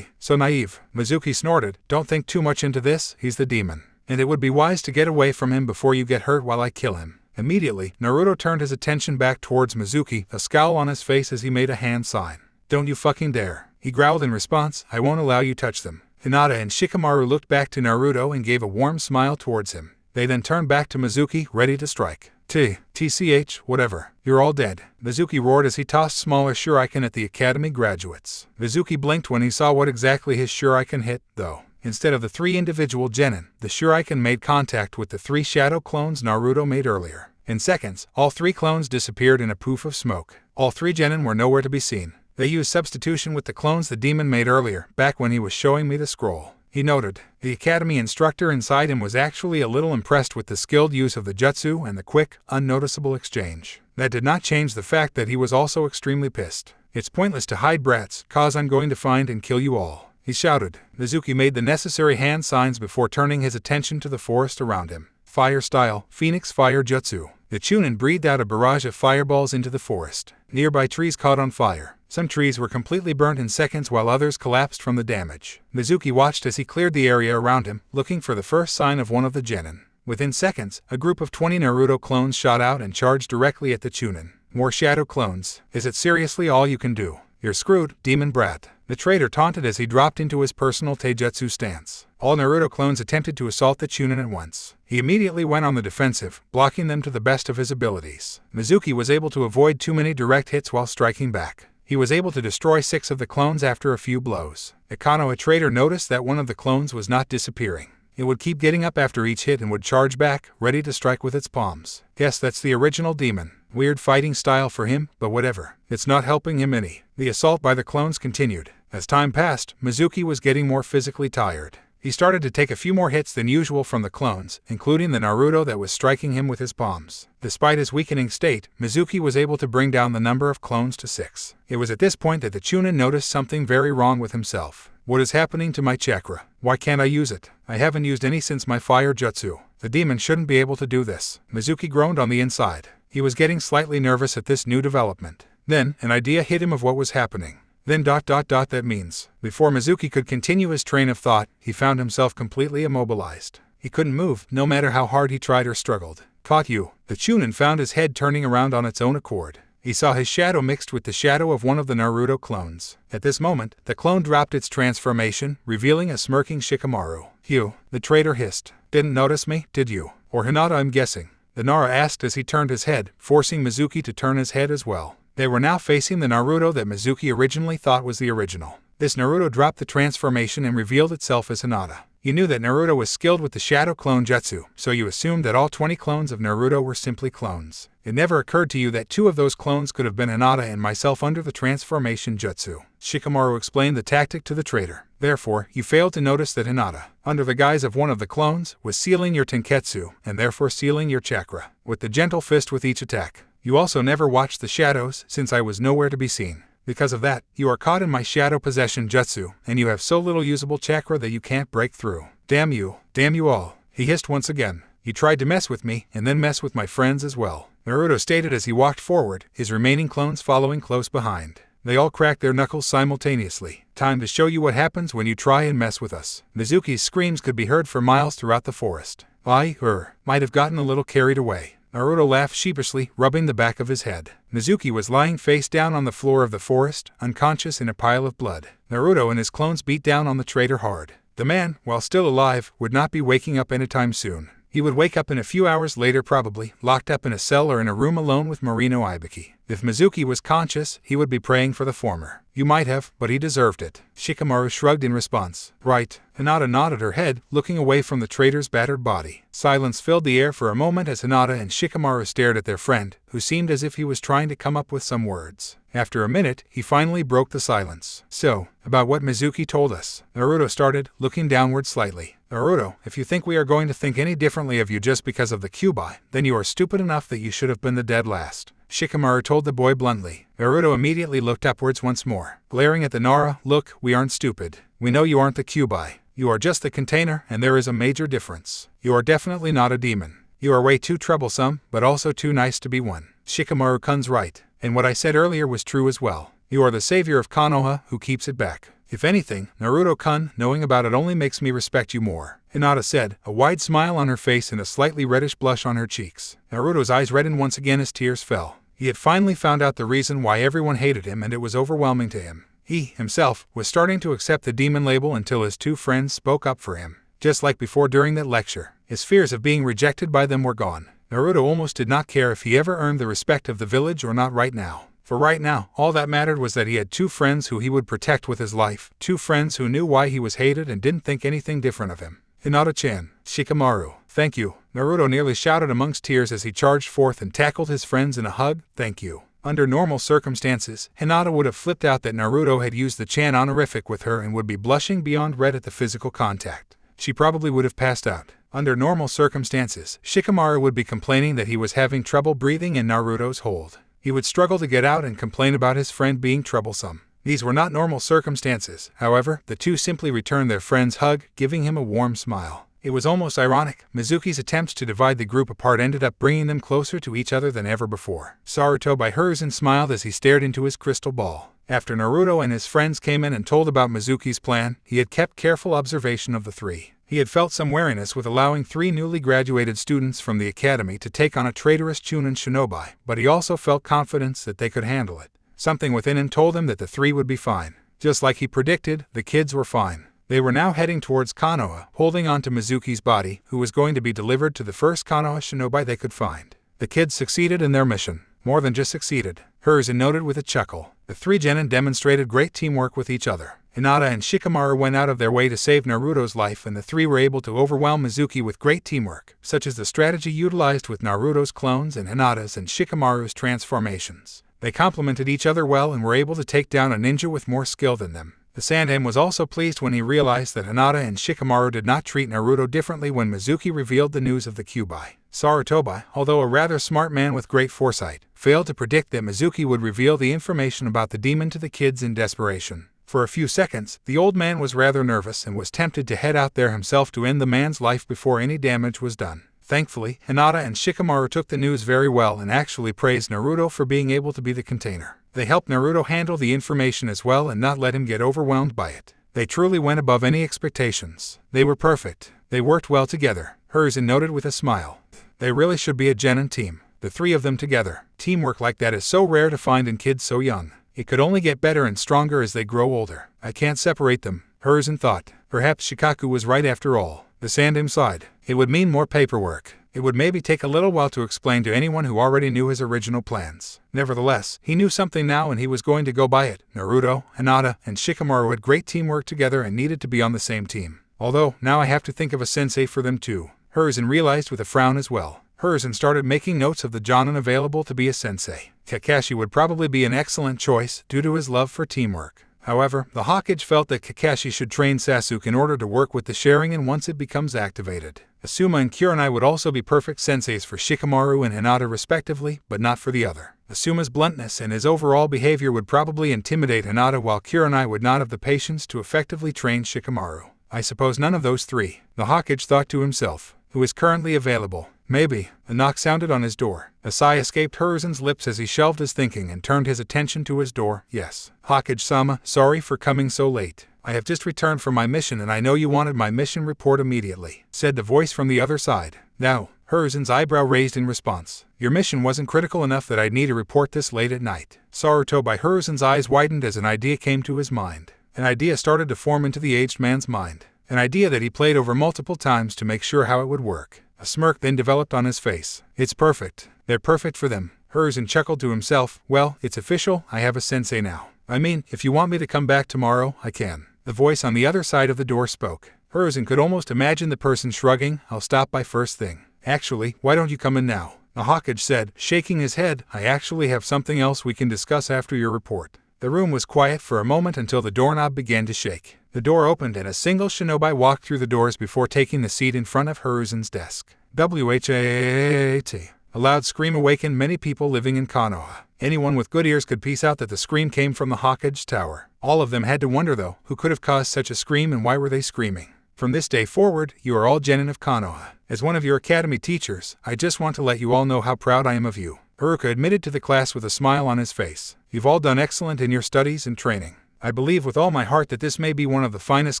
So naive. Mizuki snorted. Don't think too much into this, he's the demon. And it would be wise to get away from him before you get hurt while I kill him. Immediately, Naruto turned his attention back towards Mizuki, a scowl on his face as he made a hand sign. Don't you fucking dare. He growled in response, I won't allow you touch them. Hinata and Shikamaru looked back to Naruto and gave a warm smile towards him. They then turned back to Mizuki, ready to strike. TCH, whatever. You're all dead. Mizuki roared as he tossed smaller shuriken at the academy graduates. Mizuki blinked when he saw what exactly his shuriken hit, though. Instead of the 3 individual genin, the shuriken made contact with the 3 shadow clones Naruto made earlier. In seconds, all 3 clones disappeared in a poof of smoke. All 3 genin were nowhere to be seen. They used substitution with the clones the demon made earlier, back when he was showing me the scroll. He noted. The academy instructor inside him was actually a little impressed with the skilled use of the jutsu and the quick, unnoticeable exchange. That did not change the fact that he was also extremely pissed. It's pointless to hide, brats, cause I'm going to find and kill you all, he shouted. Mizuki made the necessary hand signs before turning his attention to the forest around him. Fire style, Phoenix Fire Jutsu. The Chunin breathed out a barrage of fireballs into the forest. Nearby trees caught on fire. Some trees were completely burnt in seconds while others collapsed from the damage. Mizuki watched as he cleared the area around him, looking for the first sign of one of the genin. Within seconds, a group of 20 Naruto clones shot out and charged directly at the Chunin. More shadow clones. Is it seriously all you can do? "You're screwed, demon brat," the traitor taunted as he dropped into his personal taijutsu stance. All Naruto clones attempted to assault the Chunin at once. He immediately went on the defensive, blocking them to the best of his abilities. Mizuki was able to avoid too many direct hits while striking back. He was able to destroy 6 of the clones after a few blows. Akano, a traitor, noticed that one of the clones was not disappearing. It would keep getting up after each hit and would charge back, ready to strike with its palms. Guess that's the original demon. Weird fighting style for him, but whatever. It's not helping him any. The assault by the clones continued. As time passed, Mizuki was getting more physically tired. He started to take a few more hits than usual from the clones, including the Naruto that was striking him with his palms. Despite his weakening state, Mizuki was able to bring down the number of clones to 6. It was at this point that the Chunin noticed something very wrong with himself. What is happening to my chakra? Why can't I use it? I haven't used any since my fire jutsu. The demon shouldn't be able to do this. Mizuki groaned on the inside. He was getting slightly nervous at this new development. Then, an idea hit him of what was happening. Then ... that means. Before Mizuki could continue his train of thought, he found himself completely immobilized. He couldn't move, no matter how hard he tried or struggled. Caught you. The Chunin found his head turning around on its own accord. He saw his shadow mixed with the shadow of one of the Naruto clones. At this moment, the clone dropped its transformation, revealing a smirking Shikamaru. "You," the traitor hissed. "Didn't notice me, did you? Or Hinata, I'm guessing," the Nara asked as he turned his head, forcing Mizuki to turn his head as well. They were now facing the Naruto that Mizuki originally thought was the original. This Naruto dropped the transformation and revealed itself as Hinata. You knew that Naruto was skilled with the Shadow Clone Jutsu, so you assumed that all 20 clones of Naruto were simply clones. It never occurred to you that 2 of those clones could have been Hinata and myself under the transformation jutsu. Shikamaru explained the tactic to the traitor. Therefore, you failed to notice that Hinata, under the guise of one of the clones, was sealing your tenketsu, and therefore sealing your chakra, with the gentle fist with each attack. You also never watched the shadows, since I was nowhere to be seen. Because of that, you are caught in my shadow possession jutsu, and you have so little usable chakra that you can't break through. Damn you all, he hissed once again. You tried to mess with me, and then mess with my friends as well, Naruto stated as he walked forward, his remaining clones following close behind. They all cracked their knuckles simultaneously. Time to show you what happens when you try and mess with us. Mizuki's screams could be heard for miles throughout the forest. Might have gotten a little carried away. Naruto laughed sheepishly, rubbing the back of his head. Mizuki was lying face down on the floor of the forest, unconscious in a pile of blood. Naruto and his clones beat down on the traitor hard. The man, while still alive, would not be waking up anytime soon. He would wake up in a few hours later probably, locked up in a cell or in a room alone with Marino Ibiki. If Mizuki was conscious, he would be praying for the former. You might have, but he deserved it. Shikamaru shrugged in response. Right. Hinata nodded her head, looking away from the traitor's battered body. Silence filled the air for a moment as Hinata and Shikamaru stared at their friend, who seemed as if he was trying to come up with some words. After a minute, he finally broke the silence. So, about what Mizuki told us, Naruto started, looking downward slightly. Naruto, if you think we are going to think any differently of you just because of the Kyuubi, then you are stupid enough that you should have been the dead last. Shikamaru told the boy bluntly. Naruto immediately looked upwards once more. Glaring at the Nara, look, we aren't stupid. We know you aren't the Kyuubi. You are just the container, and there is a major difference. You are definitely not a demon. You are way too troublesome, but also too nice to be one. Shikamaru-kun's right. And what I said earlier was true as well. You are the savior of Konoha who keeps it back. If anything, Naruto-kun, knowing about it only makes me respect you more, Hinata said, a wide smile on her face and a slightly reddish blush on her cheeks. Naruto's eyes reddened once again as tears fell. He had finally found out the reason why everyone hated him, and it was overwhelming to him. He, himself, was starting to accept the demon label until his 2 friends spoke up for him. Just like before during that lecture, his fears of being rejected by them were gone. Naruto almost did not care if he ever earned the respect of the village or not right now. For right now, all that mattered was that he had 2 friends who he would protect with his life, 2 friends who knew why he was hated and didn't think anything different of him. Hinata-chan, Shikamaru, thank you. Naruto nearly shouted amongst tears as he charged forth and tackled his friends in a hug, thank you. Under normal circumstances, Hinata would have flipped out that Naruto had used the Chan honorific with her and would be blushing beyond red at the physical contact. She probably would have passed out. Under normal circumstances, Shikamaru would be complaining that he was having trouble breathing in Naruto's hold. He would struggle to get out and complain about his friend being troublesome. These were not normal circumstances. However, the 2 simply returned their friend's hug, giving him a warm smile. It was almost ironic. Mizuki's attempts to divide the group apart ended up bringing them closer to each other than ever before. Saruto by Hiruzen smiled as he stared into his crystal ball. After Naruto and his friends came in and told about Mizuki's plan, he had kept careful observation of the 3. He had felt some wariness with allowing 3 newly graduated students from the academy to take on a traitorous Chunin shinobi, but he also felt confidence that they could handle it. Something within him told him that the three would be fine. Just like he predicted, the kids were fine. They were now heading towards Konoha, holding on to Mizuki's body, who was going to be delivered to the first Konoha shinobi they could find. The kids succeeded in their mission. More than just succeeded, Hiruzen noted with a chuckle. The three genin demonstrated great teamwork with each other. Hinata and Shikamaru went out of their way to save Naruto's life, and the three were able to overwhelm Mizuki with great teamwork, such as the strategy utilized with Naruto's clones and Hinata's and Shikamaru's transformations. They complemented each other well and were able to take down a ninja with more skill than them. The Sandman was also pleased when he realized that Hinata and Shikamaru did not treat Naruto differently when Mizuki revealed the news of the Kyuubi. Sarutobi, although a rather smart man with great foresight, failed to predict that Mizuki would reveal the information about the demon to the kids in desperation. For a few seconds, the old man was rather nervous and was tempted to head out there himself to end the man's life before any damage was done. Thankfully, Hinata and Shikamaru took the news very well and actually praised Naruto for being able to be the container. They helped Naruto handle the information as well and not let him get overwhelmed by it. They truly went above any expectations. They were perfect. They worked well together, Hiruzen noted with a smile. They really should be a genin team, the three of them together. Teamwork like that is so rare to find in kids so young. It could only get better and stronger as they grow older. I can't separate them, Hiruzen thought. Perhaps Shikaku was right after all. The Sandman sighed. It would mean more paperwork. It would maybe take a little while to explain to anyone who already knew his original plans. Nevertheless, he knew something now and he was going to go by it. Naruto, Hinata, and Shikamaru had great teamwork together and needed to be on the same team. Although, now I have to think of a sensei for them too, Hiruzen realized with a frown as well. Hiruzen started making notes of the jonin available to be a sensei. Kakashi would probably be an excellent choice due to his love for teamwork. However, the Hokage felt that Kakashi should train Sasuke in order to work with the Sharingan once it becomes activated. Asuma and Kurenai would also be perfect senseis for Shikamaru and Hinata respectively, but not for the other. Asuma's bluntness and his overall behavior would probably intimidate Hinata, while Kurenai would not have the patience to effectively train Shikamaru. I suppose none of those three, the Hokage thought to himself, who is currently available. Maybe. A knock sounded on his door. A sigh escaped Hiruzen's lips as he shelved his thinking and turned his attention to his door. Yes. Hokage-sama, sorry for coming so late. I have just returned from my mission and I know you wanted my mission report immediately, said the voice from the other side. No. Hiruzen's eyebrow raised in response. Your mission wasn't critical enough that I'd need a report this late at night. Sarutobi. Hiruzen's eyes widened as an idea came to his mind. An idea started to form into the aged man's mind. An idea that he played over multiple times to make sure how it would work. A smirk then developed on his face. It's perfect. They're perfect for them. Hiruzen chuckled to himself. Well, it's official, I have a sensei now. I mean, if you want me to come back tomorrow, I can. The voice on the other side of the door spoke. Hiruzen could almost imagine the person shrugging. I'll stop by first thing. Actually, why don't you come in now? The Hokage said, shaking his head. I actually have something else we can discuss after your report. The room was quiet for a moment until the doorknob began to shake. The door opened and a single shinobi walked through the doors before taking the seat in front of Hiruzen's desk. WHAT. A loud scream awakened many people living in Konoha. Anyone with good ears could piece out that the scream came from the Hokage tower. All of them had to wonder though, who could have caused such a scream and why were they screaming? From this day forward, you are all genin of Konoha. As one of your academy teachers, I just want to let you all know how proud I am of you. Haruka admitted to the class with a smile on his face. You've all done excellent in your studies and training. I believe with all my heart that this may be one of the finest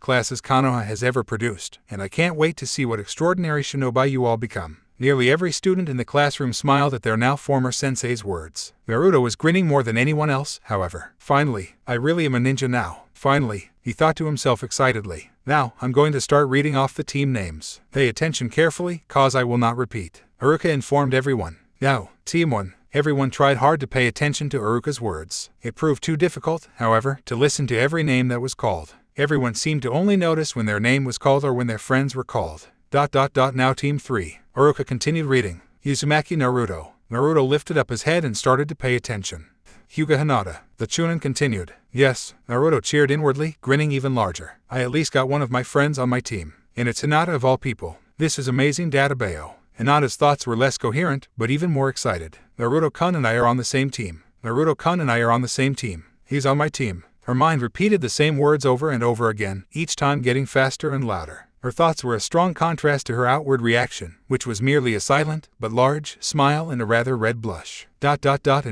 classes Konoha has ever produced, and I can't wait to see what extraordinary shinobi you all become. Nearly every student in the classroom smiled at their now former sensei's words. Naruto was grinning more than anyone else, however. Finally, I really am a ninja now. Finally, he thought to himself excitedly. Now, I'm going to start reading off the team names. Pay attention carefully, cause I will not repeat. Haruka informed everyone. Now, Team 1. Everyone tried hard to pay attention to Haruka's words. It proved too difficult, however, to listen to every name that was called. Everyone seemed to only notice when their name was called or when their friends were called. Now Team 3. Haruka continued reading. Uzumaki Naruto. Naruto lifted up his head and started to pay attention. Hyuga Hinata. The Chunin continued. Yes, Naruto cheered inwardly, grinning even larger. I at least got one of my friends on my team. And it's Hinata of all people. This is amazing Databeo. Hinata's thoughts were less coherent, but even more excited. Naruto-kun and I are on the same team. Naruto-kun and I are on the same team. He's on my team. Her mind repeated the same words over and over again, each time getting faster and louder. Her thoughts were a strong contrast to her outward reaction, which was merely a silent, but large, smile and a rather red blush. And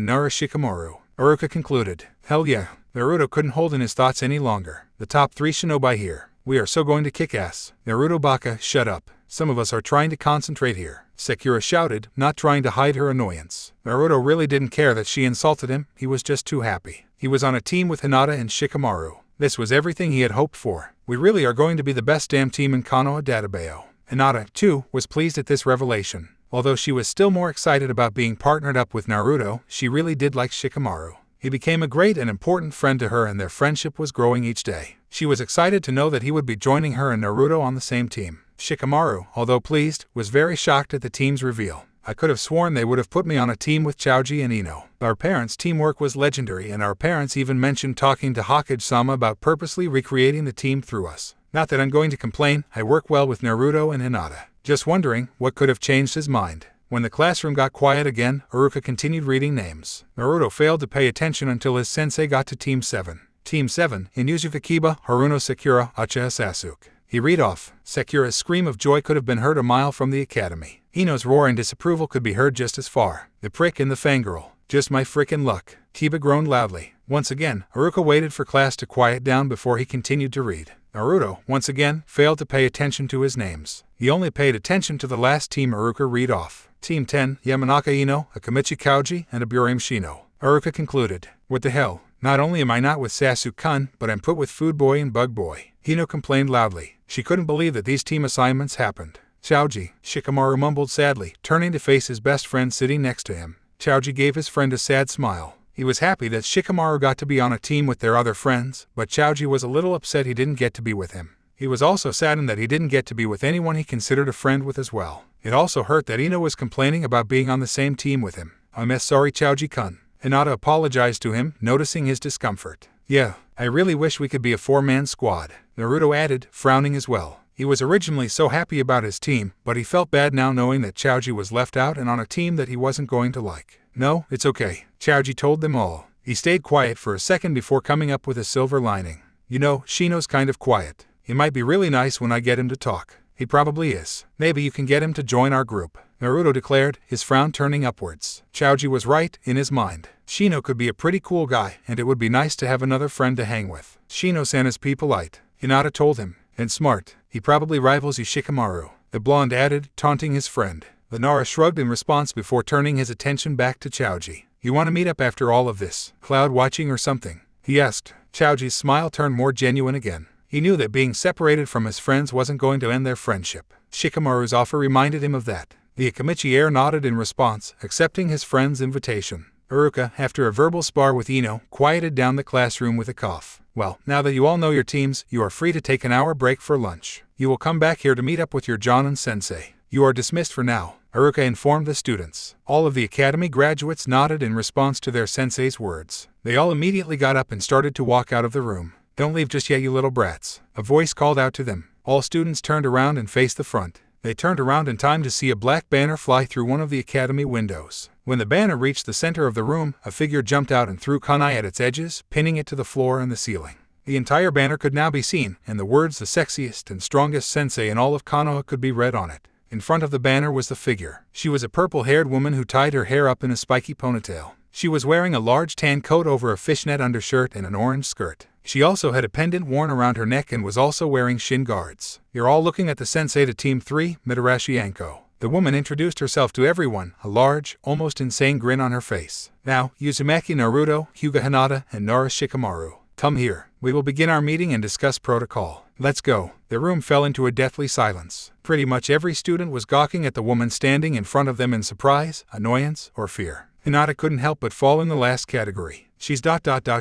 Nara Shikamaru. Haruka concluded. Hell yeah. Naruto couldn't hold in his thoughts any longer. The top 3 shinobi here. We are so going to kick ass. Naruto Baka, shut up. Some of us are trying to concentrate here, Sakura shouted, not trying to hide her annoyance. Naruto really didn't care that she insulted him, he was just too happy. He was on a team with Hinata and Shikamaru. This was everything he had hoped for. We really are going to be the best damn team in Konoha Databeo. Hinata, too, was pleased at this revelation. Although she was still more excited about being partnered up with Naruto, she really did like Shikamaru. He became a great and important friend to her and their friendship was growing each day. She was excited to know that he would be joining her and Naruto on the same team. Shikamaru, although pleased, was very shocked at the team's reveal. I could have sworn they would have put me on a team with Choji and Ino. Our parents' teamwork was legendary and our parents even mentioned talking to Hokage-sama about purposely recreating the team through us. Not that I'm going to complain, I work well with Naruto and Hinata. Just wondering what could have changed his mind. When the classroom got quiet again, Iruka continued reading names. Naruto failed to pay attention until his sensei got to Team 7. Team 7, Inuzuka Kiba, Haruno Sakura, Uchiha Sasuke. He read off. Sakura's scream of joy could have been heard a mile from the academy. Ino's roar and disapproval could be heard just as far. The prick and the fangirl. Just my frickin' luck. Kiba groaned loudly. Once again, Iruka waited for class to quiet down before he continued to read. Naruto, once again, failed to pay attention to his names. He only paid attention to the last team Iruka read off. Team 10, Yamanaka Ino, Akamichi Kauji, and Aburame Shino. Iruka concluded. What the hell? Not only am I not with Sasuke-kun, but I'm put with Food Boy and Bug Boy. Ino complained loudly. She couldn't believe that these team assignments happened. Choji, Shikamaru mumbled sadly, turning to face his best friend sitting next to him. Choji gave his friend a sad smile. He was happy that Shikamaru got to be on a team with their other friends, but Choji was a little upset he didn't get to be with him. He was also saddened that he didn't get to be with anyone he considered a friend with as well. It also hurt that Ino was complaining about being on the same team with him. I'm sorry Choji-kun. Hinata apologized to him, noticing his discomfort. Yeah, I really wish we could be a four-man squad, Naruto added, frowning as well. He was originally so happy about his team, but he felt bad now knowing that Choji was left out and on a team that he wasn't going to like. No, it's okay, Choji told them all. He stayed quiet for a second before coming up with a silver lining. You know, Shino's kind of quiet. He might be really nice when I get him to talk. He probably is. Maybe you can get him to join our group, Naruto declared, his frown turning upwards. Choji was right, in his mind. Shino could be a pretty cool guy, and it would be nice to have another friend to hang with. Shino-san is polite, Hinata told him, and smart. He probably rivals you Shikamaru, the blonde added, taunting his friend. The Nara shrugged in response before turning his attention back to Choji. You want to meet up after all of this? Cloud watching or something? He asked. Choji's smile turned more genuine again. He knew that being separated from his friends wasn't going to end their friendship. Shikamaru's offer reminded him of that. The Akamichi heir nodded in response, accepting his friend's invitation. Iruka, after a verbal spar with Ino, quieted down the classroom with a cough. Well, now that you all know your teams, you are free to take an hour break for lunch. You will come back here to meet up with your Jonin-sensei. You are dismissed for now, Iruka informed the students. All of the academy graduates nodded in response to their sensei's words. They all immediately got up and started to walk out of the room. Don't leave just yet, you little brats. A voice called out to them. All students turned around and faced the front. They turned around in time to see a black banner fly through one of the academy windows. When the banner reached the center of the room, a figure jumped out and threw kunai at its edges, pinning it to the floor and the ceiling. The entire banner could now be seen, and the words "the sexiest and strongest sensei in all of Konoha" could be read on it. In front of the banner was the figure. She was a purple-haired woman who tied her hair up in a spiky ponytail. She was wearing a large tan coat over a fishnet undershirt and an orange skirt. She also had a pendant worn around her neck and was also wearing shin guards. You're all looking at the sensei to Team 3, Mitarashi Anko. The woman introduced herself to everyone, a large, almost insane grin on her face. Now, Uzumaki Naruto, Hyuga Hinata, and Nara Shikamaru. Come here. We will begin our meeting and discuss protocol. Let's go. The room fell into a deathly silence. Pretty much every student was gawking at the woman standing in front of them in surprise, annoyance, or fear. Hinata couldn't help but fall in the last category. She's ...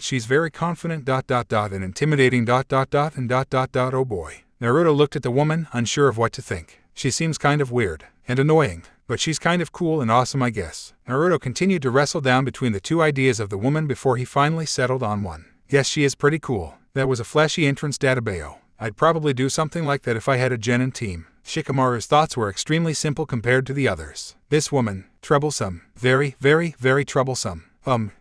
she's very confident ... and intimidating ... and ... oh boy. Naruto looked at the woman, unsure of what to think. She seems kind of weird and annoying, but she's kind of cool and awesome, I guess. Naruto continued to wrestle down between the two ideas of the woman before he finally settled on one. Yes, she is pretty cool. That was a flashy entrance database. I'd probably do something like that if I had a genin team. Shikamaru's thoughts were extremely simple compared to the others. This woman, troublesome. Very, very, very troublesome.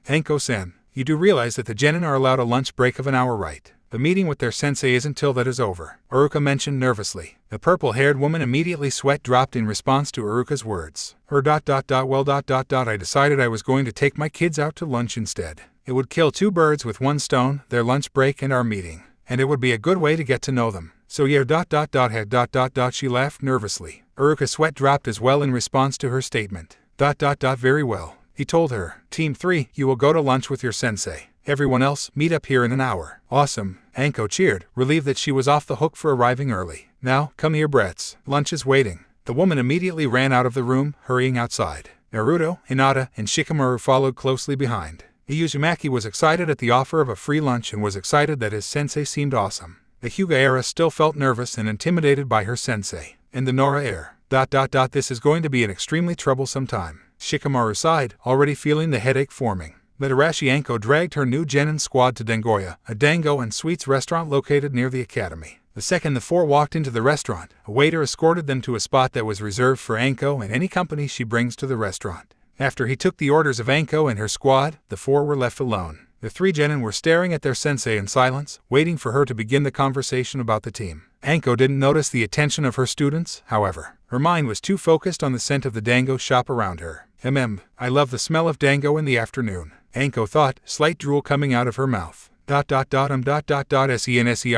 Anko-san, you do realize that the genin are allowed a lunch break of an hour, right? The meeting with their sensei isn't till that is over, Iruka mentioned nervously. The purple-haired woman immediately sweat dropped in response to Iruka's words. I decided I was going to take my kids out to lunch instead. It would kill two birds with one stone, their lunch break and our meeting. And it would be a good way to get to know them. So yeah had she laughed nervously. Uruka's sweat dropped as well in response to her statement. Very well. He told her. Team 3, you will go to lunch with your sensei. Everyone else, meet up here in an hour. Awesome. Anko cheered, relieved that she was off the hook for arriving early. Now, come here brats. Lunch is waiting. The woman immediately ran out of the room, hurrying outside. Naruto, Hinata, and Shikamaru followed closely behind. Uzumaki was excited at the offer of a free lunch and was excited that his sensei seemed awesome. The Hyuga era still felt nervous and intimidated by her sensei. And the Nora heir. This is going to be an extremely troublesome time. Shikamaru sighed, already feeling the headache forming. Literashi Anko dragged her new genin squad to Dengoya, a dango and sweets restaurant located near the academy. The second the four walked into the restaurant, a waiter escorted them to a spot that was reserved for Anko and any company she brings to the restaurant. After he took the orders of Anko and her squad, the four were left alone. The three genin were staring at their sensei in silence, waiting for her to begin the conversation about the team. Anko didn't notice the attention of her students, however. Her mind was too focused on the scent of the dango shop around her. I love the smell of dango in the afternoon. Anko thought, slight drool coming out of her mouth. Sensei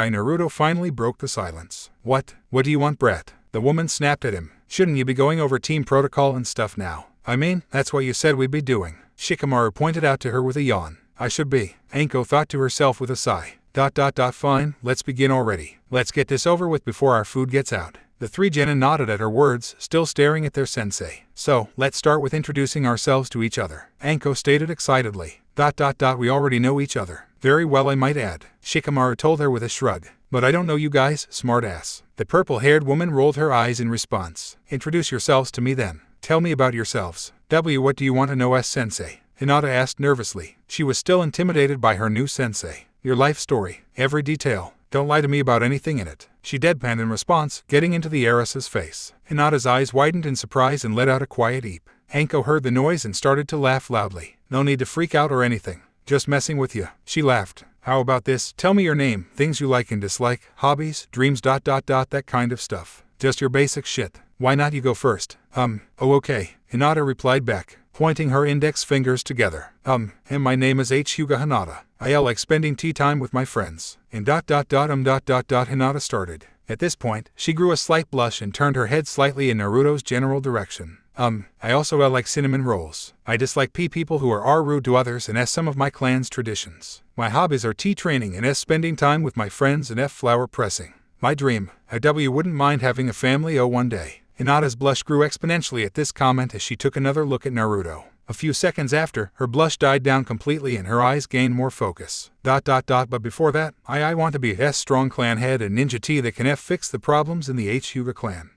Naruto finally broke the silence. What do you want, brat? The woman snapped at him. Shouldn't you be going over team protocol and stuff now? I mean, that's what you said we'd be doing. Shikamaru pointed out to her with a yawn. I should be. Anko thought to herself with a sigh. Fine, let's begin already. Let's get this over with before our food gets out. The three genin nodded at her words, still staring at their sensei. So, let's start with introducing ourselves to each other. Anko stated excitedly. We already know each other. Very well, I might add. Shikamaru told her with a shrug. But I don't know you guys, smartass. The purple-haired woman rolled her eyes in response. Introduce yourselves to me then. Tell me about yourselves. What do you want to know, sensei? Hinata asked nervously. She was still intimidated by her new sensei. Your life story. Every detail. Don't lie to me about anything in it. She deadpanned in response, getting into the heiress's face. Hinata's eyes widened in surprise and let out a quiet eep. Anko heard the noise and started to laugh loudly. No need to freak out or anything. Just messing with you. She laughed. How about this? Tell me your name, things you like and dislike, hobbies, dreams, that kind of stuff. Just your basic shit. Why not you go first? Oh okay. Hinata replied back, pointing her index fingers together. And my name is Hyuga Hinata. I like spending tea time with my friends. And Hinata started. At this point, she grew a slight blush and turned her head slightly in Naruto's general direction. I also like cinnamon rolls. I dislike people who are rude to others and some of my clan's traditions. My hobbies are tea training and spending time with my friends and flower pressing. My dream, I wouldn't mind having a family one day. Hinata's blush grew exponentially at this comment as she took another look at Naruto. A few seconds after, her blush died down completely and her eyes gained more focus. But before that, I want to be a strong clan head and ninja tea that can fix the problems in the Hyuga clan.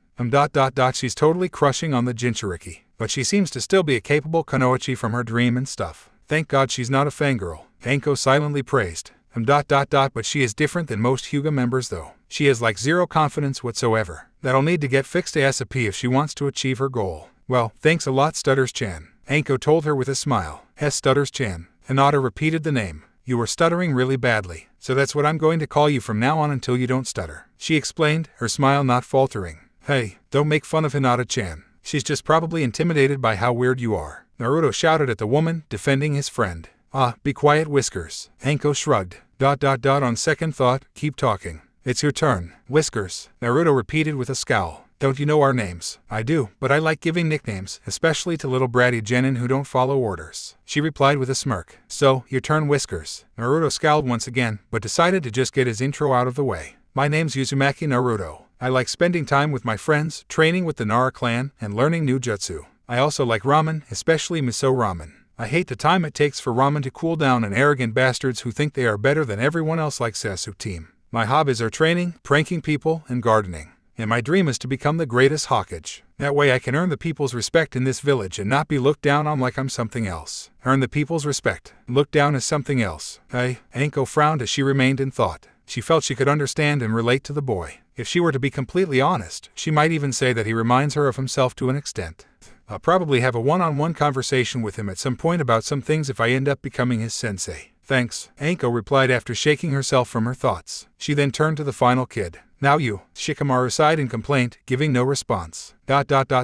She's totally crushing on the Jinchuriki, but she seems to still be a capable Kunoichi from her dream and stuff. Thank God she's not a fangirl. Anko silently praised. But she is different than most Hyuga members though. She has like zero confidence whatsoever. That'll need to get fixed ASAP if she wants to achieve her goal. Well, thanks a lot Stutters-chan. Anko told her with a smile. Stutters-chan. Hinata repeated the name. You were stuttering really badly, so that's what I'm going to call you from now on until you don't stutter. She explained, her smile not faltering. Hey, don't make fun of Hinata-chan. She's just probably intimidated by how weird you are. Naruto shouted at the woman, defending his friend. Be quiet, Whiskers. Anko shrugged. On second thought, keep talking. It's your turn, Whiskers. Naruto repeated with a scowl. Don't you know our names? I do, but I like giving nicknames, especially to little bratty genin who don't follow orders. She replied with a smirk. So, your turn, Whiskers. Naruto scowled once again, but decided to just get his intro out of the way. My name's Uzumaki Naruto. I like spending time with my friends, training with the Nara clan, and learning new jutsu. I also like ramen, especially miso ramen. I hate the time it takes for ramen to cool down and arrogant bastards who think they are better than everyone else like Sasuke team. My hobbies are training, pranking people, and gardening. And my dream is to become the greatest Hokage. That way I can earn the people's respect in this village and not be looked down on like I'm something else. Earn the people's respect. Looked down as something else. Anko frowned as she remained in thought. She felt she could understand and relate to the boy. If she were to be completely honest, she might even say that he reminds her of himself to an extent. I'll probably have a one-on-one conversation with him at some point about some things if I end up becoming his sensei. Thanks, Anko replied after shaking herself from her thoughts. She then turned to the final kid. Now you, Shikamaru sighed in complaint, giving no response.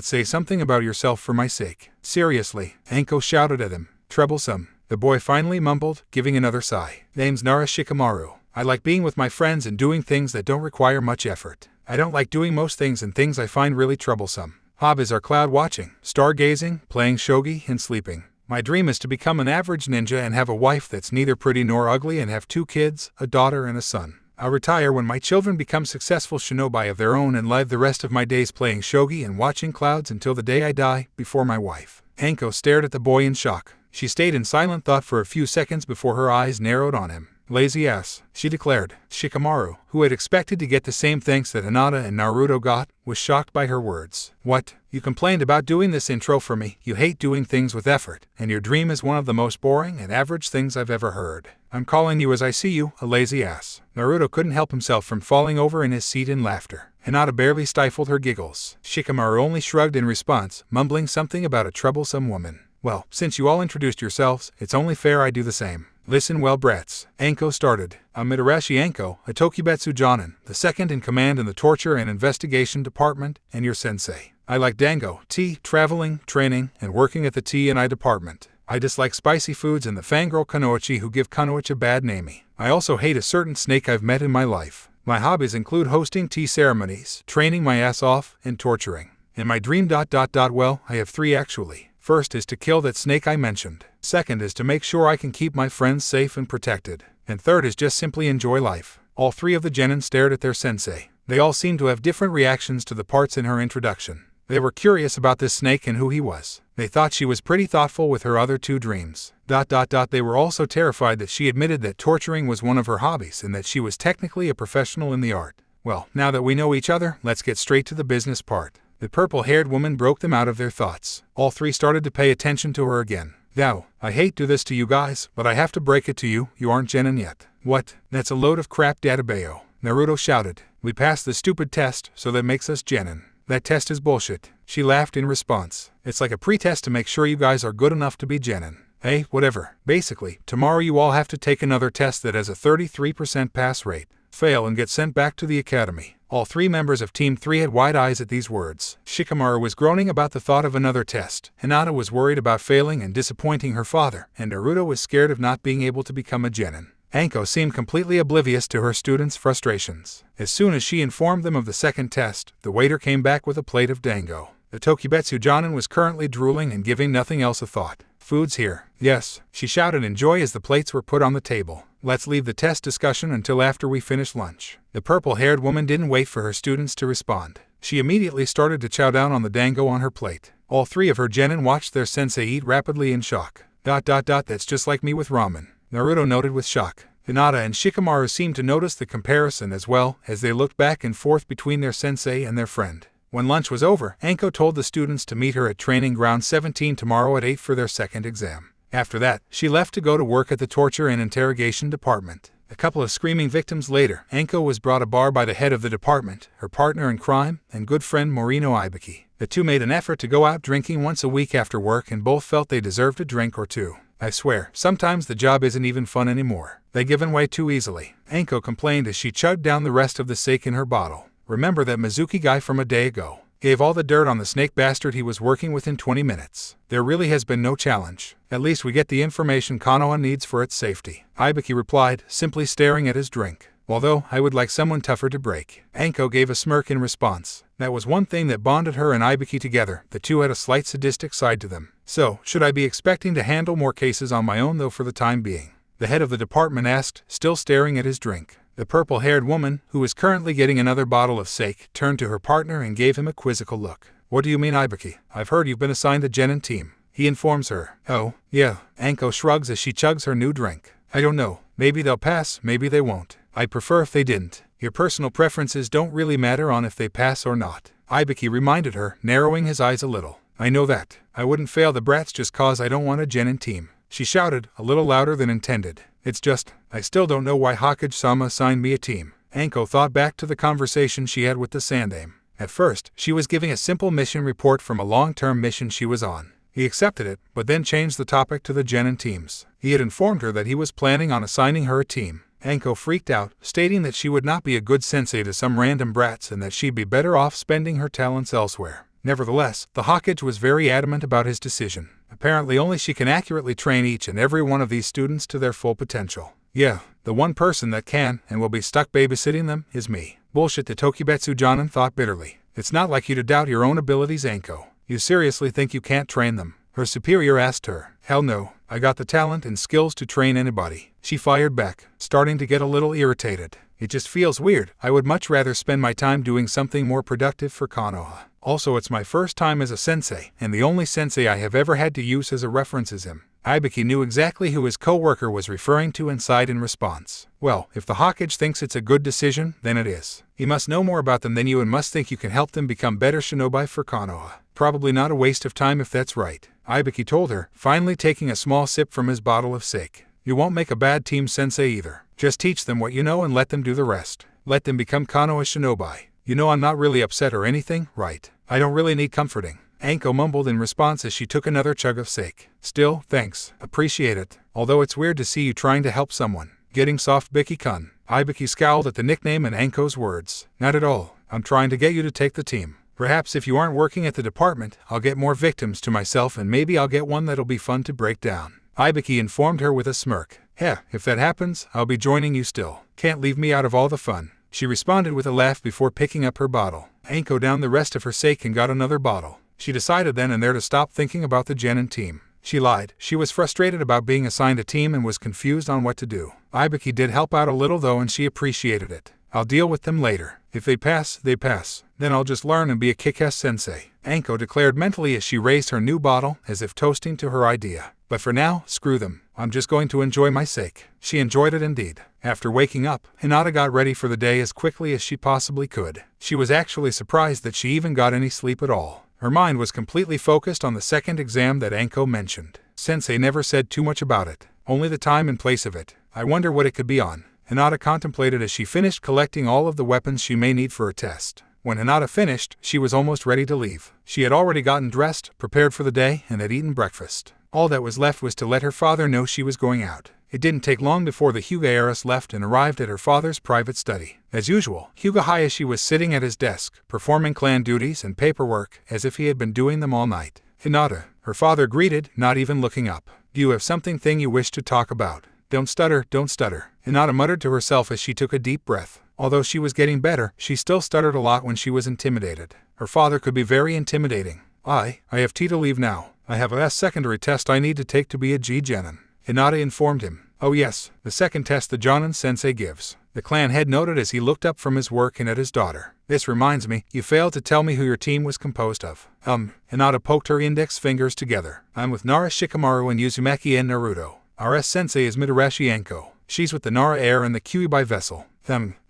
Say something about yourself for my sake. Seriously, Anko shouted at him. Troublesome. The boy finally mumbled, giving another sigh. Name's Nara Shikamaru. I like being with my friends and doing things that don't require much effort. I don't like doing most things and things I find really troublesome. Hobbies are cloud watching, stargazing, playing shogi, and sleeping. My dream is to become an average ninja and have a wife that's neither pretty nor ugly and have 2 kids, a daughter and a son. I'll retire when my children become successful shinobi of their own and live the rest of my days playing shogi and watching clouds until the day I die, before my wife. Anko stared at the boy in shock. She stayed in silent thought for a few seconds before her eyes narrowed on him. Lazy ass, she declared. Shikamaru, who had expected to get the same thanks that Hinata and Naruto got, was shocked by her words. What? You complained about doing this intro for me, you hate doing things with effort, and your dream is one of the most boring and average things I've ever heard. I'm calling you as I see you, a lazy ass. Naruto couldn't help himself from falling over in his seat in laughter. Hinata barely stifled her giggles. Shikamaru only shrugged in response, mumbling something about a troublesome woman. Well, since you all introduced yourselves, it's only fair I do the same. Listen well, brats. Anko started. I'm Mitarashi Anko, a Tokubetsu Jonin, the second in command in the Torture and Investigation Department, and your sensei. I like dango, tea, traveling, training, and working at the T&I department. I dislike spicy foods and the fangirl Kunoichi who give Kunoichi a bad namey. I also hate a certain snake I've met in my life. My hobbies include hosting tea ceremonies, training my ass off, and torturing. And my dream ... well, I have 3 actually. First is to kill that snake I mentioned. Second is to make sure I can keep my friends safe and protected. And third is just simply enjoy life. All 3 of the genin stared at their sensei. They all seemed to have different reactions to the parts in her introduction. They were curious about this snake and who he was. They thought she was pretty thoughtful with her other 2 dreams. They were also terrified that she admitted that torturing was one of her hobbies and that she was technically a professional in the art. Well, now that we know each other, let's get straight to the business part. The purple-haired woman broke them out of their thoughts. All 3 started to pay attention to her again. Now, I hate to do this to you guys, but I have to break it to you, you aren't genin yet. What? That's a load of crap, Databayo. Naruto shouted. We passed the stupid test, so that makes us genin. That test is bullshit. She laughed in response. It's like a pre-test to make sure you guys are good enough to be genin. Hey, whatever. Basically, tomorrow you all have to take another test that has a 33% pass rate. Fail and get sent back to the academy. All 3 members of Team 3 had wide eyes at these words. Shikamaru was groaning about the thought of another test. Hinata was worried about failing and disappointing her father, and Naruto was scared of not being able to become a genin. Anko seemed completely oblivious to her students' frustrations. As soon as she informed them of the second test, the waiter came back with a plate of dango. The Tokubetsu Jonin was currently drooling and giving nothing else a thought. Food's here. Yes, she shouted in joy as the plates were put on the table. Let's leave the test discussion until after we finish lunch. The purple-haired woman didn't wait for her students to respond. She immediately started to chow down on the dango on her plate. All 3 of her genin watched their sensei eat rapidly in shock. That's just like me with ramen. Naruto noted with shock. Hinata and Shikamaru seemed to notice the comparison as well as they looked back and forth between their sensei and their friend. When lunch was over, Anko told the students to meet her at Training Ground 17 tomorrow at 8 for their second exam. After that, she left to go to work at the Torture and Interrogation Department. A couple of screaming victims later, Anko was brought a bar by the head of the department, her partner in crime, and good friend Morino Ibiki. The 2 made an effort to go out drinking once a week after work and both felt they deserved a drink or 2. I swear, sometimes the job isn't even fun anymore. They give way too easily. Anko complained as she chugged down the rest of the sake in her bottle. Remember that Mizuki guy from a day ago? Gave all the dirt on the snake bastard he was working with in 20 minutes. There really has been no challenge. At least we get the information Konoha needs for its safety. Ibiki replied, simply staring at his drink. Although, I would like someone tougher to break. Anko gave a smirk in response. That was one thing that bonded her and Ibiki together. The 2 had a slight sadistic side to them. So, should I be expecting to handle more cases on my own though for the time being? The head of the department asked, still staring at his drink. The purple-haired woman, who was currently getting another bottle of sake, turned to her partner and gave him a quizzical look. What do you mean, Ibiki? I've heard you've been assigned a genin team. He informs her. Oh, yeah. Anko shrugs as she chugs her new drink. I don't know. Maybe they'll pass, maybe they won't. I'd prefer if they didn't. Your personal preferences don't really matter on if they pass or not. Ibiki reminded her, narrowing his eyes a little. I know that. I wouldn't fail the brats just cause I don't want a genin team. She shouted, a little louder than intended. It's just, I still don't know why Hokage-sama assigned me a team. Anko thought back to the conversation she had with the Sandaime. At first, she was giving a simple mission report from a long-term mission she was on. He accepted it, but then changed the topic to the genin teams. He had informed her that he was planning on assigning her a team. Anko freaked out, stating that she would not be a good sensei to some random brats and that she'd be better off spending her talents elsewhere. Nevertheless, the Hokage was very adamant about his decision. Apparently only she can accurately train each and every one of these students to their full potential. Yeah, The one person that can and will be stuck babysitting them is me. Bullshit, the Tokibetsu Jonin thought bitterly. It's not like you to doubt your own abilities, Anko. You seriously think you can't train them? Her superior asked her. Hell no, I got the talent and skills to train anybody. She fired back, starting to get a little irritated. It just feels weird. I would much rather spend my time doing something more productive for Konoha. Also, it's my first time as a sensei, and the only sensei I have ever had to use as a reference is him. Ibiki knew exactly who his co-worker was referring to and sighed in response. Well, if the Hokage thinks it's a good decision, then it is. He must know more about them than you and must think you can help them become better shinobi for Konoha. Probably not a waste of time if that's right, Ibiki told her, finally taking a small sip from his bottle of sake. You won't make a bad team sensei either. Just teach them what you know and let them do the rest. Let them become Konoha shinobi. You know I'm not really upset or anything, right? I don't really need comforting. Anko mumbled in response as she took another chug of sake. Still, thanks. Appreciate it. Although it's weird to see you trying to help someone. Getting soft, Biki-kun. Ibiki scowled at the nickname and Anko's words. Not at all. I'm trying to get you to take the team. Perhaps if you aren't working at the department, I'll get more victims to myself and maybe I'll get one that'll be fun to break down. Ibiki informed her with a smirk. Heh, if that happens, I'll be joining you still. Can't leave me out of all the fun. She responded with a laugh before picking up her bottle. Anko downed the rest of her sake and got another bottle. She decided then and there to stop thinking about the Genin team. She lied. She was frustrated about being assigned a team and was confused on what to do. Ibiki did help out a little though and she appreciated it. I'll deal with them later. If they pass, they pass. Then I'll just learn and be a kick-ass sensei, Anko declared mentally as she raised her new bottle as if toasting to her idea. But for now, screw them. I'm just going to enjoy my sake. She enjoyed it indeed. After waking up, Hinata got ready for the day as quickly as she possibly could. She was actually surprised that she even got any sleep at all. Her mind was completely focused on the second exam that Anko mentioned. Sensei never said too much about it, only the time and place of it. I wonder what it could be on. Hinata contemplated as she finished collecting all of the weapons she may need for a test. When Hinata finished, she was almost ready to leave. She had already gotten dressed, prepared for the day, and had eaten breakfast. All that was left was to let her father know she was going out. It didn't take long before the Hyuga heiress left and arrived at her father's private study. As usual, Hyuga Hayashi was sitting at his desk, performing clan duties and paperwork as if he had been doing them all night. Hinata, her father greeted, not even looking up. Do you have something you wish to talk about? Don't stutter, don't stutter. Hinata muttered to herself as she took a deep breath. Although she was getting better, she still stuttered a lot when she was intimidated. Her father could be very intimidating. I have tea to leave now. I have a last secondary test I need to take to be a Genin. Hinata informed him. Oh yes, the second test the Jonin sensei gives. The clan head noted as he looked up from his work and at his daughter. This reminds me, you failed to tell me who your team was composed of. Hinata poked her index fingers together. I'm with Nara Shikamaru and Uzumaki and Naruto. Our sensei is Mitarashi Anko. She's with the Nara Air and the Kyuibai vessel.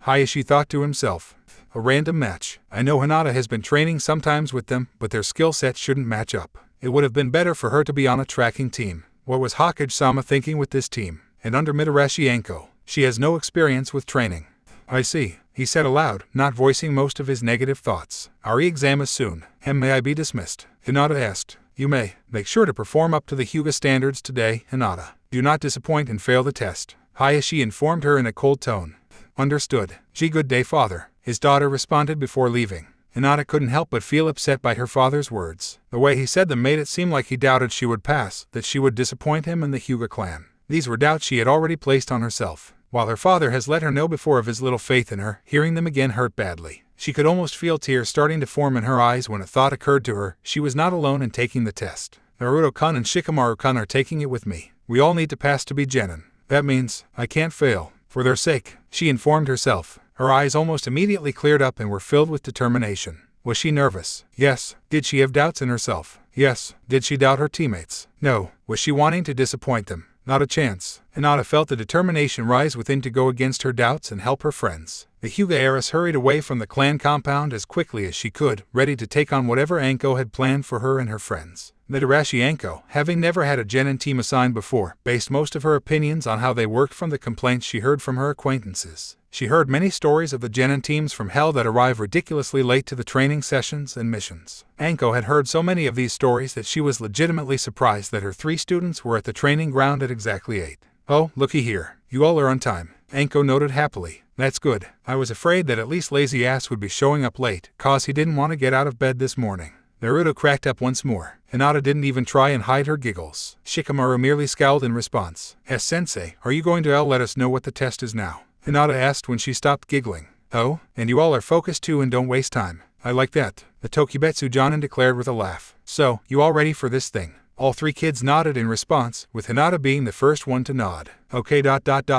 Hayashi thought to himself. A random match. I know Hinata has been training sometimes with them, but their skill sets shouldn't match up. It would have been better for her to be on a tracking team. What was Hokage-sama thinking with this team? And under Mitarashi Anko, she has no experience with training. I see, he said aloud, not voicing most of his negative thoughts. Our exam is soon. May I be dismissed? Hinata asked. You may. Make sure to perform up to the Hyuga standards today, Hinata. Do not disappoint and fail the test. Hayashi informed her in a cold tone. Understood. Good day, father, his daughter responded before leaving. Hinata couldn't help but feel upset by her father's words. The way he said them made it seem like he doubted she would pass, that she would disappoint him and the Hyuga clan. These were doubts she had already placed on herself. While her father has let her know before of his little faith in her, hearing them again hurt badly. She could almost feel tears starting to form in her eyes when a thought occurred to her. She was not alone in taking the test. Naruto-kun and Shikamaru-kun are taking it with me. We all need to pass to be Genin. That means, I can't fail. For their sake, she informed herself. Her eyes almost immediately cleared up and were filled with determination. Was she nervous? Yes. Did she have doubts in herself? Yes. Did she doubt her teammates? No. Was she wanting to disappoint them? Not a chance. Hinata felt the determination rise within to go against her doubts and help her friends. The Hyuga heiress hurried away from the clan compound as quickly as she could, ready to take on whatever Anko had planned for her and her friends. Mitarashi Anko, having never had a Genin team assigned before, based most of her opinions on how they worked from the complaints she heard from her acquaintances. She heard many stories of the Genin teams from hell that arrive ridiculously late to the training sessions and missions. Anko had heard so many of these stories that she was legitimately surprised that her 3 students were at the training ground at exactly 8. Oh, looky here. You all are on time, Anko noted happily. That's good. I was afraid that at least lazy ass would be showing up late, cause he didn't want to get out of bed this morning. Naruto cracked up once more. Hinata didn't even try and hide her giggles. Shikamaru merely scowled in response. Sensei, are you going to let us know what the test is now? Hinata asked when she stopped giggling. Oh, and you all are focused too and don't waste time. I like that, the Tokibetsu Jonin declared with a laugh. So, you all ready for this thing? All three kids nodded in response, with Hinata being the first one to nod. Okay.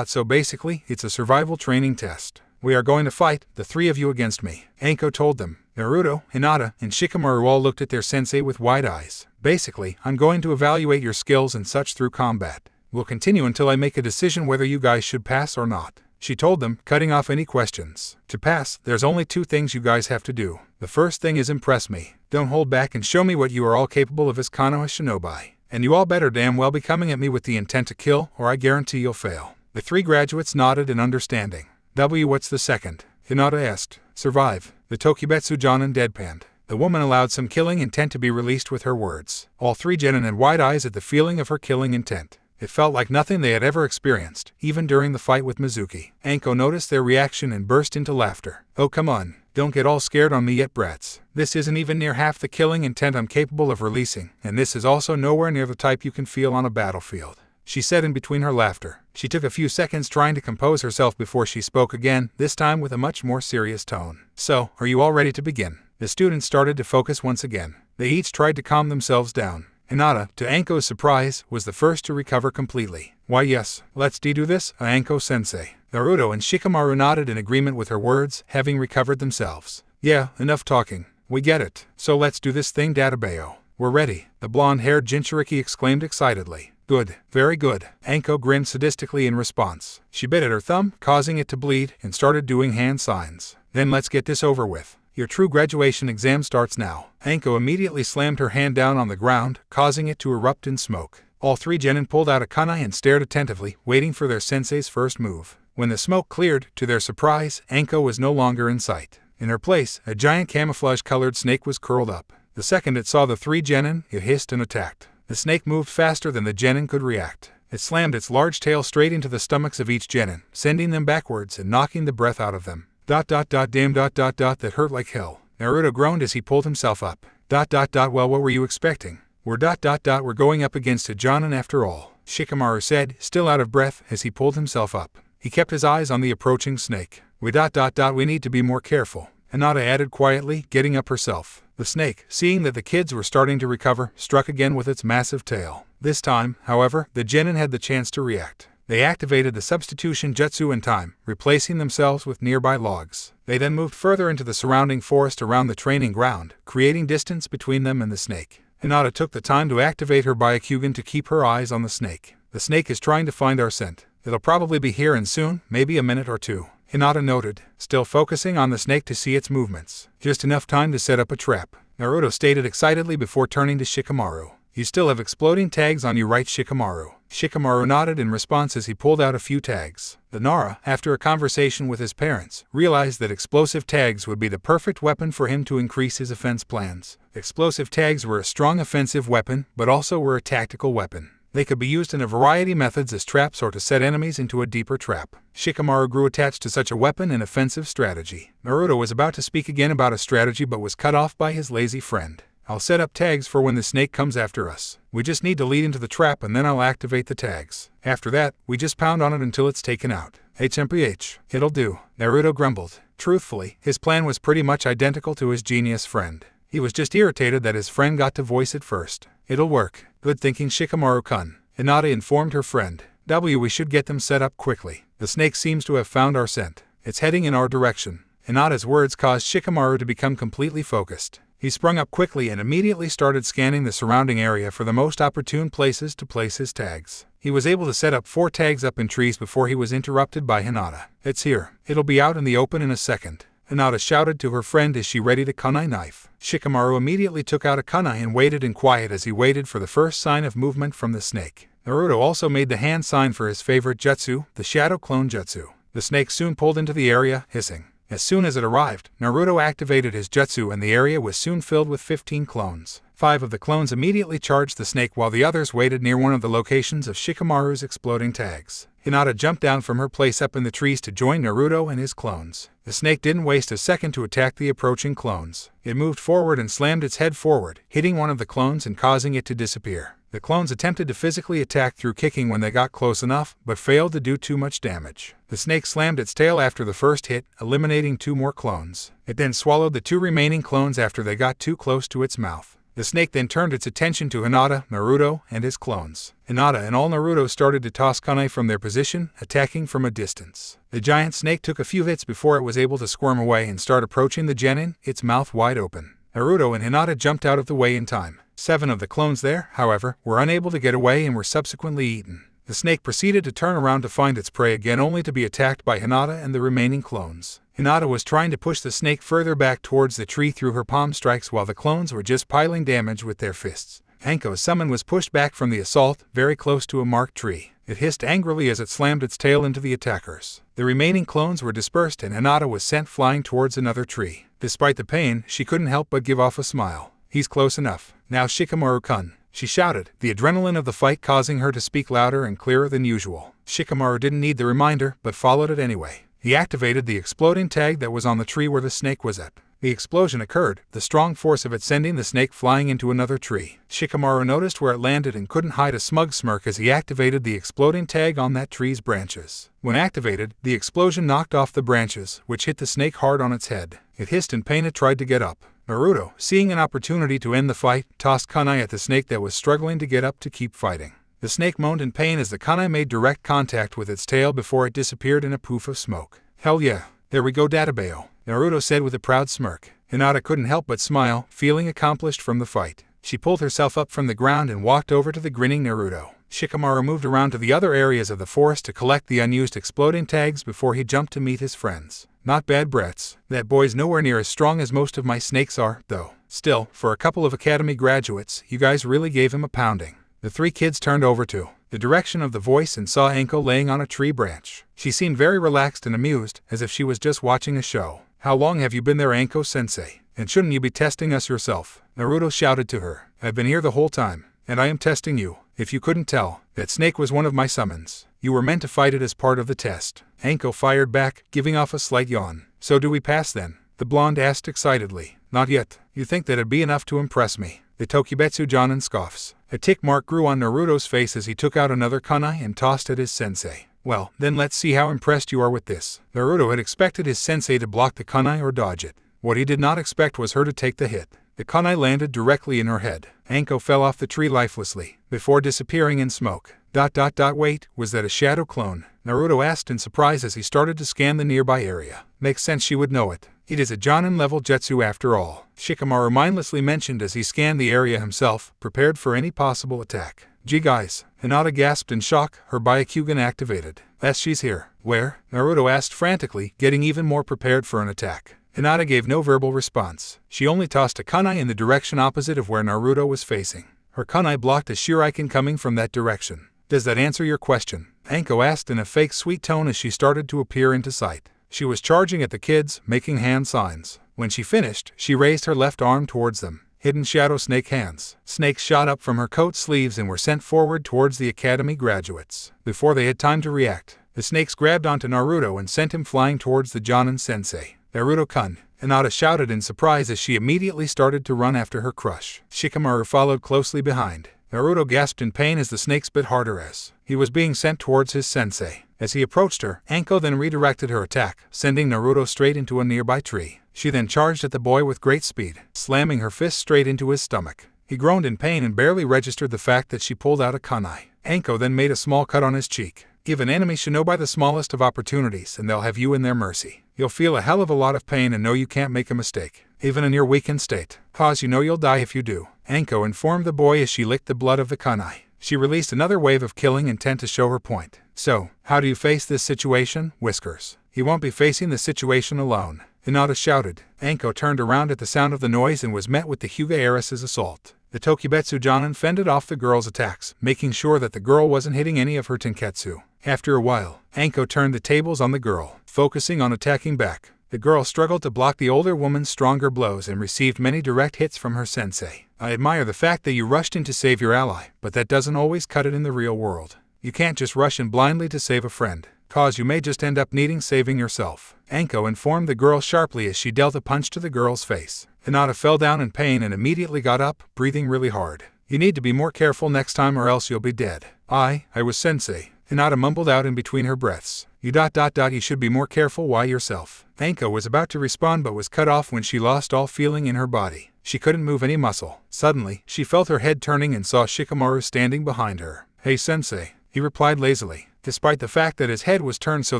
So basically, it's a survival training test. We are going to fight, the three of you against me, Anko told them. Naruto, Hinata, and Shikamaru all looked at their sensei with wide eyes. Basically, I'm going to evaluate your skills and such through combat. We'll continue until I make a decision whether you guys should pass or not, she told them, cutting off any questions. To pass, there's only two things you guys have to do. The first thing is impress me. Don't hold back and show me what you are all capable of as Konoha Shinobi. And you all better damn well be coming at me with the intent to kill, or I guarantee you'll fail. The three graduates nodded in understanding. What's the second? Hinata asked. Survive. The Tokibetsu Jonin deadpanned. The woman allowed some killing intent to be released with her words. All three genin had wide eyes at the feeling of her killing intent. It felt like nothing they had ever experienced, even during the fight with Mizuki. Anko noticed their reaction and burst into laughter. Oh come on, don't get all scared on me yet, brats. This isn't even near half the killing intent I'm capable of releasing, and this is also nowhere near the type you can feel on a battlefield, she said in between her laughter. She took a few seconds trying to compose herself before she spoke again, this time with a much more serious tone. So, are you all ready to begin? The students started to focus once again. They each tried to calm themselves down. Hinata, to Anko's surprise, was the first to recover completely. Why yes, let's do this, Anko-sensei. Naruto and Shikamaru nodded in agreement with her words, having recovered themselves. Yeah, enough talking. We get it. So let's do this thing, Databayo. We're ready, the blonde-haired Jinchuriki exclaimed excitedly. Good, very good. Anko grinned sadistically in response. She bit at her thumb, causing it to bleed, and started doing hand signs. Then let's get this over with. Your true graduation exam starts now. Anko immediately slammed her hand down on the ground, causing it to erupt in smoke. All three genin pulled out a kunai and stared attentively, waiting for their sensei's first move. When the smoke cleared, to their surprise, Anko was no longer in sight. In her place, a giant camouflage-colored snake was curled up. The second it saw the three genin, it hissed and attacked. The snake moved faster than the genin could react. It slammed its large tail straight into the stomachs of each genin, sending them backwards and knocking the breath out of them. Damn that hurt like hell. Naruto groaned as he pulled himself up. Well, what were you expecting? We're going up against a Jonin after all, Shikamaru said, still out of breath, as he pulled himself up. He kept his eyes on the approaching snake. We need to be more careful, Hinata added quietly, getting up herself. The snake, seeing that the kids were starting to recover, struck again with its massive tail. This time, however, the genin had the chance to react. They activated the substitution jutsu in time, replacing themselves with nearby logs. They then moved further into the surrounding forest around the training ground, creating distance between them and the snake. Hinata took the time to activate her Byakugan to keep her eyes on the snake. The snake is trying to find our scent. It'll probably be here and soon, maybe a minute or two, Hinata noted, still focusing on the snake to see its movements. Just enough time to set up a trap, Naruto stated excitedly before turning to Shikamaru. You still have exploding tags on you, right, Shikamaru? Shikamaru nodded in response as he pulled out a few tags. The Nara, after a conversation with his parents, realized that explosive tags would be the perfect weapon for him to increase his offense plans. Explosive tags were a strong offensive weapon, but also were a tactical weapon. They could be used in a variety of methods as traps or to set enemies into a deeper trap. Shikamaru grew attached to such a weapon and offensive strategy. Naruto was about to speak again about a strategy but was cut off by his lazy friend. I'll set up tags for when the snake comes after us. We just need to lead into the trap and then I'll activate the tags. After that, we just pound on it until it's taken out. HMPH. It'll do, Naruto grumbled. Truthfully, his plan was pretty much identical to his genius friend. He was just irritated that his friend got to voice it first. It'll work. Good thinking, Shikamaru-kun, Hinata informed her friend. We should get them set up quickly. The snake seems to have found our scent. It's heading in our direction. Hinata's words caused Shikamaru to become completely focused. He sprung up quickly and immediately started scanning the surrounding area for the most opportune places to place his tags. He was able to set up 4 tags up in trees before he was interrupted by Hinata. It's here. It'll be out in the open in a second, Hinata shouted to her friend as she readied a kunai knife. Shikamaru immediately took out a kunai and waited in quiet as he waited for the first sign of movement from the snake. Naruto also made the hand sign for his favorite jutsu, the Shadow Clone Jutsu. The snake soon pulled into the area, hissing. As soon as it arrived, Naruto activated his jutsu and the area was soon filled with 15 clones. 5 of the clones immediately charged the snake while the others waited near one of the locations of Shikamaru's exploding tags. Hinata jumped down from her place up in the trees to join Naruto and his clones. The snake didn't waste a second to attack the approaching clones. It moved forward and slammed its head forward, hitting one of the clones and causing it to disappear. The clones attempted to physically attack through kicking when they got close enough, but failed to do too much damage. The snake slammed its tail after the first hit, eliminating 2 more clones. It then swallowed the 2 remaining clones after they got too close to its mouth. The snake then turned its attention to Hinata, Naruto, and his clones. Hinata and all Naruto started to toss kunai from their position, attacking from a distance. The giant snake took a few hits before it was able to squirm away and start approaching the genin, its mouth wide open. Naruto and Hinata jumped out of the way in time. 7 of the clones there, however, were unable to get away and were subsequently eaten. The snake proceeded to turn around to find its prey again, only to be attacked by Hinata and the remaining clones. Hinata was trying to push the snake further back towards the tree through her palm strikes while the clones were just piling damage with their fists. Anko's summon was pushed back from the assault, very close to a marked tree. It hissed angrily as it slammed its tail into the attackers. The remaining clones were dispersed and Hinata was sent flying towards another tree. Despite the pain, she couldn't help but give off a smile. "He's close enough. Now Shikamaru-kun," she shouted, the adrenaline of the fight causing her to speak louder and clearer than usual. Shikamaru didn't need the reminder, but followed it anyway. He activated the exploding tag that was on the tree where the snake was at. The explosion occurred, the strong force of it sending the snake flying into another tree. Shikamaru noticed where it landed and couldn't hide a smug smirk as he activated the exploding tag on that tree's branches. When activated, the explosion knocked off the branches, which hit the snake hard on its head. It hissed in pain. It tried to get up. Naruto, seeing an opportunity to end the fight, tossed kunai at the snake that was struggling to get up to keep fighting. The snake moaned in pain as the kunai made direct contact with its tail before it disappeared in a poof of smoke. "Hell yeah, there we go, Databeo," Naruto said with a proud smirk. Hinata couldn't help but smile, feeling accomplished from the fight. She pulled herself up from the ground and walked over to the grinning Naruto. Shikamaru moved around to the other areas of the forest to collect the unused exploding tags before he jumped to meet his friends. "Not bad, brats. That boy's nowhere near as strong as most of my snakes are, though. Still, for a couple of academy graduates, you guys really gave him a pounding." The 3 kids turned over to the direction of the voice and saw Anko laying on a tree branch. She seemed very relaxed and amused, as if she was just watching a show. "How long have you been there, Anko-sensei? And shouldn't you be testing us yourself?" Naruto shouted to her. "I've been here the whole time, and I am testing you. If you couldn't tell, that snake was one of my summons. You were meant to fight it as part of the test." Anko fired back, giving off a slight yawn. "So do we pass then?" the blonde asked excitedly. "Not yet. You think that'd be enough to impress me?" The Tokibetsu Jonin scoffs. A tick mark grew on Naruto's face as he took out another kunai and tossed at his sensei. "Well, then let's see how impressed you are with this." Naruto had expected his sensei to block the kunai or dodge it. What he did not expect was her to take the hit. The kunai landed directly in her head. Anko fell off the tree lifelessly, before disappearing in smoke. Wait, was that a shadow clone? Naruto asked in surprise as he started to scan the nearby area. Makes sense she would know it. It is a Jonin-level jutsu after all, Shikamaru mindlessly mentioned as he scanned the area himself, prepared for any possible attack. "Gee guys," Hinata gasped in shock, her Byakugan activated. "Yes, she's here." "Where?" Naruto asked frantically, getting even more prepared for an attack. Hinata gave no verbal response. She only tossed a kunai in the direction opposite of where Naruto was facing. Her kunai blocked a shuriken coming from that direction. "Does that answer your question?" Anko asked in a fake sweet tone as she started to appear into sight. She was charging at the kids, making hand signs. When she finished, she raised her left arm towards them. Hidden shadow snake hands. Snakes shot up from her coat sleeves and were sent forward towards the academy graduates. Before they had time to react, the snakes grabbed onto Naruto and sent him flying towards the Jonin sensei. "Naruto-kun," Hinata shouted in surprise as she immediately started to run after her crush. Shikamaru followed closely behind. Naruto gasped in pain as the snakes bit harder as he was being sent towards his sensei. As he approached her, Anko then redirected her attack, sending Naruto straight into a nearby tree. She then charged at the boy with great speed, slamming her fist straight into his stomach. He groaned in pain and barely registered the fact that she pulled out a kunai. Anko then made a small cut on his cheek. Give an enemy shinobi the smallest of opportunities and they'll have you in their mercy. You'll feel a hell of a lot of pain and know you can't make a mistake, even in your weakened state. Cause you know you'll die if you do, Anko informed the boy as she licked the blood of the kunai. She released another wave of killing intent to show her point. "So, how do you face this situation, Whiskers?" "He won't be facing the situation alone," Hinata shouted. Anko turned around at the sound of the noise and was met with the Hyuga heiress's assault. The Tokibetsu Jonin fended off the girl's attacks, making sure that the girl wasn't hitting any of her tenketsu. After a while, Anko turned the tables on the girl, focusing on attacking back. The girl struggled to block the older woman's stronger blows and received many direct hits from her sensei. "I admire the fact that you rushed in to save your ally, but that doesn't always cut it in the real world." You can't just rush in blindly to save a friend, cause you may just end up needing saving yourself, Anko informed the girl sharply as she dealt a punch to the girl's face. Hinata fell down in pain and immediately got up, breathing really hard. You need to be more careful next time or else you'll be dead. I was sensei, Hinata mumbled out in between her breaths. You should be more careful. Why yourself? Anko was about to respond but was cut off when she lost all feeling in her body. She couldn't move any muscle. Suddenly, she felt her head turning and saw Shikamaru standing behind her. Hey sensei, he replied lazily. Despite the fact that his head was turned so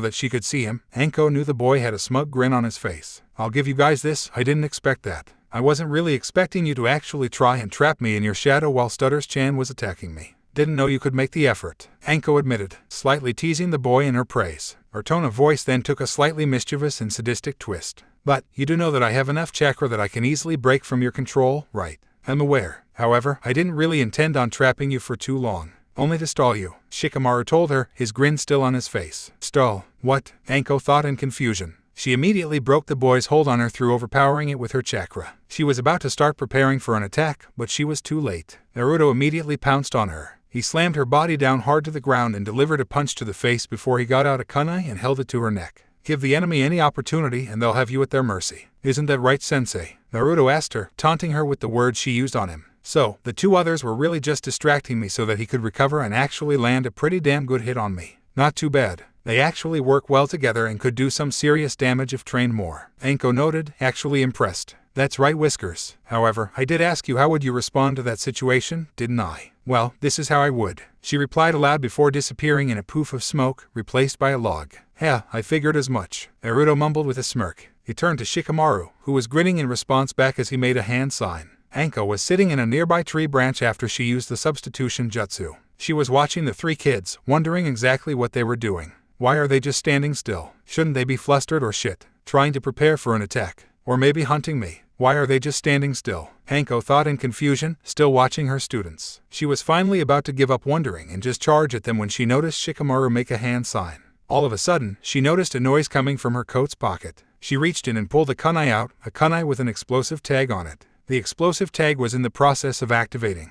that she could see him, Anko knew the boy had a smug grin on his face. I'll give you guys this, I didn't expect that. I wasn't really expecting you to actually try and trap me in your shadow while Stutters-chan was attacking me. Didn't know you could make the effort, Anko admitted, slightly teasing the boy in her praise. Her tone of voice then took a slightly mischievous and sadistic twist. But, you do know that I have enough chakra that I can easily break from your control, right? I'm aware. However, I didn't really intend on trapping you for too long. Only to stall you, Shikamaru told her, his grin still on his face. Stall? What? Anko thought in confusion. She immediately broke the boy's hold on her through overpowering it with her chakra. She was about to start preparing for an attack, but she was too late. Naruto immediately pounced on her. He slammed her body down hard to the ground and delivered a punch to the face before he got out a kunai and held it to her neck. Give the enemy any opportunity and they'll have you at their mercy. Isn't that right, sensei? Naruto asked her, taunting her with the words she used on him. So, the two others were really just distracting me so that he could recover and actually land a pretty damn good hit on me. Not too bad. They actually work well together and could do some serious damage if trained more, Anko noted, actually impressed. That's right, Whiskers. However, I did ask you how would you respond to that situation, didn't I? Well, this is how I would, she replied aloud before disappearing in a poof of smoke, replaced by a log. Yeah, I figured as much, Naruto mumbled with a smirk. He turned to Shikamaru, who was grinning in response back as he made a hand sign. Anko was sitting in a nearby tree branch after she used the substitution jutsu. She was watching the three kids, wondering exactly what they were doing. Why are they just standing still? Shouldn't they be flustered or shit, trying to prepare for an attack? Or maybe hunting me? Why are they just standing still? Anko thought in confusion, still watching her students. She was finally about to give up wondering and just charge at them when she noticed Shikamaru make a hand sign. All of a sudden, she noticed a noise coming from her coat's pocket. She reached in and pulled a kunai out, a kunai with an explosive tag on it. The explosive tag was in the process of activating.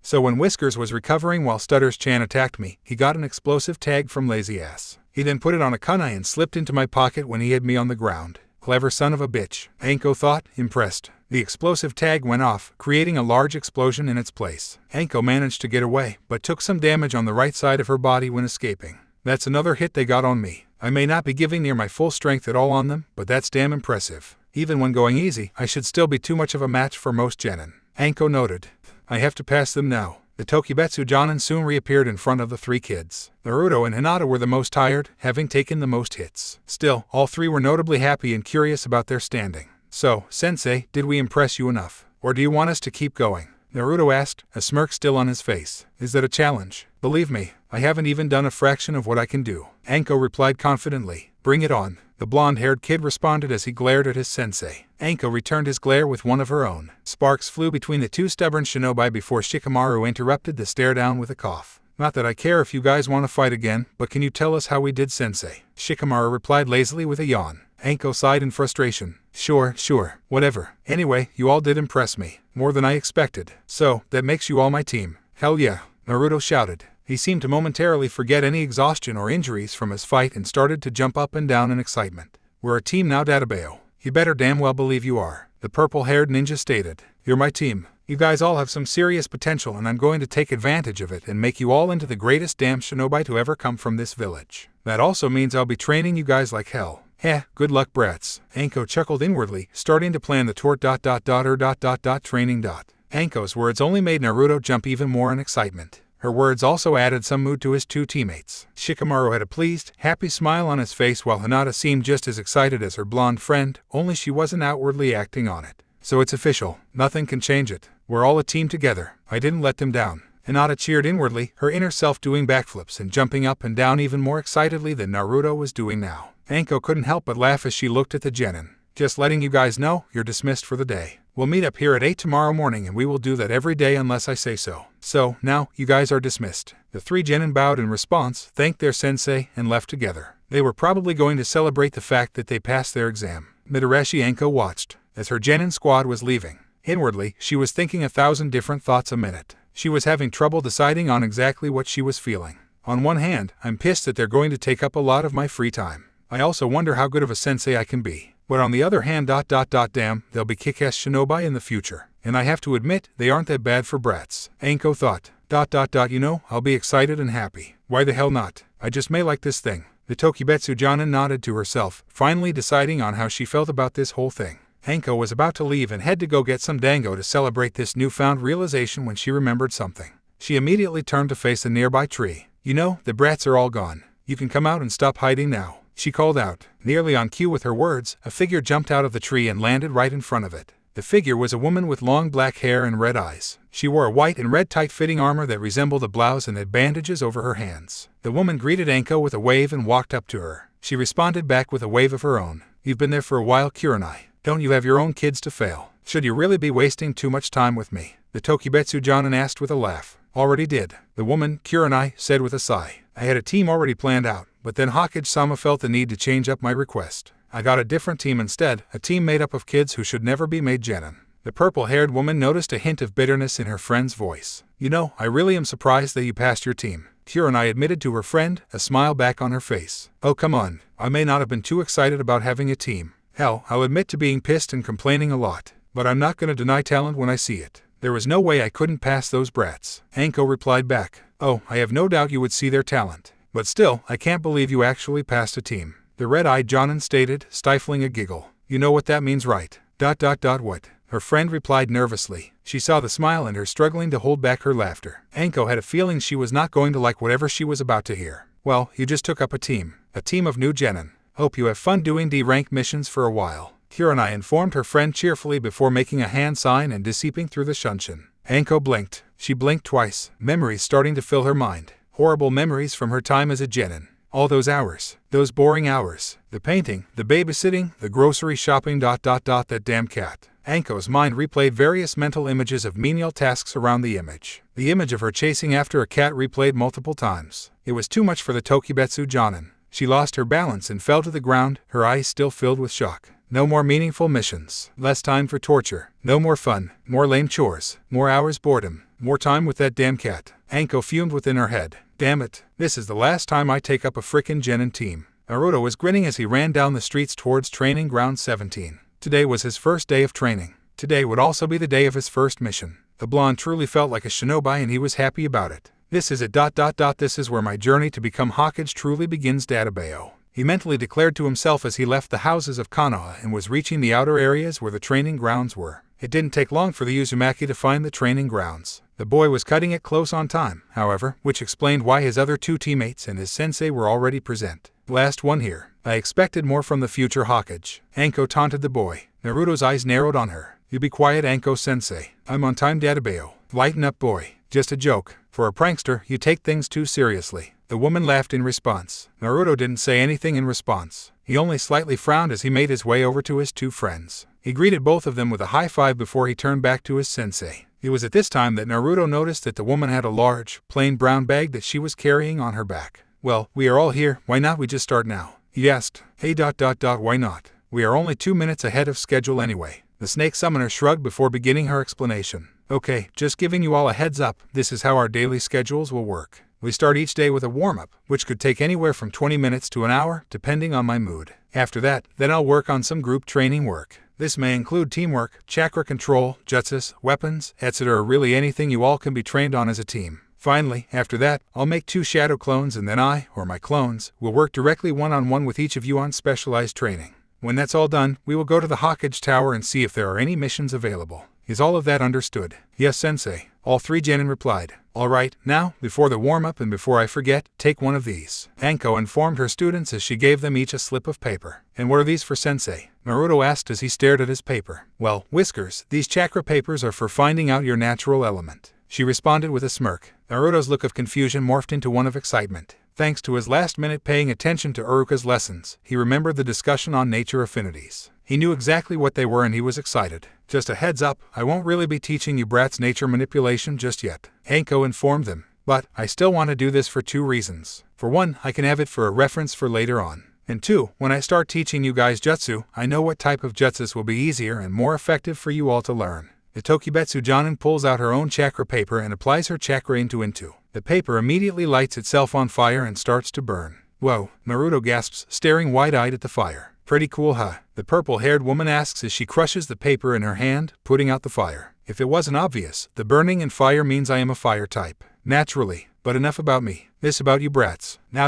So when Whiskers was recovering while Stutters-chan attacked me, he got an explosive tag from Lazy Ass. He then put it on a kunai and slipped into my pocket when he hit me on the ground. Clever son of a bitch, Anko thought, impressed. The explosive tag went off, creating a large explosion in its place. Anko managed to get away, but took some damage on the right side of her body when escaping. That's another hit they got on me. I may not be giving near my full strength at all on them, but that's damn impressive. Even when going easy, I should still be too much of a match for most genin, Anko noted. I have to pass them now. The Tokibetsu Jonin soon reappeared in front of the three kids. Naruto and Hinata were the most tired, having taken the most hits. Still, all three were notably happy and curious about their standing. So, sensei, did we impress you enough? Or do you want us to keep going? Naruto asked, a smirk still on his face. Is that a challenge? Believe me, I haven't even done a fraction of what I can do, Anko replied confidently. Bring it on. The blonde-haired kid responded as he glared at his sensei. Anko returned his glare with one of her own. Sparks flew between the two stubborn shinobi before Shikamaru interrupted the stare-down with a cough. Not that I care if you guys want to fight again, but can you tell us how we did, sensei? Shikamaru replied lazily with a yawn. Anko sighed in frustration. Sure, whatever. Anyway, you all did impress me. More than I expected. So, that makes you all my team. Hell yeah, Naruto shouted. He seemed to momentarily forget any exhaustion or injuries from his fight and started to jump up and down in excitement. We're a team now, Databeo. You better damn well believe you are, the purple-haired ninja stated. You're my team. You guys all have some serious potential and I'm going to take advantage of it and make you all into the greatest damn shinobi to ever come from this village. That also means I'll be training you guys like hell. Good luck, brats. Anko chuckled inwardly, starting to plan the training. Anko's words only made Naruto jump even more in excitement. Her words also added some mood to his two teammates. Shikamaru had a pleased, happy smile on his face while Hinata seemed just as excited as her blonde friend, only she wasn't outwardly acting on it. So it's official. Nothing can change it. We're all a team together. I didn't let them down. Hinata cheered inwardly, her inner self doing backflips and jumping up and down even more excitedly than Naruto was doing now. Anko couldn't help but laugh as she looked at the genin. Just letting you guys know, you're dismissed for the day. We'll meet up here at 8 tomorrow morning and we will do that every day unless I say so. So, now, you guys are dismissed. The three genin bowed in response, thanked their sensei, and left together. They were probably going to celebrate the fact that they passed their exam. Midarashi Anko watched, as her genin squad was leaving. Inwardly, she was thinking 1,000 different thoughts a minute. She was having trouble deciding on exactly what she was feeling. On one hand, I'm pissed that they're going to take up a lot of my free time. I also wonder how good of a sensei I can be. But on the other hand, damn, they'll be kick-ass shinobi in the future. And I have to admit, they aren't that bad for brats. Anko thought, you know, I'll be excited and happy. Why the hell not? I just may like this thing. The Tokibetsu Jonin nodded to herself, finally deciding on how she felt about this whole thing. Anko was about to leave and head to go get some dango to celebrate this newfound realization when she remembered something. She immediately turned to face a nearby tree. You know, the brats are all gone. You can come out and stop hiding now, she called out. Nearly on cue with her words, a figure jumped out of the tree and landed right in front of it. The figure was a woman with long black hair and red eyes. She wore a white and red tight-fitting armor that resembled a blouse and had bandages over her hands. The woman greeted Anko with a wave and walked up to her. She responded back with a wave of her own. You've been there for a while, Kurenai. Don't you have your own kids to fail? Should you really be wasting too much time with me? The Tokibetsu Jonin asked with a laugh. Already did. The woman, Kurenai, said with a sigh. I had a team already planned out, but then Hokage-sama felt the need to change up my request. I got a different team instead, a team made up of kids who should never be made genin. The purple-haired woman noticed a hint of bitterness in her friend's voice. You know, I really am surprised that you passed your team, Kurenai admitted to her friend, a smile back on her face. Oh come on, I may not have been too excited about having a team. Hell, I'll admit to being pissed and complaining a lot, but I'm not gonna deny talent when I see it. There was no way I couldn't pass those brats. Anko replied back. Oh, I have no doubt you would see their talent. But still, I can't believe you actually passed a team. The red-eyed Jonin stated, stifling a giggle. You know what that means, right? What? Her friend replied nervously. She saw the smile and her struggling to hold back her laughter. Anko had a feeling she was not going to like whatever she was about to hear. Well, you just took up a team of new genin. Hope you have fun doing D-rank missions for a while. Kurenai informed her friend cheerfully before making a hand sign and disappearing through the shunshin. Anko blinked. She blinked twice, memories starting to fill her mind. Horrible memories from her time as a genin. All those hours, those boring hours, the painting, the babysitting, the grocery shopping, that damn cat. Anko's mind replayed various mental images of menial tasks around the image. The image of her chasing after a cat replayed multiple times. It was too much for the Tokibetsu Jonin. She lost her balance and fell to the ground, her eyes still filled with shock. No more meaningful missions, less time for torture, no more fun, more lame chores, more hours boredom, more time with that damn cat. Anko fumed within her head. Damn it, this is the last time I take up a frickin' genin team. Naruto was grinning as he ran down the streets towards Training Ground 17. Today was his first day of training. Today would also be the day of his first mission. The blonde truly felt like a shinobi and he was happy about it. This is it. This is where my journey to become Hokage truly begins, Databeo. He mentally declared to himself as he left the houses of Konoha and was reaching the outer areas where the training grounds were. It didn't take long for the Uzumaki to find the training grounds. The boy was cutting it close on time, however, which explained why his other two teammates and his sensei were already present. Last one here. I expected more from the future Hokage. Anko taunted the boy. Naruto's eyes narrowed on her. You be quiet, Anko-sensei. I'm on time, Databeo. Lighten up, boy. Just a joke. For a prankster, you take things too seriously. The woman laughed in response. Naruto didn't say anything in response. He only slightly frowned as he made his way over to his two friends. He greeted both of them with a high five before he turned back to his sensei. It was at this time that Naruto noticed that the woman had a large, plain brown bag that she was carrying on her back. Well, we are all here, why not we just start now? He asked. Hey, why not? We are only 2 minutes ahead of schedule anyway. The snake summoner shrugged before beginning her explanation. Okay, just giving you all a heads up, this is how our daily schedules will work. We start each day with a warm-up, which could take anywhere from 20 minutes to an hour, depending on my mood. After that, then I'll work on some group training work. This may include teamwork, chakra control, jutsus, weapons, etc. or really anything you all can be trained on as a team. Finally, after that, I'll make 2 shadow clones and then I, or my clones, will work directly one-on-one with each of you on specialized training. When that's all done, we will go to the Hokage Tower and see if there are any missions available. Is all of that understood? Yes, sensei. All 3 genin replied. Alright, now, before the warm-up and before I forget, take one of these. Anko informed her students as she gave them each a slip of paper. And what are these for, sensei? Naruto asked as he stared at his paper. Well, Whiskers, these chakra papers are for finding out your natural element. She responded with a smirk. Naruto's look of confusion morphed into one of excitement. Thanks to his last minute paying attention to Uruka's lessons, he remembered the discussion on nature affinities. He knew exactly what they were and he was excited. Just a heads up, I won't really be teaching you brats nature manipulation just yet. Anko informed them. But, I still want to do this for 2 reasons. For one, I can have it for a reference for later on. And 2, when I start teaching you guys jutsu, I know what type of jutsus will be easier and more effective for you all to learn. The Tokibetsu Jonin pulls out her own chakra paper and applies her chakra into. The paper immediately lights itself on fire and starts to burn. Whoa, Naruto gasps, staring wide-eyed at the fire. Pretty cool, huh? The purple-haired woman asks as she crushes the paper in her hand, putting out the fire. If it wasn't obvious, the burning and fire means I am a fire type. Naturally. But enough about me. This about you brats. Now ...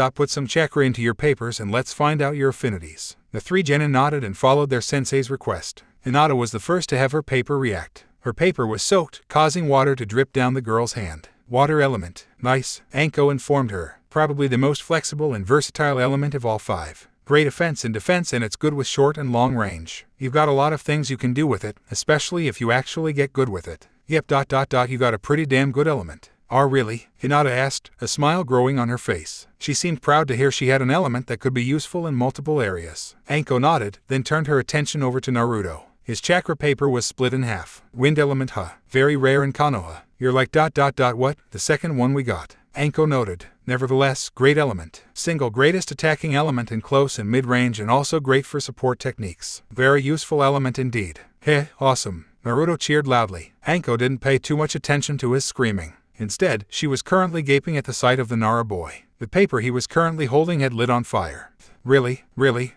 put some chakra into your papers and let's find out your affinities. The three genin nodded and followed their sensei's request. Hinata was the first to have her paper react. Her paper was soaked, causing water to drip down the girl's hand. Water element. Nice, Anko informed her. Probably the most flexible and versatile element of all five. Great offense and defense, and it's good with short and long range. You've got a lot of things you can do with it, especially if you actually get good with it. Yep ... you got a pretty damn good element. Oh really? Hinata asked, a smile growing on her face. She seemed proud to hear she had an element that could be useful in multiple areas. Anko nodded, then turned her attention over to Naruto. His chakra paper was split in half. Wind element, huh? Very rare in Konoha. You're like ... what? The second one we got. Anko noted. Nevertheless, great element. Single greatest attacking element in close and mid-range and also great for support techniques. Very useful element indeed. Heh, awesome. Naruto cheered loudly. Anko didn't pay too much attention to his screaming. Instead, she was currently gaping at the sight of the Nara boy. The paper he was currently holding had lit on fire. Really?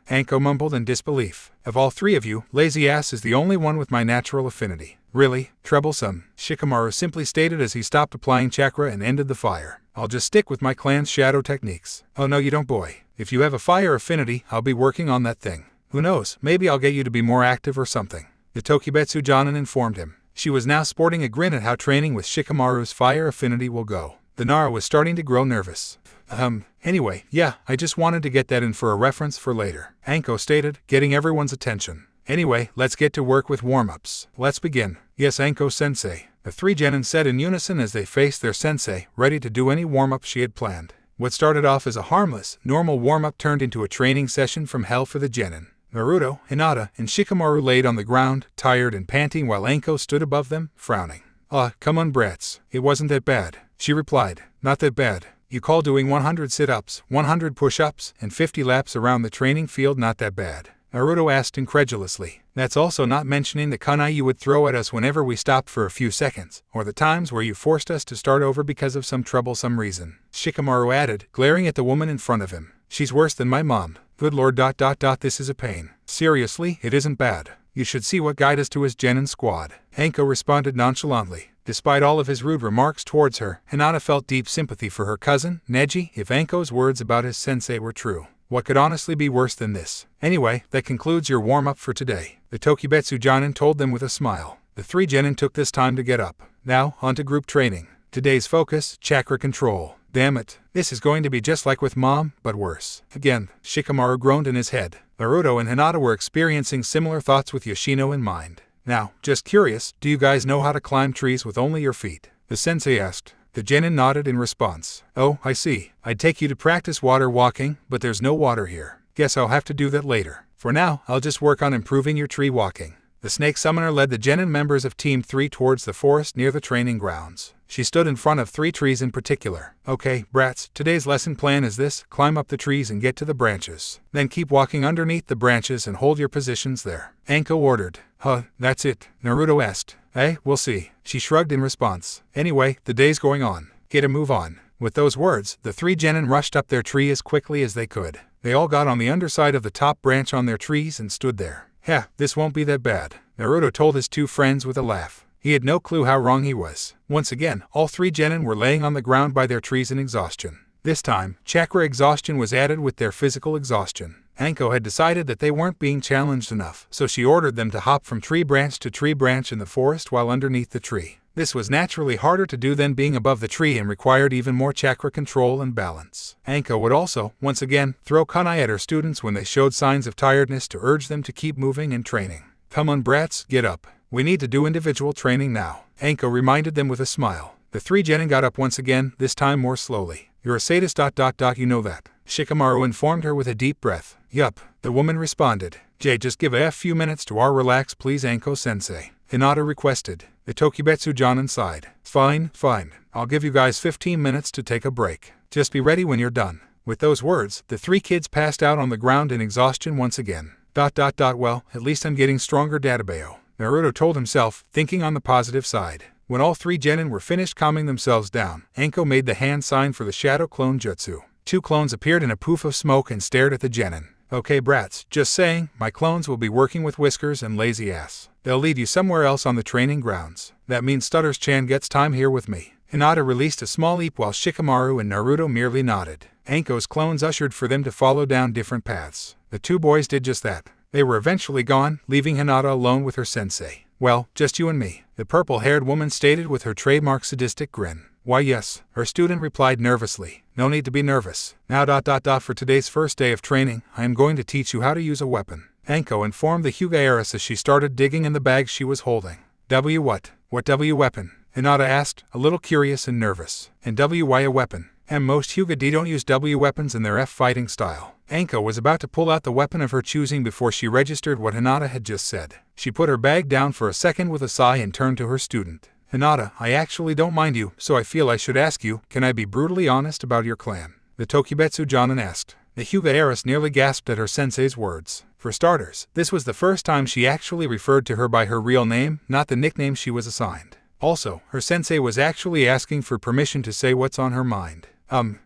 Anko mumbled in disbelief. Of all three of you, Lazy Ass is the only one with my natural affinity. Really? Troublesome, Shikamaru simply stated as he stopped applying chakra and ended the fire. I'll just stick with my clan's shadow techniques. Oh no you don't, boy. If you have a fire affinity, I'll be working on that thing. Who knows, maybe I'll get you to be more active or something. The Tokibetsu Jonin informed him. She was now sporting a grin at how training with Shikamaru's fire affinity will go. The Nara was starting to grow nervous. Anyway, yeah, I just wanted to get that in for a reference for later, Anko stated, getting everyone's attention. Anyway, let's get to work with warm-ups. Let's begin. Yes, Anko-sensei. The three genin said in unison as they faced their sensei, ready to do any warm-up she had planned. What started off as a harmless, normal warm-up turned into a training session from hell for the genin. Naruto, Hinata, and Shikamaru laid on the ground, tired and panting while Anko stood above them, frowning. Come on brats. It wasn't that bad, she replied. Not that bad. You call doing 100 sit-ups, 100 push-ups, and 50 laps around the training field not that bad? Naruto asked incredulously. That's also not mentioning the kunai you would throw at us whenever we stopped for a few seconds, or the times where you forced us to start over because of some troublesome reason. Shikamaru added, glaring at the woman in front of him. She's worse than my mom. Good lord ... this is a pain. Seriously, it isn't bad. You should see what got us to his genin squad. Anko responded nonchalantly. Despite all of his rude remarks towards her, Hinata felt deep sympathy for her cousin, Neji, if Anko's words about his sensei were true. What could honestly be worse than this? Anyway, that concludes your warm-up for today, the Tokibetsu Jonin told them with a smile. The three genin took this time to get up. Now, on to group training. Today's focus, chakra control. Damn it, this is going to be just like with Mom, but worse. Again, Shikamaru groaned in his head. Naruto and Hinata were experiencing similar thoughts with Yoshino in mind. Now, just curious, do you guys know how to climb trees with only your feet? The sensei asked. The genin nodded in response. Oh, I see. I'd take you to practice water walking, but there's no water here. Guess I'll have to do that later. For now, I'll just work on improving your tree walking. The snake summoner led the genin members of Team 3 towards the forest near the training grounds. She stood in front of 3 trees in particular. Okay, brats, today's lesson plan is this: climb up the trees and get to the branches. Then keep walking underneath the branches and hold your positions there, Anko ordered. That's it? Naruto asked. We'll see. She shrugged in response. Anyway, the day's going on. Get a move on. With those words, the 3 genin rushed up their tree as quickly as they could. They all got on the underside of the top branch on their trees and stood there. This won't be that bad, Naruto told his 2 friends with a laugh. He had no clue how wrong he was. Once again, all 3 genin were laying on the ground by their trees in exhaustion. This time, chakra exhaustion was added with their physical exhaustion. Anko had decided that they weren't being challenged enough, so she ordered them to hop from tree branch to tree branch in the forest while underneath the tree. This was naturally harder to do than being above the tree and required even more chakra control and balance. Anko would also, once again, throw kunai at her students when they showed signs of tiredness to urge them to keep moving and training. Come on brats, get up. We need to do individual training now, Anko reminded them with a smile. The 3 genin got up once again, this time more slowly. You're a sadist ... you know that, Shikamaru informed her with a deep breath. Yup, the woman responded. Just give a few minutes to our relax please, Anko-sensei, Hinata requested. The Tokibetsu Jonin sighed. Fine. I'll give you guys 15 minutes to take a break. Just be ready when you're done. With those words, the 3 kids passed out on the ground in exhaustion once again. Well, at least I'm getting stronger, Databeo, Naruto told himself, thinking on the positive side. When all three genin were finished calming themselves down, Anko made the hand sign for the shadow clone jutsu. 2 clones appeared in a poof of smoke and stared at the genin. Okay brats, just saying, my clones will be working with whiskers and lazy ass. They'll lead you somewhere else on the training grounds. That means Stutters-chan gets time here with me. Hinata released a small leap while Shikamaru and Naruto merely nodded. Anko's clones ushered for them to follow down different paths. The 2 boys did just that. They were eventually gone, leaving Hinata alone with her sensei. Well, just you and me, the purple-haired woman stated with her trademark sadistic grin. Why yes, her student replied nervously. No need to be nervous. Now for today's first day of training, I am going to teach you how to use a weapon. Anko informed the Hyuga heiress as she started digging in the bag she was holding. What? What W weapon? Hinata asked, a little curious and nervous. And why a weapon? And most Hyuga don't use W weapons in their F-fighting style. Anko was about to pull out the weapon of her choosing before she registered what Hinata had just said. She put her bag down for a second with a sigh and turned to her student. Hinata, I actually don't mind you, so I feel I should ask you, can I be brutally honest about your clan? The Tokibetsu Jonin asked. The Hyuga heiress nearly gasped at her sensei's words. For starters, this was the first time she actually referred to her by her real name, not the nickname she was assigned. Also, her sensei was actually asking for permission to say what's on her mind.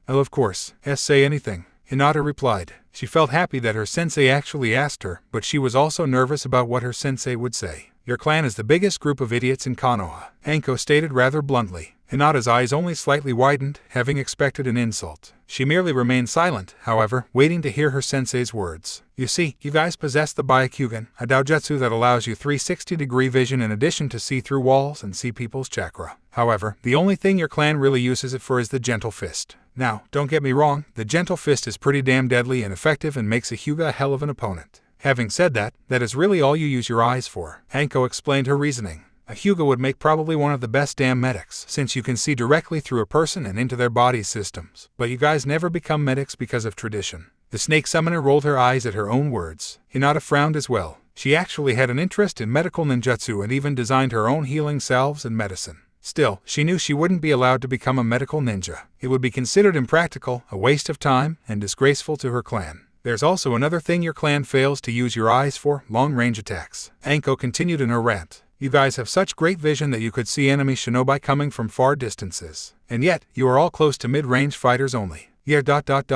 Of course, say anything. Hinata replied. She felt happy that her sensei actually asked her, but she was also nervous about what her sensei would say. Your clan is the biggest group of idiots in Konoha, Anko stated rather bluntly. Hinata's eyes only slightly widened, having expected an insult. She merely remained silent, however, waiting to hear her sensei's words. You see, you guys possess the Byakugan, a doujutsu that allows you 360-degree vision in addition to see through walls and see people's chakra. However, the only thing your clan really uses it for is the Gentle Fist. Now, don't get me wrong, the Gentle Fist is pretty damn deadly and effective and makes a Hyuga a hell of an opponent. Having said that, that is really all you use your eyes for. Anko explained her reasoning. A Hyuga would make probably one of the best damn medics, since you can see directly through a person and into their body systems. But you guys never become medics because of tradition. The snake summoner rolled her eyes at her own words. Hinata frowned as well. She actually had an interest in medical ninjutsu and even designed her own healing salves and medicine. Still, she knew she wouldn't be allowed to become a medical ninja. It would be considered impractical, a waste of time, and disgraceful to her clan. There's also another thing your clan fails to use your eyes for, long-range attacks. Anko continued in her rant. You guys have such great vision that you could see enemy shinobi coming from far distances. And yet, you are all close to mid-range fighters only. Yeah,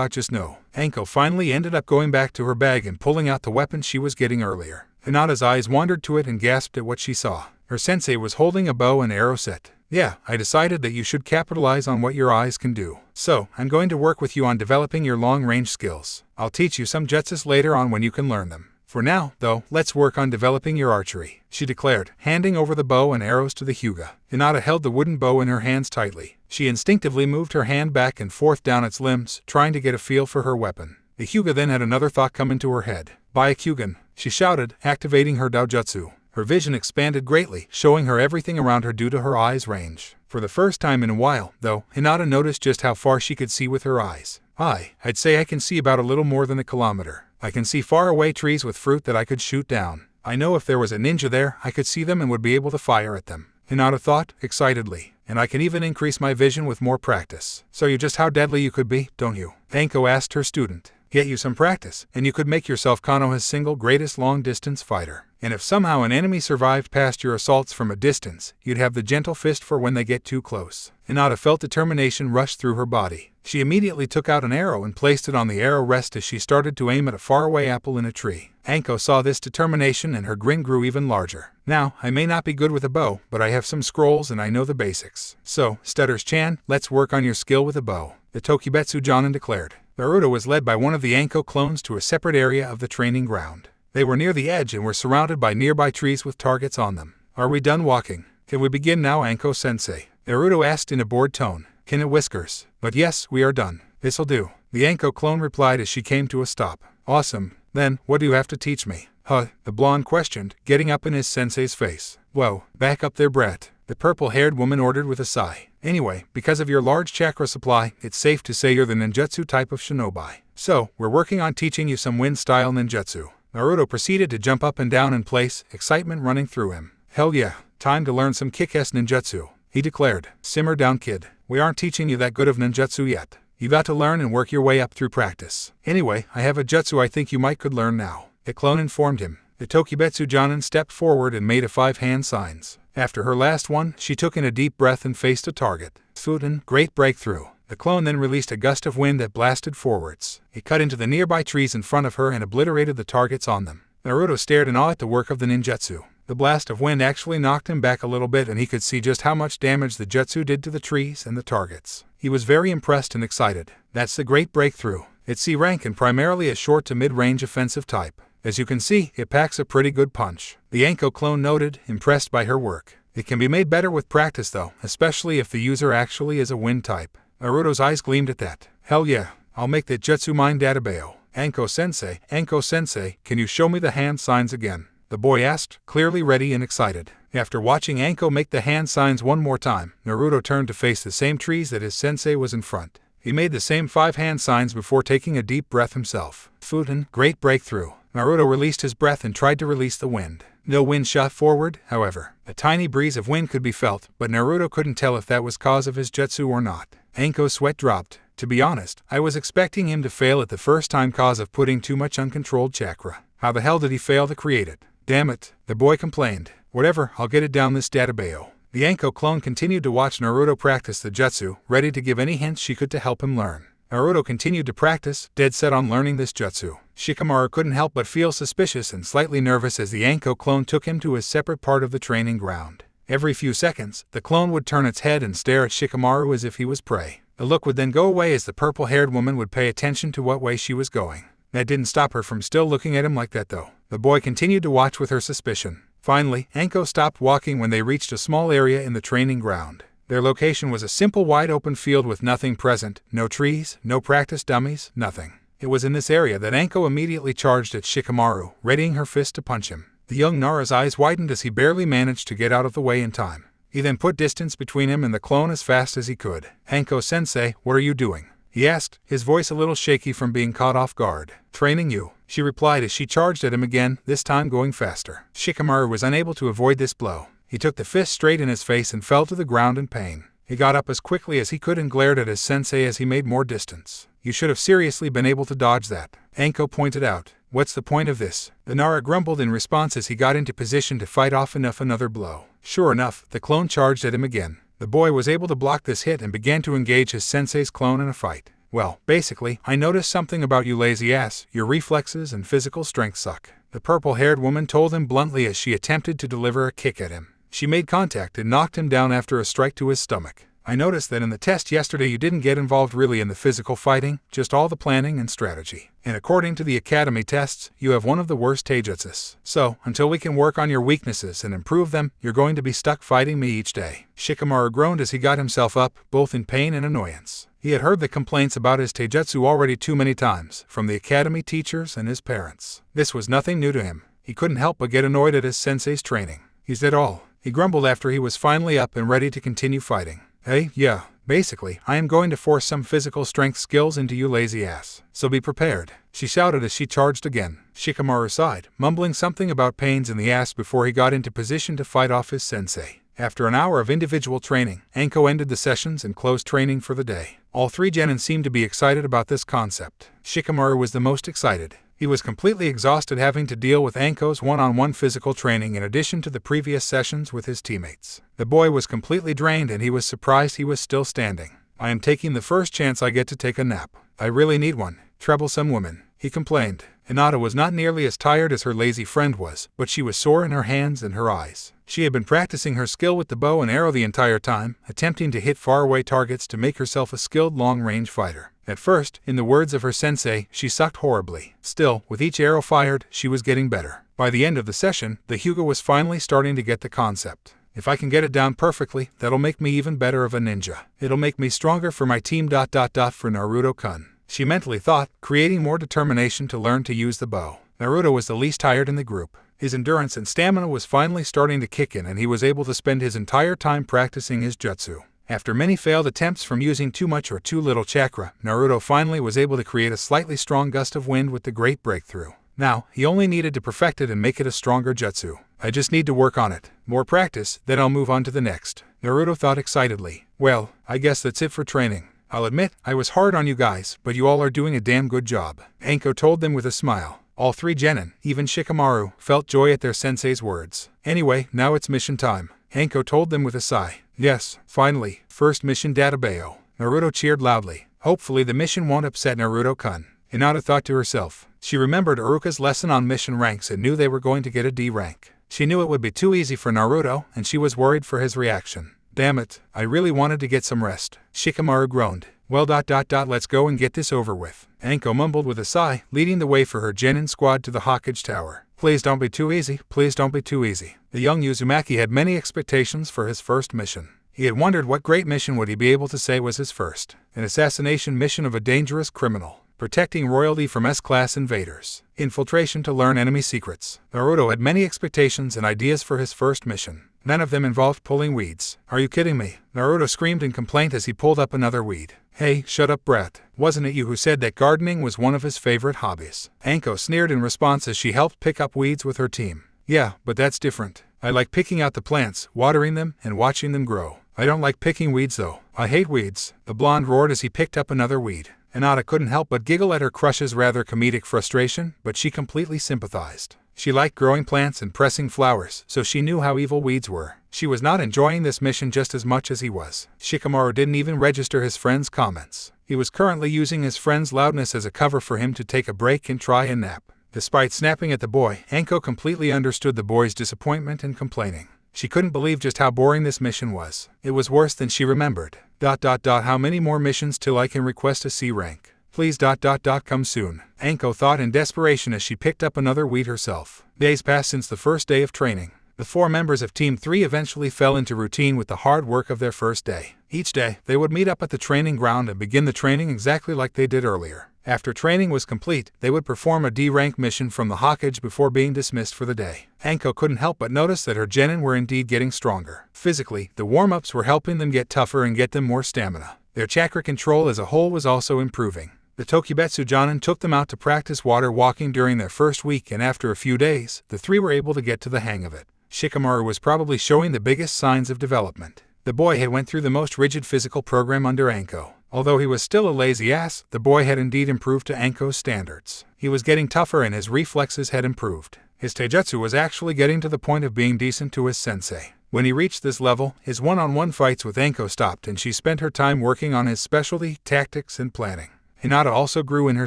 just no. Anko finally ended up going back to her bag and pulling out the weapon she was getting earlier. Hinata's eyes wandered to it and gasped at what she saw. Her sensei was holding a bow and arrow set. Yeah, I decided that you should capitalize on what your eyes can do. So, I'm going to work with you on developing your long-range skills. I'll teach you some jutsus later on when you can learn them. For now, though, let's work on developing your archery, she declared, handing over the bow and arrows to the Hyuga. Hinata held the wooden bow in her hands tightly. She instinctively moved her hand back and forth down its limbs, trying to get a feel for her weapon. The Hyuga then had another thought come into her head. Byakugan, she shouted, activating her doujutsu. Her vision expanded greatly, showing her everything around her due to her eyes' range. For the first time in a while, though, Hinata noticed just how far she could see with her eyes. I'd say I can see about a little more than a kilometer. I can see far away trees with fruit that I could shoot down. I know if there was a ninja there, I could see them and would be able to fire at them. Hinata thought, excitedly. And I can even increase my vision with more practice. So you just how deadly you could be, don't you? Anko asked her student. Get you some practice, and you could make yourself Konoha's single greatest long-distance fighter. And if somehow an enemy survived past your assaults from a distance, you'd have the Gentle Fist for when they get too close. Hinata felt determination rush through her body. She immediately took out an arrow and placed it on the arrow rest as she started to aim at a faraway apple in a tree. Anko saw this determination and her grin grew even larger. Now, I may not be good with a bow, but I have some scrolls and I know the basics. So, Stutters-chan, let's work on your skill with a bow, the Tokibetsu Jonin declared. Naruto was led by one of the Anko clones to a separate area of the training ground. They were near the edge and were surrounded by nearby trees with targets on them. Are we done walking? Can we begin now, Anko-sensei? Naruto asked in a bored tone. Kin it whiskers. But yes, we are done. This'll do. The Anko clone replied as she came to a stop. Awesome. Then, what do you have to teach me? The blonde questioned, getting up in his sensei's face. Whoa, back up there, brat. The purple-haired woman ordered with a sigh. Anyway, because of your large chakra supply, it's safe to say you're the ninjutsu type of shinobi. So, we're working on teaching you some wind-style ninjutsu. Naruto proceeded to jump up and down in place, excitement running through him. Hell yeah, time to learn some kick-ass ninjutsu, he declared. Simmer down, kid. We aren't teaching you that good of ninjutsu yet. You got to learn and work your way up through practice. Anyway, I have a jutsu I think you might could learn now, the clone informed him. The Tokibetsu Jonin stepped forward and made a 5-hand signs. After her last one, she took in a deep breath and faced a target. Futen, great breakthrough. The clone then released a gust of wind that blasted forwards. It cut into the nearby trees in front of her and obliterated the targets on them. Naruto stared in awe at the work of the ninjutsu. The blast of wind actually knocked him back a little bit and he could see just how much damage the jutsu did to the trees and the targets. He was very impressed and excited. That's the great breakthrough. It's C rank and primarily a short to mid-range offensive type. As you can see, it packs a pretty good punch. The Anko clone noted, impressed by her work. It can be made better with practice though, especially if the user actually is a wind type. Naruto's eyes gleamed at that. Hell yeah, I'll make that jutsu mine database. Anko-sensei, can you show me the hand signs again? The boy asked, clearly ready and excited. After watching Anko make the hand signs one more time, Naruto turned to face the same trees that his sensei was in front. He made the same 5 hand signs before taking a deep breath himself. Futen, great breakthrough. Naruto released his breath and tried to release the wind. No wind shot forward, however. A tiny breeze of wind could be felt, but Naruto couldn't tell if that was cause of his jutsu or not. Anko's sweat dropped. To be honest, I was expecting him to fail at the first time cause of putting too much uncontrolled chakra. How the hell did he fail to create it? Damn it, the boy complained. Whatever, I'll get it down this database. The Anko clone continued to watch Naruto practice the jutsu, ready to give any hints she could to help him learn. Naruto continued to practice, dead set on learning this jutsu. Shikamaru couldn't help but feel suspicious and slightly nervous as the Anko clone took him to a separate part of the training ground. Every few seconds, the clone would turn its head and stare at Shikamaru as if he was prey. The look would then go away as the purple-haired woman would pay attention to what way she was going. That didn't stop her from still looking at him like that though. The boy continued to watch with her suspicion. Finally, Anko stopped walking when they reached a small area in the training ground. Their location was a simple wide open field with nothing present, no trees, no practice dummies, nothing. It was in this area that Anko immediately charged at Shikamaru, readying her fist to punch him. The young Nara's eyes widened as he barely managed to get out of the way in time. He then put distance between him and the clone as fast as he could. Anko-sensei, what are you doing? He asked, his voice a little shaky from being caught off guard. Training you, she replied as she charged at him again, this time going faster. Shikamaru was unable to avoid this blow. He took the fist straight in his face and fell to the ground in pain. He got up as quickly as he could and glared at his sensei as he made more distance. You should have seriously been able to dodge that, Anko pointed out. What's the point of this? The Nara grumbled in response as he got into position to fight off another blow. Sure enough, the clone charged at him again. The boy was able to block this hit and began to engage his sensei's clone in a fight. Well, basically, I noticed something about you lazy ass, your reflexes and physical strength suck. The purple-haired woman told him bluntly as she attempted to deliver a kick at him. She made contact and knocked him down after a strike to his stomach. I noticed that in the test yesterday you didn't get involved really in the physical fighting, just all the planning and strategy. And according to the academy tests, you have one of the worst taijutsus. So, until we can work on your weaknesses and improve them, you're going to be stuck fighting me each day. Shikamaru groaned as he got himself up, both in pain and annoyance. He had heard the complaints about his taijutsu already too many times, from the academy teachers and his parents. This was nothing new to him. He couldn't help but get annoyed at his sensei's training. He's at all. He grumbled after he was finally up and ready to continue fighting. Hey, yeah, basically, I am going to force some physical strength skills into you lazy ass. So be prepared, she shouted as she charged again. Shikamaru sighed, mumbling something about pains in the ass before he got into position to fight off his sensei. After an hour of individual training, Anko ended the sessions and closed training for the day. All 3 genin seemed to be excited about this concept. Shikamaru was the most excited. He was completely exhausted having to deal with Anko's one-on-one physical training in addition to the previous sessions with his teammates. The boy was completely drained and he was surprised he was still standing. I am taking the first chance I get to take a nap. I really need one. Troublesome woman, he complained. Hinata was not nearly as tired as her lazy friend was, but she was sore in her hands and her eyes. She had been practicing her skill with the bow and arrow the entire time, attempting to hit faraway targets to make herself a skilled long-range fighter. At first, in the words of her sensei, she sucked horribly. Still, with each arrow fired, she was getting better. By the end of the session, the Hyuga was finally starting to get the concept. If I can get it down perfectly, that'll make me even better of a ninja. It'll make me stronger for my team ... for Naruto-kun. She mentally thought, creating more determination to learn to use the bow. Naruto was the least tired in the group. His endurance and stamina was finally starting to kick in and he was able to spend his entire time practicing his jutsu. After many failed attempts from using too much or too little chakra, Naruto finally was able to create a slightly strong gust of wind with the great breakthrough. Now, he only needed to perfect it and make it a stronger jutsu. I just need to work on it. More practice, then I'll move on to the next. Naruto thought excitedly. Well, I guess that's it for training. I'll admit, I was hard on you guys, but you all are doing a damn good job. Anko told them with a smile. All three genin, even Shikamaru, felt joy at their sensei's words. Anyway, now it's mission time, Anko told them with a sigh. Yes, finally, first mission Databayo. Naruto cheered loudly. Hopefully the mission won't upset Naruto-kun. Hinata thought to herself. She remembered Iruka's lesson on mission ranks and knew they were going to get a D rank. She knew it would be too easy for Naruto, and she was worried for his reaction. Damn it, I really wanted to get some rest. Shikamaru groaned. Well, let's go and get this over with. Anko mumbled with a sigh, leading the way for her genin squad to the Hokage Tower. Please don't be too easy, please don't be too easy. The young Uzumaki had many expectations for his first mission. He had wondered what great mission would he be able to say was his first. An assassination mission of a dangerous criminal. Protecting royalty from S-class invaders. Infiltration to learn enemy secrets. Naruto had many expectations and ideas for his first mission. None of them involved pulling weeds. Are you kidding me? Naruto screamed in complaint as he pulled up another weed. Hey, shut up, brat. Wasn't it you who said that gardening was one of his favorite hobbies? Anko sneered in response as she helped pick up weeds with her team. Yeah, but that's different. I like picking out the plants, watering them, and watching them grow. I don't like picking weeds though. I hate weeds. The blonde roared as he picked up another weed. Hinata couldn't help but giggle at her crush's rather comedic frustration, but she completely sympathized. She liked growing plants and pressing flowers, so she knew how evil weeds were. She was not enjoying this mission just as much as he was. Shikamaru didn't even register his friend's comments. He was currently using his friend's loudness as a cover for him to take a break and try and nap. Despite snapping at the boy, Anko completely understood the boy's disappointment and complaining. She couldn't believe just how boring this mission was. It was worse than she remembered. How many more missions till I can request a C rank? Please come soon, Anko thought in desperation as she picked up another weed herself. Days passed since the first day of training. The 4 members of Team 3 eventually fell into routine with the hard work of their first day. Each day, they would meet up at the training ground and begin the training exactly like they did earlier. After training was complete, they would perform a D-rank mission from the Hokage before being dismissed for the day. Anko couldn't help but notice that her genin were indeed getting stronger. Physically, the warm-ups were helping them get tougher and get them more stamina. Their chakra control as a whole was also improving. The Tokubetsu Jonin took them out to practice water walking during their first week, and after a few days, the 3 were able to get to the hang of it. Shikamaru was probably showing the biggest signs of development. The boy had went through the most rigid physical program under Anko. Although he was still a lazy ass, the boy had indeed improved to Anko's standards. He was getting tougher and his reflexes had improved. His taijutsu was actually getting to the point of being decent to his sensei. When he reached this level, his one-on-one fights with Anko stopped and she spent her time working on his specialty, tactics, and planning. Hinata also grew in her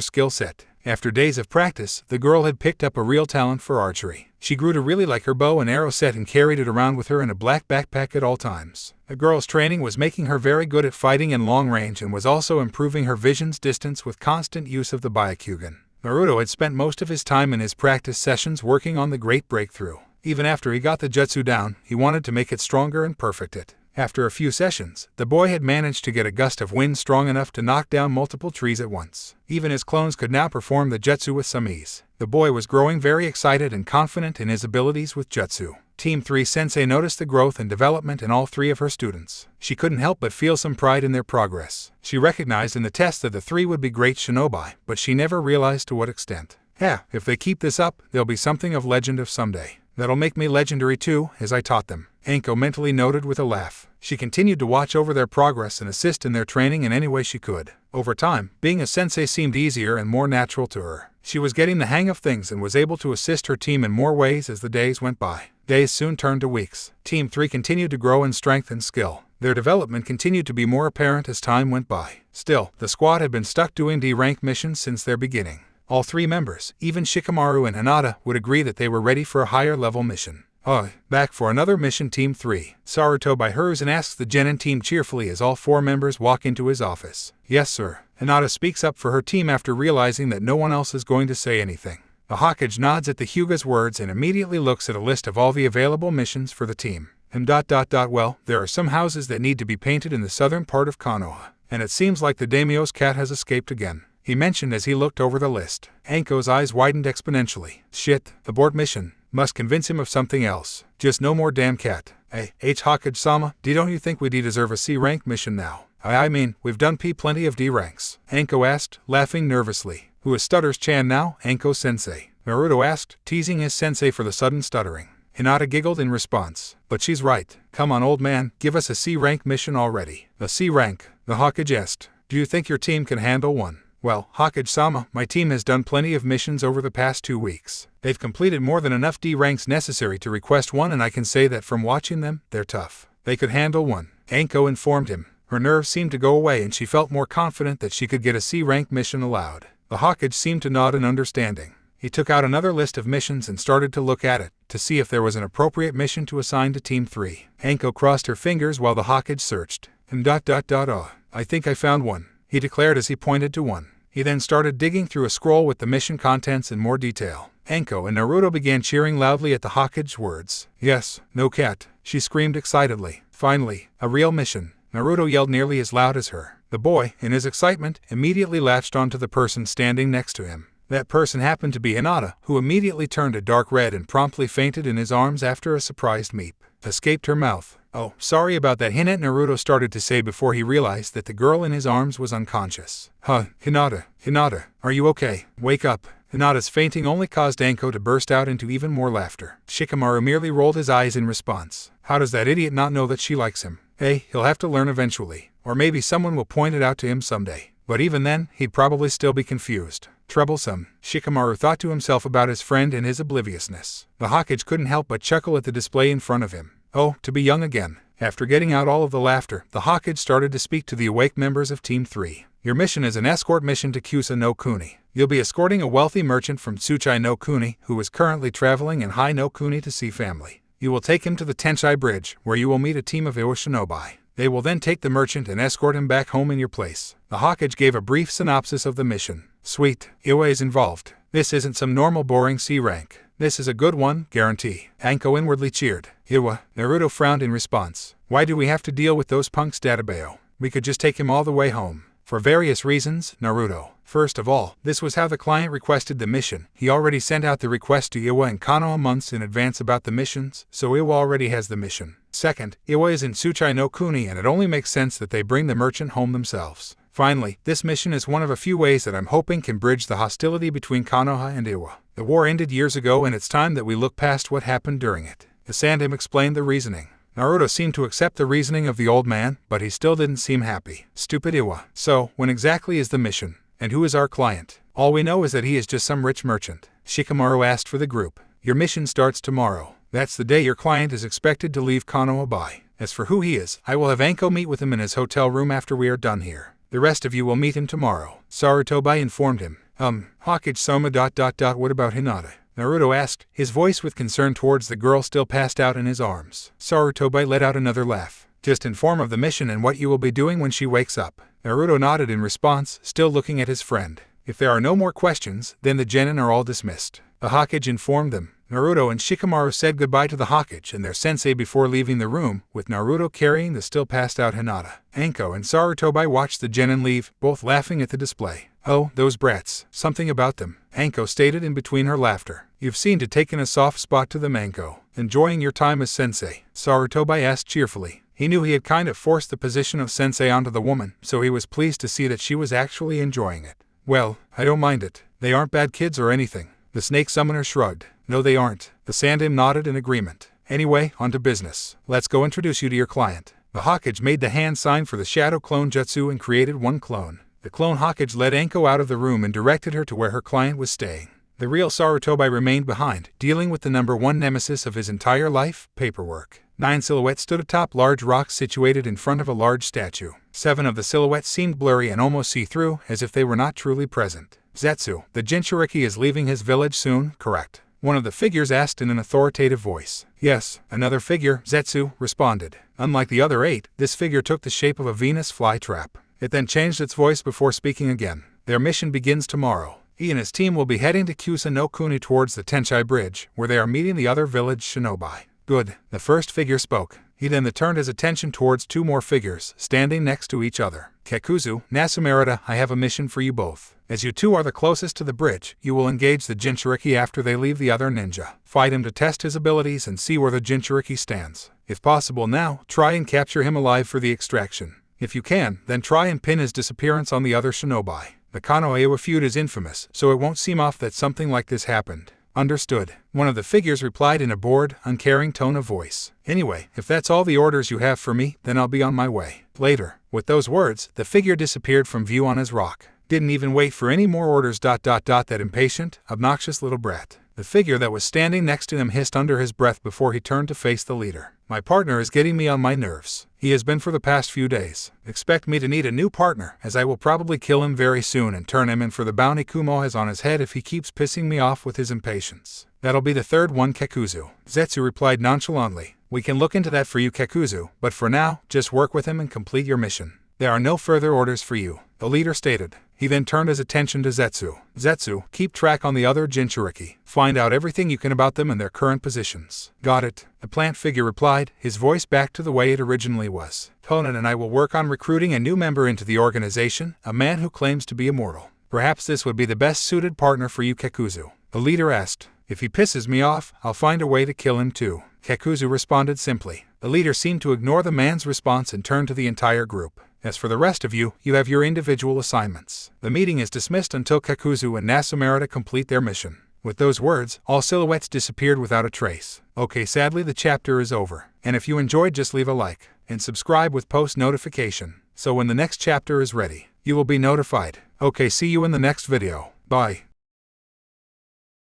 skill set. After days of practice, the girl had picked up a real talent for archery. She grew to really like her bow and arrow set and carried it around with her in a black backpack at all times. The girl's training was making her very good at fighting in long range and was also improving her vision's distance with constant use of the Byakugan. Naruto had spent most of his time in his practice sessions working on the Great Breakthrough. Even after he got the jutsu down, he wanted to make it stronger and perfect it. After a few sessions, the boy had managed to get a gust of wind strong enough to knock down multiple trees at once. Even his clones could now perform the jutsu with some ease. The boy was growing very excited and confident in his abilities with jutsu. Team 3 Sensei noticed the growth and development in all 3 of her students. She couldn't help but feel some pride in their progress. She recognized in the test that the 3 would be great shinobi, but she never realized to what extent. If they keep this up, they'll be something of legend of someday. That'll make me legendary too, as I taught them, Anko mentally noted with a laugh. She continued to watch over their progress and assist in their training in any way she could. Over time, being a sensei seemed easier and more natural to her. She was getting the hang of things and was able to assist her team in more ways as the days went by. Days soon turned to weeks. Team 3 continued to grow in strength and skill. Their development continued to be more apparent as time went by. Still, the squad had been stuck doing D-rank missions since their beginning. All 3 members, even Shikamaru and Hinata, would agree that they were ready for a higher level mission. Back for another mission Team 3. Saruto Hiruzen asks the Genin team cheerfully as all 4 members walk into his office. Yes sir. Hinata speaks up for her team after realizing that no one else is going to say anything. The Hokage nods at the Hyuga's words and immediately looks at a list of all the available missions for the team. Well, there are some houses that need to be painted in the southern part of Konoha, and it seems like the daimyo's cat has escaped again, he mentioned as he looked over the list. Anko's eyes widened exponentially. Shit, abort mission. Must convince him of something else. Just no more damn cat. Hey, Hokage-sama, don't you think we deserve a C-rank mission now? I mean, we've done plenty of D ranks, Anko asked, laughing nervously. Who is Stutters-chan now, Anko-sensei? Naruto asked, teasing his sensei for the sudden stuttering. Hinata giggled in response. But she's right. Come on old man, give us a C-rank mission already. A C rank, the Hokage asked. Do you think your team can handle one? Well, Hokage-sama, my team has done plenty of missions over the past 2 weeks. They've completed more than enough D ranks necessary to request one, and I can say that from watching them, they're tough. They could handle one, Anko informed him. Her nerves seemed to go away and she felt more confident that she could get a C rank mission allowed. The Hokage seemed to nod in understanding. He took out another list of missions and started to look at it, to see if there was an appropriate mission to assign to Team 3. Anko crossed her fingers while the Hokage searched. I think I found one, he declared as he pointed to one. He then started digging through a scroll with the mission contents in more detail. Anko and Naruto began cheering loudly at the Hokage's words. Yes, no cat, she screamed excitedly. Finally, a real mission. Naruto yelled nearly as loud as her. The boy, in his excitement, immediately latched onto the person standing next to him. That person happened to be Hinata, who immediately turned a dark red and promptly fainted in his arms after a surprised meep escaped her mouth. Oh, sorry about that, Naruto started to say before he realized that the girl in his arms was unconscious. Hinata, are you okay? Wake up. Hinata's fainting only caused Anko to burst out into even more laughter. Shikamaru merely rolled his eyes in response. How does that idiot not know that she likes him? Hey, he'll have to learn eventually. Or maybe someone will point it out to him someday. But even then, he'd probably still be confused. Troublesome, Shikamaru thought to himself about his friend and his obliviousness. The Hokage couldn't help but chuckle at the display in front of him. Oh, to be young again. After getting out all of the laughter, the Hokage started to speak to the awake members of Team 3. Your mission is an escort mission to Kusa no Kuni. You'll be escorting a wealthy merchant from Tsuchai no Kuni who is currently traveling in Hai no Kuni to see family. You will take him to the Tenshai Bridge, where you will meet a team of Iwa shinobi. They will then take the merchant and escort him back home in your place. The Hokage gave a brief synopsis of the mission. Sweet, Iwa is involved. This isn't some normal boring C rank. This is a good one, guarantee. Anko inwardly cheered. Iwa, Naruto frowned in response. Why do we have to deal with those punks, Databeo? We could just take him all the way home. For various reasons, Naruto. First of all, this was how the client requested the mission. He already sent out the request to Iwa and Konoha months in advance about the missions, so Iwa already has the mission. Second, Iwa is in Tsuchai no Kuni and it only makes sense that they bring the merchant home themselves. Finally, this mission is one of a few ways that I'm hoping can bridge the hostility between Konoha and Iwa. The war ended years ago and it's time that we look past what happened during it. The Sandim explained the reasoning. Naruto seemed to accept the reasoning of the old man, but he still didn't seem happy. Stupid Iwa. So, when exactly is the mission? And who is our client? All we know is that he is just some rich merchant. Shikamaru asked for the group. Your mission starts tomorrow. That's the day your client is expected to leave Konoha by. As for who he is, I will have Anko meet with him in his hotel room after we are done here. The rest of you will meet him tomorrow. Sarutobi informed him. Hokage-sama ... What about Hinata? Naruto asked, his voice with concern towards the girl still passed out in his arms. Sarutobi let out another laugh. Just inform of the mission and what you will be doing when she wakes up. Naruto nodded in response, still looking at his friend. If there are no more questions, then the genin are all dismissed. The Hokage informed them. Naruto and Shikamaru said goodbye to the Hokage and their sensei before leaving the room, with Naruto carrying the still passed out Hinata. Anko and Sarutobi watched the genin leave, both laughing at the display. Oh, those brats. Something about them, Anko stated in between her laughter. You've seen to taken a soft spot to them, Anko. Enjoying your time as sensei? Sarutobi asked cheerfully. He knew he had kind of forced the position of sensei onto the woman, so he was pleased to see that she was actually enjoying it. Well, I don't mind it. They aren't bad kids or anything. The snake summoner shrugged. No, they aren't. The Sandim nodded in agreement. Anyway, on to business. Let's go introduce you to your client. The Hokage made the hand sign for the shadow clone jutsu and created one clone. The clone Hokage led Anko out of the room and directed her to where her client was staying. The real Sarutobi remained behind, dealing with the #1 nemesis of his entire life, paperwork. 9 silhouettes stood atop large rocks situated in front of a large statue. 7 of the silhouettes seemed blurry and almost see-through, as if they were not truly present. Zetsu, the Jinchuriki is leaving his village soon, correct? One of the figures asked in an authoritative voice. Yes, another figure, Zetsu, responded. Unlike the other 8, this figure took the shape of a Venus flytrap. It then changed its voice before speaking again. Their mission begins tomorrow. He and his team will be heading to Kusa no Kuni towards the Tenshai Bridge, where they are meeting the other village shinobi. Good, the first figure spoke. He then turned his attention towards 2 more figures, standing next to each other. Kekuzu, Nasumerida, I have a mission for you both. As you 2 are the closest to the bridge, you will engage the Jinchuriki after they leave the other ninja. Fight him to test his abilities and see where the Jinchuriki stands. If possible now, try and capture him alive for the extraction. If you can, then try and pin his disappearance on the other shinobi. The Konoha feud is infamous, so it won't seem off that something like this happened. Understood. One of the figures replied in a bored, uncaring tone of voice. Anyway, if that's all the orders you have for me, then I'll be on my way. Later. With those words, the figure disappeared from view on his rock. Didn't even wait for any more orders. That impatient, obnoxious little brat. The figure that was standing next to him hissed under his breath before he turned to face the leader. My partner is getting me on my nerves. He has been for the past few days. Expect me to need a new partner, as I will probably kill him very soon and turn him in for the bounty Kumo has on his head if he keeps pissing me off with his impatience. That'll be the third one, Kekuzu. Zetsu replied nonchalantly. We can look into that for you, Kekuzu, but for now, just work with him and complete your mission. There are no further orders for you, the leader stated. He then turned his attention to Zetsu. Zetsu, keep track on the other Jinchuriki. Find out everything you can about them and their current positions. Got it, the plant figure replied, his voice back to the way it originally was. Conan and I will work on recruiting a new member into the organization, a man who claims to be immortal. Perhaps this would be the best suited partner for you, Kekuzu. The leader asked. If he pisses me off, I'll find a way to kill him too. Kekuzu responded simply. The leader seemed to ignore the man's response and turned to the entire group. As for the rest of you, you have your individual assignments. The meeting is dismissed until Kekuzu and Nasumerita complete their mission. With those words, all silhouettes disappeared without a trace. Okay, sadly the chapter is over. And if you enjoyed, just leave a like and subscribe with post notification, so when the next chapter is ready, you will be notified. Okay, see you in the next video. Bye.